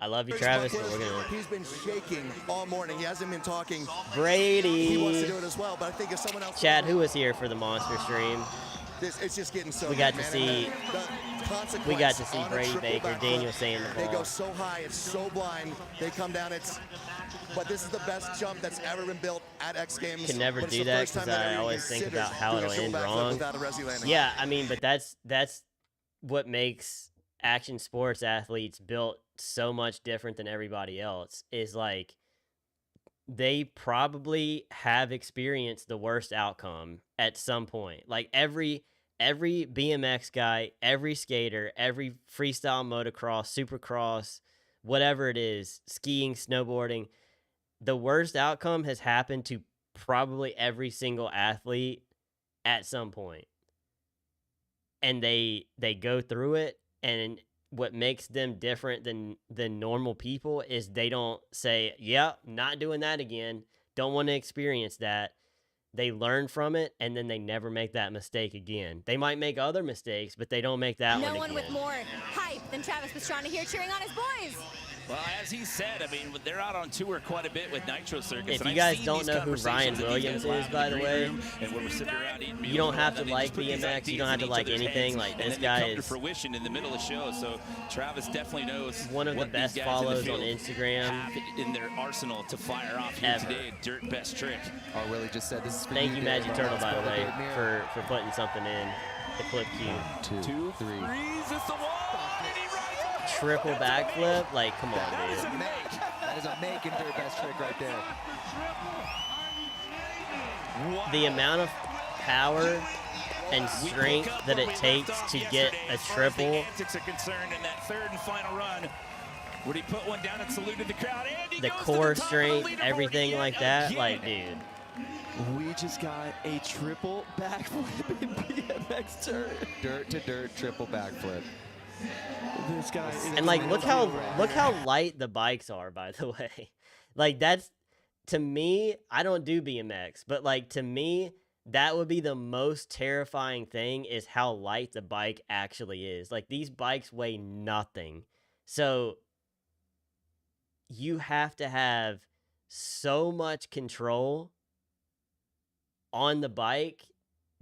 I love you, Travis, but we're gonna. He's been shaking all morning. He hasn't been talking. Brady. He wants to do it as well, but I think if someone else. Chad, who was here for the monster stream? It's just getting so. We got good, to man. see. We got to see Brady Baker, Daniel saying the They ball. go so high, it's so blind. They come down. But this is the best jump that's ever been built at X Games. Can never do that because I always think about how it'll end wrong. Yeah, I mean, but that's what makes action sports athletes built so much different than everybody else. Is like they probably have experienced the worst outcome at some point. Like every BMX guy, every skater, every freestyle motocross, supercross, whatever it is, skiing, snowboarding, the worst outcome has happened to probably every single athlete at some point. And they go through it, and what makes them different than normal people is they don't say, "Yep, not doing that again. Don't want to experience that." They learn from it, and then they never make that mistake again. They might make other mistakes, but they don't make that one No one again. with more hype than Travis Pastrana here cheering on his boys. Well, as he said, I mean, they're out on tour quite a bit with Nitro Circus. If you guys don't know who Ryan Williams is, by the way, you don't have to like BMX. You don't have to like anything. Like this guy is fruition in the middle of the show. So Travis definitely knows one of the best follows on Instagram have in their arsenal to fire off here today. Dirt best trick. Oh, Willie just said this is for Thank you, Magic bro. Turtle, by the way, Mirror. for putting something in the clip cue. 1, 2, 3. It's the wall. Triple backflip, like come on, dude. That is a make and dirt best trick right there. The amount of power and strength that it takes to get a triple. Antics are concerned in that third and final run. Would he put one down and saluted the crowd? And The core strength, everything like that, like dude. We just got a triple backflip in BMX turn. Dirt to dirt triple backflip. This guy is And like look how light the bikes are, by the way. Like that's, to me, I don't do BMX, but like to me that would be the most terrifying thing, is how light the bike actually is. Like these bikes weigh nothing. So you have to have so much control on the bike,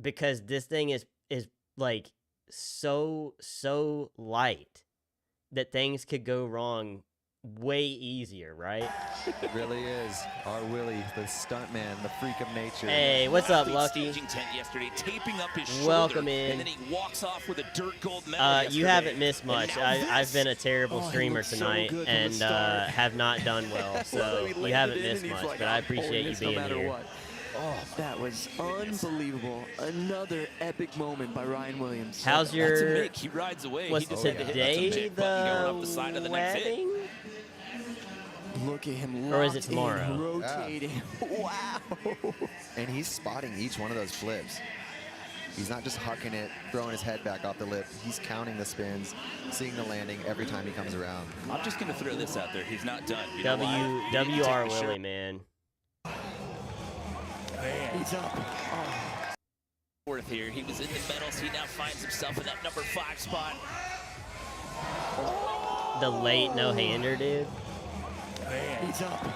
because this thing is like so light that things could go wrong way easier, right? It really is. Our Willie, the stuntman, the freak of nature. Hey, what's up, Lucky? Tent yesterday, taping up his shoulder, Welcome in. and then he walks off with a dirt gold medal You haven't missed much. I've been a terrible streamer tonight and have not done well, so you haven't missed much, but I appreciate you being here. Oh, that was unbelievable. Another epic moment by Ryan Williams. How's your, he rides away. was He just had to hit today that subject button going up the the side of the next hit. wedding? Look at him. Or is it locked in, tomorrow? rotating. Wow. And he's spotting each one of those flips. He's not just hucking it, throwing his head back off the lip. He's counting the spins, seeing the landing every time he comes around. I'm just going to throw this out there. He's not done. You know why? WR Willie, man. He's up. Fourth here. He was in the medals. He now finds himself in that number 5 spot. The late no-hander, dude. He's up.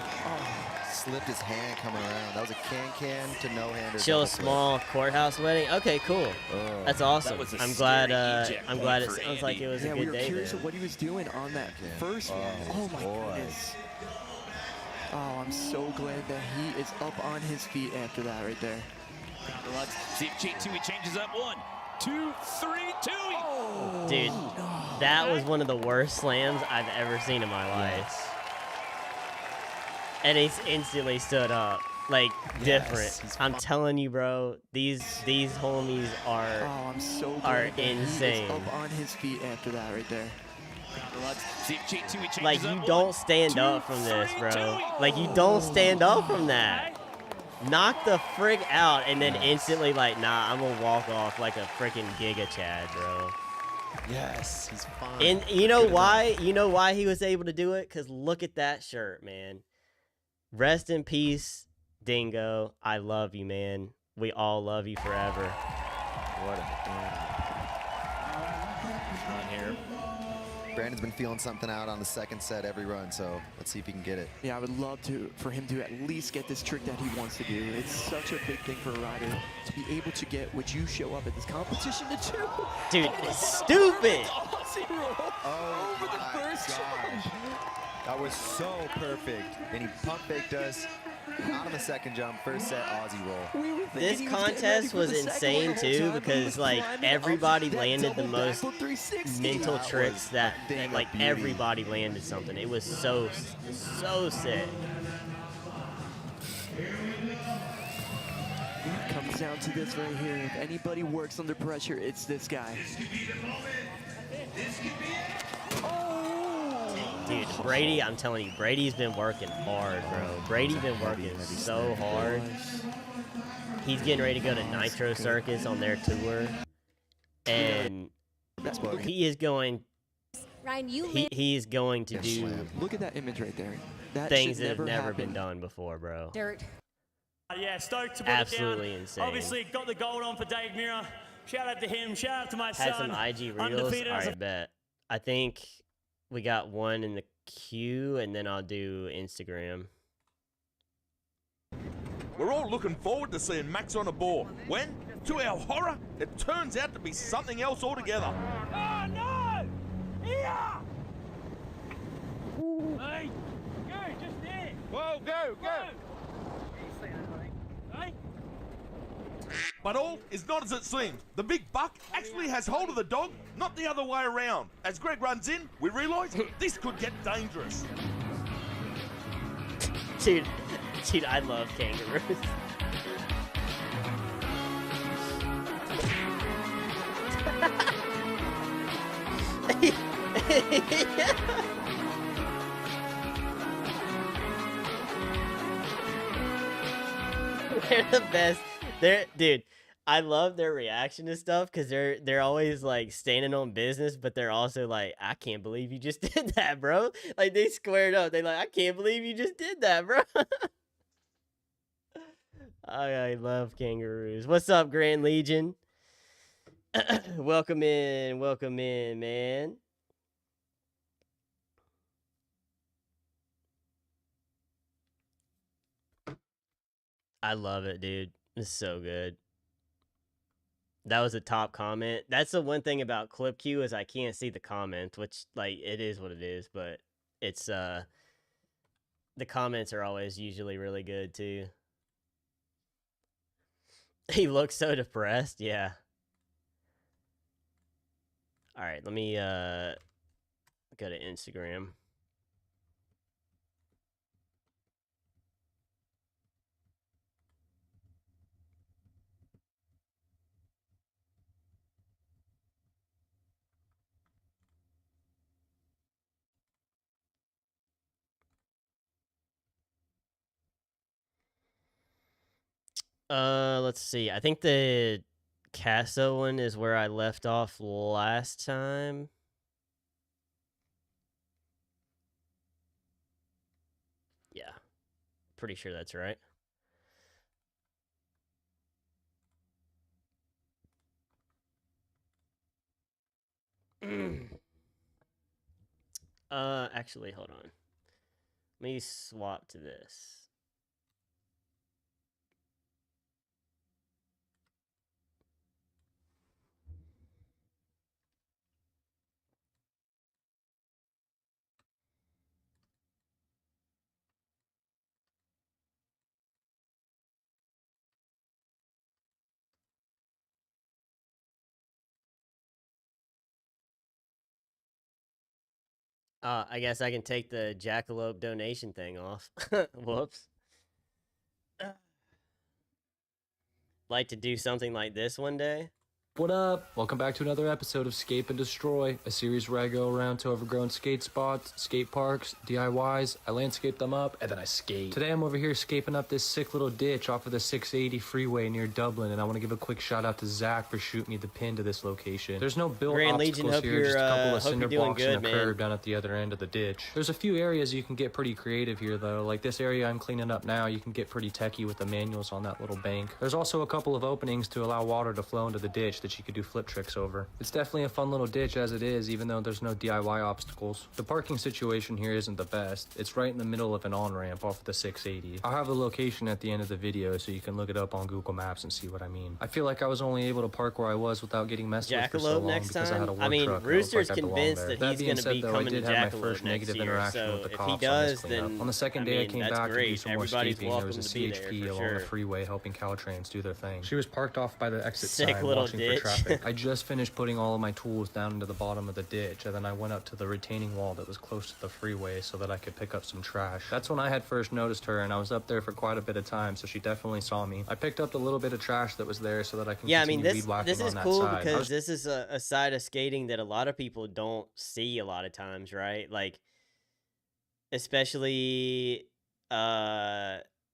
Slipped his hand coming around. That was a can to no-hander. Chill small courthouse wedding. Okay, cool. That's awesome. That was a I'm glad. scary I'm eject glad point it for sounds like Andy. it was Yeah, a we good were day curious there. of what he was doing on that first one. Oh my goodness. Oh, I'm so glad that he is up on his feet after that right there. See if J2 changes up. 1, 2, 3, 2. Dude, that was one of the worst slams I've ever seen in my life. And he's instantly stood up, like different. I'm telling you, bro, these homies are I'm so are glad that insane. He is up on his feet after that right there. See if J2 changes Like you up. don't stand up from this, bro. Like you don't stand up from that. Knock the frick out and then instantly like, nah, I'm gonna walk off like a freaking Giga Chad, bro. Yes, he's fine. And you know why? You know why he was able to do it? Because look at that shirt, man. Rest in peace, Dingo. I love you, man. We all love you forever. What a on here. Brandon's been feeling something out on the second set every run, so let's see if he can get it. Yeah, I would love for him to at least get this trick that he wants to do. It's such a big thing for a rider to be able to get what you show up at this competition to do. Dude, it's stupid. Oh over the first jump. That was so perfect. And he pump faked us out on the second jump, first set Aussie roll. This contest was insane too because like everybody landed the most mental tricks that like everybody landed something. It was so sick. It comes down to this right here. If anybody works under pressure, it's this guy. Dude, Brady, I'm telling you, Brady's been working hard, bro. Brady's been working so hard. He's getting ready to go to Nitro Circus on their tour. And he is going Ryan, he is going to do Look at that image right there. That things should that have never happen. been done before, bro. Dirt. Yeah, stoked to put Absolutely it down. insane. Obviously, got the gold on for Dave Mirror. Shout out to him. Shout out to my Had son. some IG reels. Undefeated All as a right, bet. I think we got one in the queue, and then I'll do Instagram. We're all looking forward to seeing Max on a board. When, to our horror, it turns out to be something else altogether. Oh, no! Here! Hey, go, just there. Whoa, go, go! Hey? But all is not as it seems. The big buck actually has hold of the dog, not the other way around. As Greg runs in, we realise this could get dangerous. Dude, I love kangaroos. They're the best. Dude, I love their reaction to stuff because they're always like standing on business, but they're also like, I can't believe you just did that, bro. Like they squared up. They like, I can't believe you just did that, bro. I love kangaroos. What's up, Grand Legion? Welcome in, man. I love it, dude. It's so good. That was a top comment. That's the one thing about Clip Q is I can't see the comments, which like it is what it is, but it's the comments are always usually really good too. He looks so depressed, yeah. All right, let me go to Instagram. Let's see. I think the Casa one is where I left off last time. Yeah. Pretty sure that's right. Actually, hold on. Let me swap to this. I guess I can take the jackalope donation thing off. Whoops. Like to do something like this one day. What up? Welcome back to another episode of Scape and Destroy, a series where I go around to overgrown skate spots, skate parks, DIYs, I landscape them up, and then I skate. Today I'm over here scaping up this sick little ditch off of the 680 freeway near Dublin, and I want to give a quick shout out to Zach for shooting me the pin to this location. There's no built Grand Legion, obstacles hope here, just a couple of hope cinder you're doing blocks good, and a man. curb down at the other end of the ditch. There's a few areas you can get pretty creative here though, like this area I'm cleaning up now, you can get pretty techie with the manuals on that little bank. There's also a couple of openings to allow water to flow into the ditch that you could do flip tricks over. It's definitely a fun little ditch as it is, even though there's no DIY obstacles. The parking situation here isn't the best. It's right in the middle of an on-ramp off of the 680. I'll have the location at the end of the video so you can look it up on Google Maps and see what I mean. I feel like I was only able to park where I was without getting messed with for so long next because I had a time? work I mean, truck. Rooster's I belong convinced there. that he's being gonna said, be though, I coming did to have my Jackalope first next negative year, interaction so with the if he cops on does, this cleanup. then, On the second I day I mean, came that's back to do great. some more Everybody's escaping, there was a welcome to be there, CHP for along the sure. freeway helping Caltrans do their thing. She was parked off by the exit Sick sign little watching ditch. for traffic. I just finished putting all of my tools down into the bottom of the ditch, and then I went up to the retaining wall that was close to the freeway so that I could pick up some trash. That's when I had first noticed her, and I was up there for quite a bit of time, so she definitely saw me. I picked up the little bit of trash that was there so that I can Yeah, I mean, continue this weed whacking this on is that cool side. because this is a side of skating that a lot of people don't see a lot of times, right? Like, especially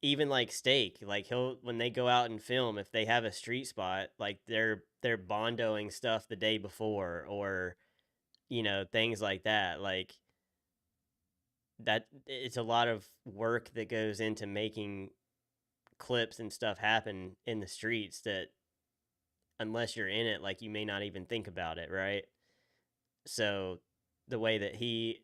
even like Steak, like he'll when they go out and film, if they have a street spot, like they're bondoing stuff the day before, or things like that. Like that, it's a lot of work that goes into making clips and stuff happen in the streets that unless you're in it, like you may not even think about it, right? So the way that it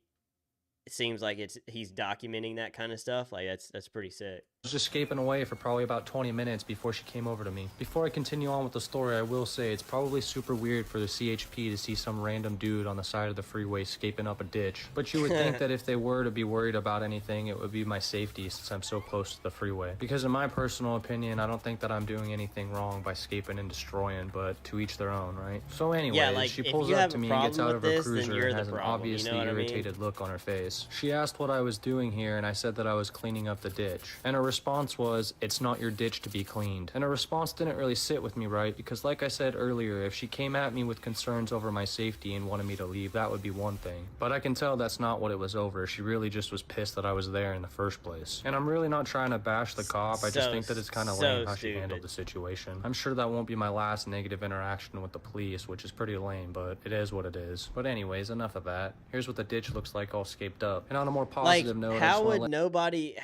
seems like he's documenting that kind of stuff, like that's pretty sick. I was just escaping away for probably about 20 minutes before she came over to me. Before I continue on with the story, I will say it's probably super weird for the CHP to see some random dude on the side of the freeway escaping up a ditch. But you would think that if they were to be worried about anything, it would be my safety since I'm so close to the freeway. Because in my personal opinion, I don't think that I'm doing anything wrong by escaping and destroying, but to each their own, right? So anyway, Yeah, like, she if pulls you up have to a me and gets problem out with of her this, then cruiser you're and the has an problem, you obviously know what I mean? irritated look on her face. She asked what I was doing here, and I said that I was cleaning up the ditch. And her response was, "It's not your ditch to be cleaned." And her response didn't really sit with me right, because like I said earlier, if she came at me with concerns over my safety and wanted me to leave, that would be one thing. But I can tell that's not what it was over. She really just was pissed that I was there in the first place. And I'm really not trying to bash the cop, I just think that it's kind of lame how she handled the situation. I'm sure that won't be my last negative interaction with the police, which is pretty lame, but it is what it is. But anyways, enough of that. Here's what the ditch looks like all scaped up. And on a more positive note, how would nobody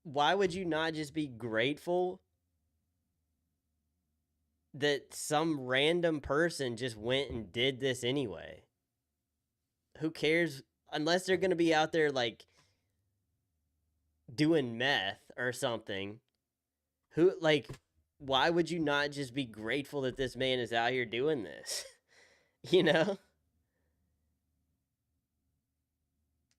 why would you not just be grateful that some random person just went and did this anyway? Who cares? Unless they're going to be out there like doing meth or something. Why would you not just be grateful that this man is out here doing this? You know?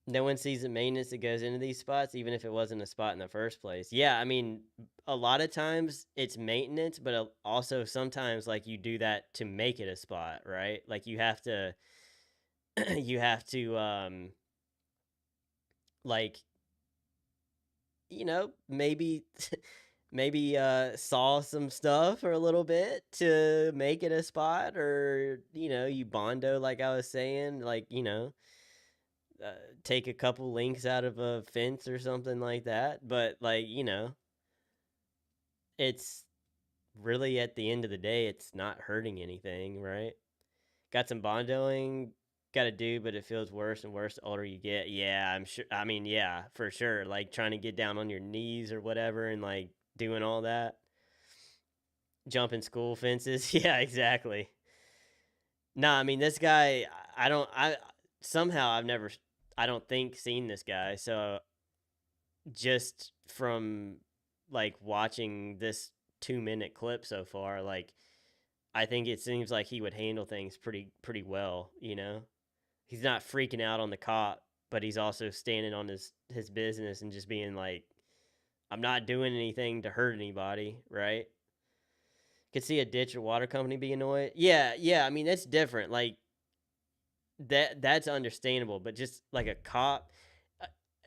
No one sees the maintenance that goes into these spots, even if it wasn't a spot in the first place. Yeah, I mean, a lot of times it's maintenance, but also sometimes like you do that to make it a spot, right? Like you have to, like, maybe saw some stuff for a little bit to make it a spot, or you bondo, like I was saying, like take a couple links out of a fence or something like that. But like, it's really at the end of the day, it's not hurting anything, right? Got some bondoing got to do, but it feels worse and worse the older you get. Yeah, I'm sure. I mean, yeah, for sure. Like trying to get down on your knees or whatever and like doing all that. Jumping school fences. Yeah, exactly. Nah, I mean, this guy, I've never, I don't think, seen this guy. So just from like watching this 2-minute clip so far, like I think it seems like he would handle things pretty well, He's not freaking out on the cop, but he's also standing on his business and just being like, I'm not doing anything to hurt anybody, right? Could see a ditch or water company be annoyed. Yeah, I mean, that's different. Like, that's understandable, but just like a cop,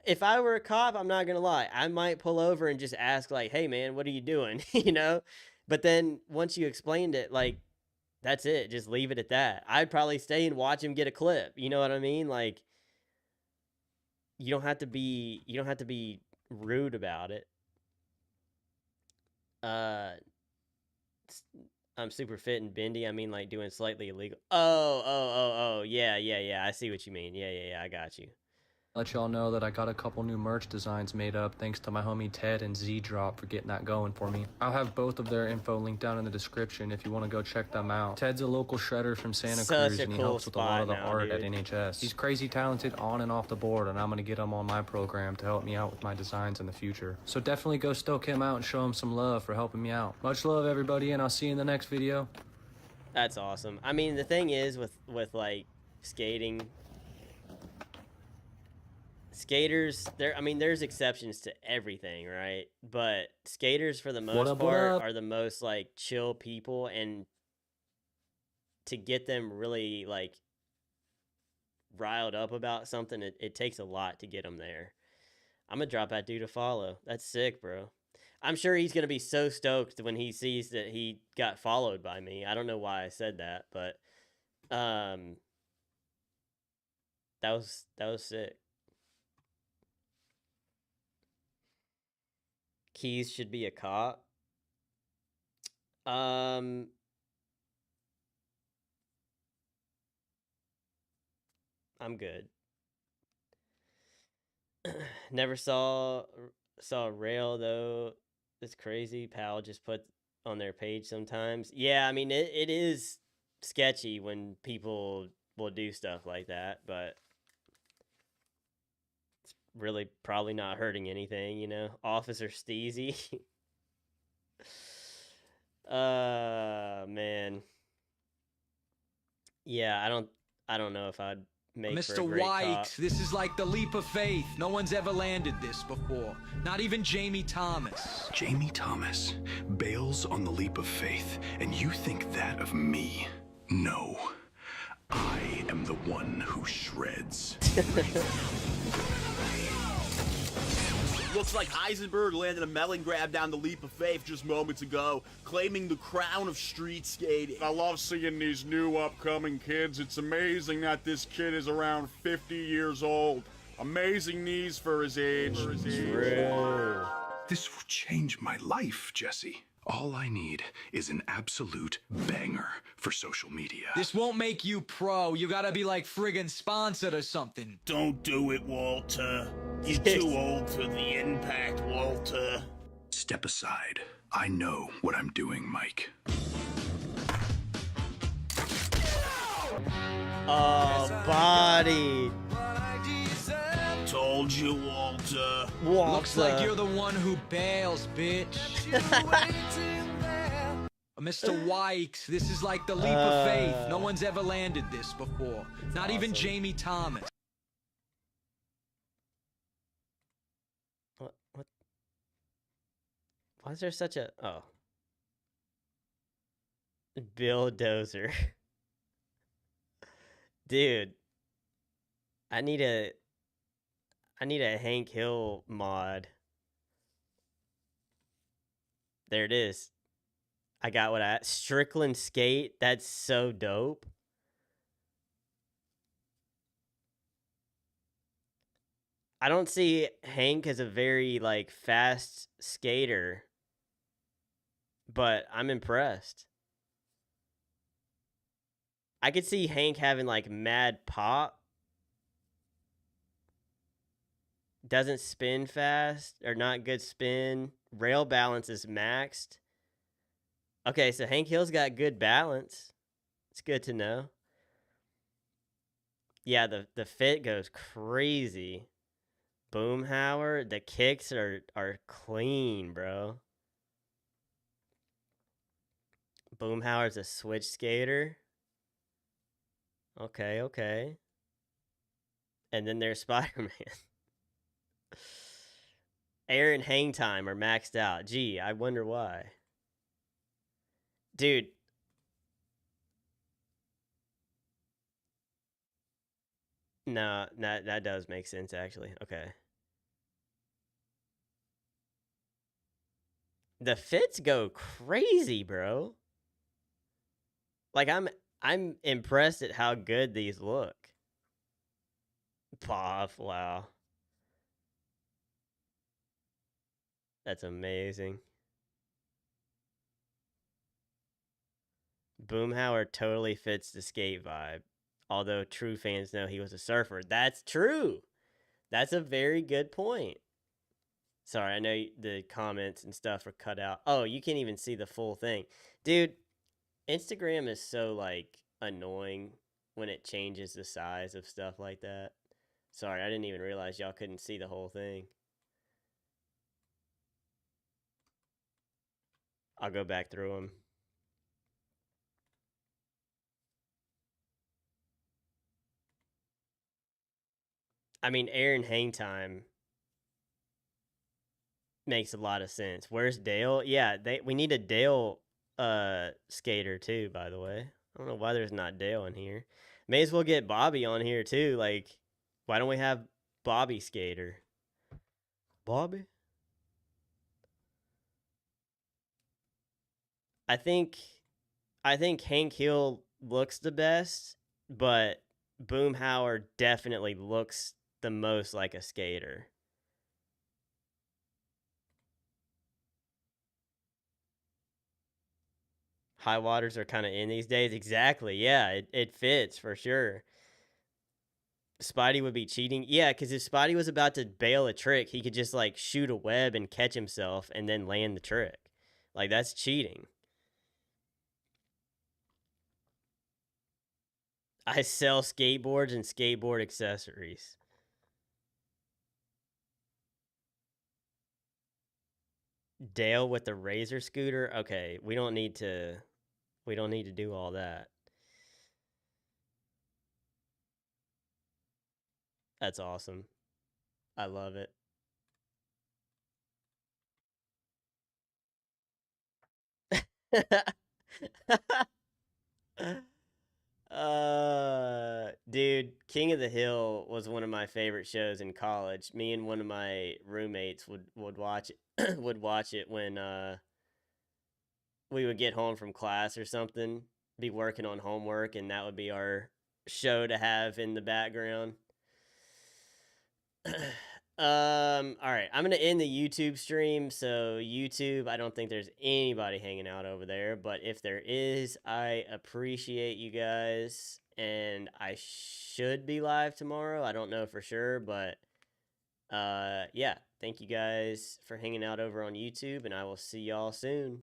if I were a cop, I'm not gonna lie, I might pull over and just ask like, hey man, what are you doing? But then once you explained it, like, that's it. Just leave it at that. I'd probably stay and watch him get a clip. You know what I mean? Like, you don't have to be rude about it. I'm super fit and bendy. I mean, like doing slightly illegal. Oh. Yeah. I see what you mean. Yeah. I got you. Let y'all know that I got a couple new merch designs made up thanks to my homie Ted and Z-Drop for getting that going for me. I'll have both of their info linked down in the description if you want to go check them out. Ted's a local shredder from Santa Cruz and he helps with a lot of the art at NHS. He's crazy talented on and off the board and I'm going to get him on my program to help me out with my designs in the future. So definitely go stoke him out and show him some love for helping me out. Much love everybody and I'll see you in the next video. That's awesome. I mean, the thing is with like skating, skaters, there's exceptions to everything, right? But skaters for the most part are the most like chill people, and to get them really like riled up about something, it takes a lot to get them there. I'm gonna drop that dude a follow. That's sick, bro. I'm sure he's gonna be so stoked when he sees that he got followed by me. I don't know why I said that, but that was sick. Keys should be a cop. I'm good. Never saw Rail though. It's crazy. Pal just put on their page sometimes. Yeah, I mean it is sketchy when people will do stuff like that, but it's really probably not hurting anything, you know. Officer Steezy. Man. Yeah, I don't know if I'd make for a Mr. great White, cop. this is like the leap of faith. No one's ever landed this before. Not even Jamie Thomas. Jamie Thomas bails on the leap of faith, and you think that of me? No. I am the one who shreds. Looks like Heisenberg landed a melon grab down the leap of faith just moments ago, claiming the crown of street skating. I love seeing these new upcoming kids. It's amazing that this kid is around 50 years old. Amazing knees for his age. This will change my life, Jesse. All I need is an absolute banger for social media. This won't make you pro. You gotta be like friggin' sponsored or something. Don't do it, Walter. You're too old for the impact, Walter. Step aside. I know what I'm doing, Mike. Oh, body. Told you, Walter. Looks like you're the one who bails, bitch. Mr. White, this is like the leap of faith. No one's ever landed this before. Not even Jamie Thomas. What? Why is there such a... Oh. Bill Dozer. Dude. I need a Hank Hill mod. There it is. I got what Strickland skate. That's so dope. I don't see Hank as a very like fast skater, but I'm impressed. I could see Hank having like mad pop. Doesn't spin fast or not good spin. Rail balance is maxed. Okay, so Hank Hill's got good balance. It's good to know. Yeah, the fit goes crazy. Boomhauer, the kicks are clean, bro. Boomhauer's a switch skater. Okay. And then there's Spider-Man. Air and hang time are maxed out. Gee, I wonder why. Dude. No, that does make sense, actually. Okay. The fits go crazy, bro. Like I'm impressed at how good these look. Puff, wow. That's amazing. Boomhauer totally fits the skate vibe. Although true fans know he was a surfer. That's true. That's a very good point. Sorry, I know the comments and stuff are cut out. Oh, you can't even see the full thing. Dude, Instagram is so, like, annoying when it changes the size of stuff like that. Sorry, I didn't even realize y'all couldn't see the whole thing. I'll go back through them. I mean, Aaron hang time makes a lot of sense. Where's Dale? Yeah, we need a Dale skater too, by the way. I don't know why there's not Dale in here. May as well get Bobby on here too. Like, why don't we have Bobby skater? Bobby? I think Hank Hill looks the best, but Boomhauer definitely looks the most like a skater. High waters are kind of in these days. Exactly. Yeah, it fits for sure. Spidey would be cheating. Yeah, because if Spidey was about to bail a trick, he could just like shoot a web and catch himself and then land the trick. Like, that's cheating. I sell skateboards and skateboard accessories. Dale with the Razor scooter. Okay, we don't need to do all that. That's awesome. I love it. Dude, King of the Hill was one of my favorite shows in college. Me and one of my roommates would watch it would watch it when we would get home from class or something, be working on homework, and that would be our show to have in the background. All right, I'm gonna end the YouTube stream. So YouTube, I don't think there's anybody hanging out over there, but if there is, I appreciate you guys, and I should be live tomorrow. I don't know for sure, but yeah, thank you guys for hanging out over on YouTube, and I will see y'all soon.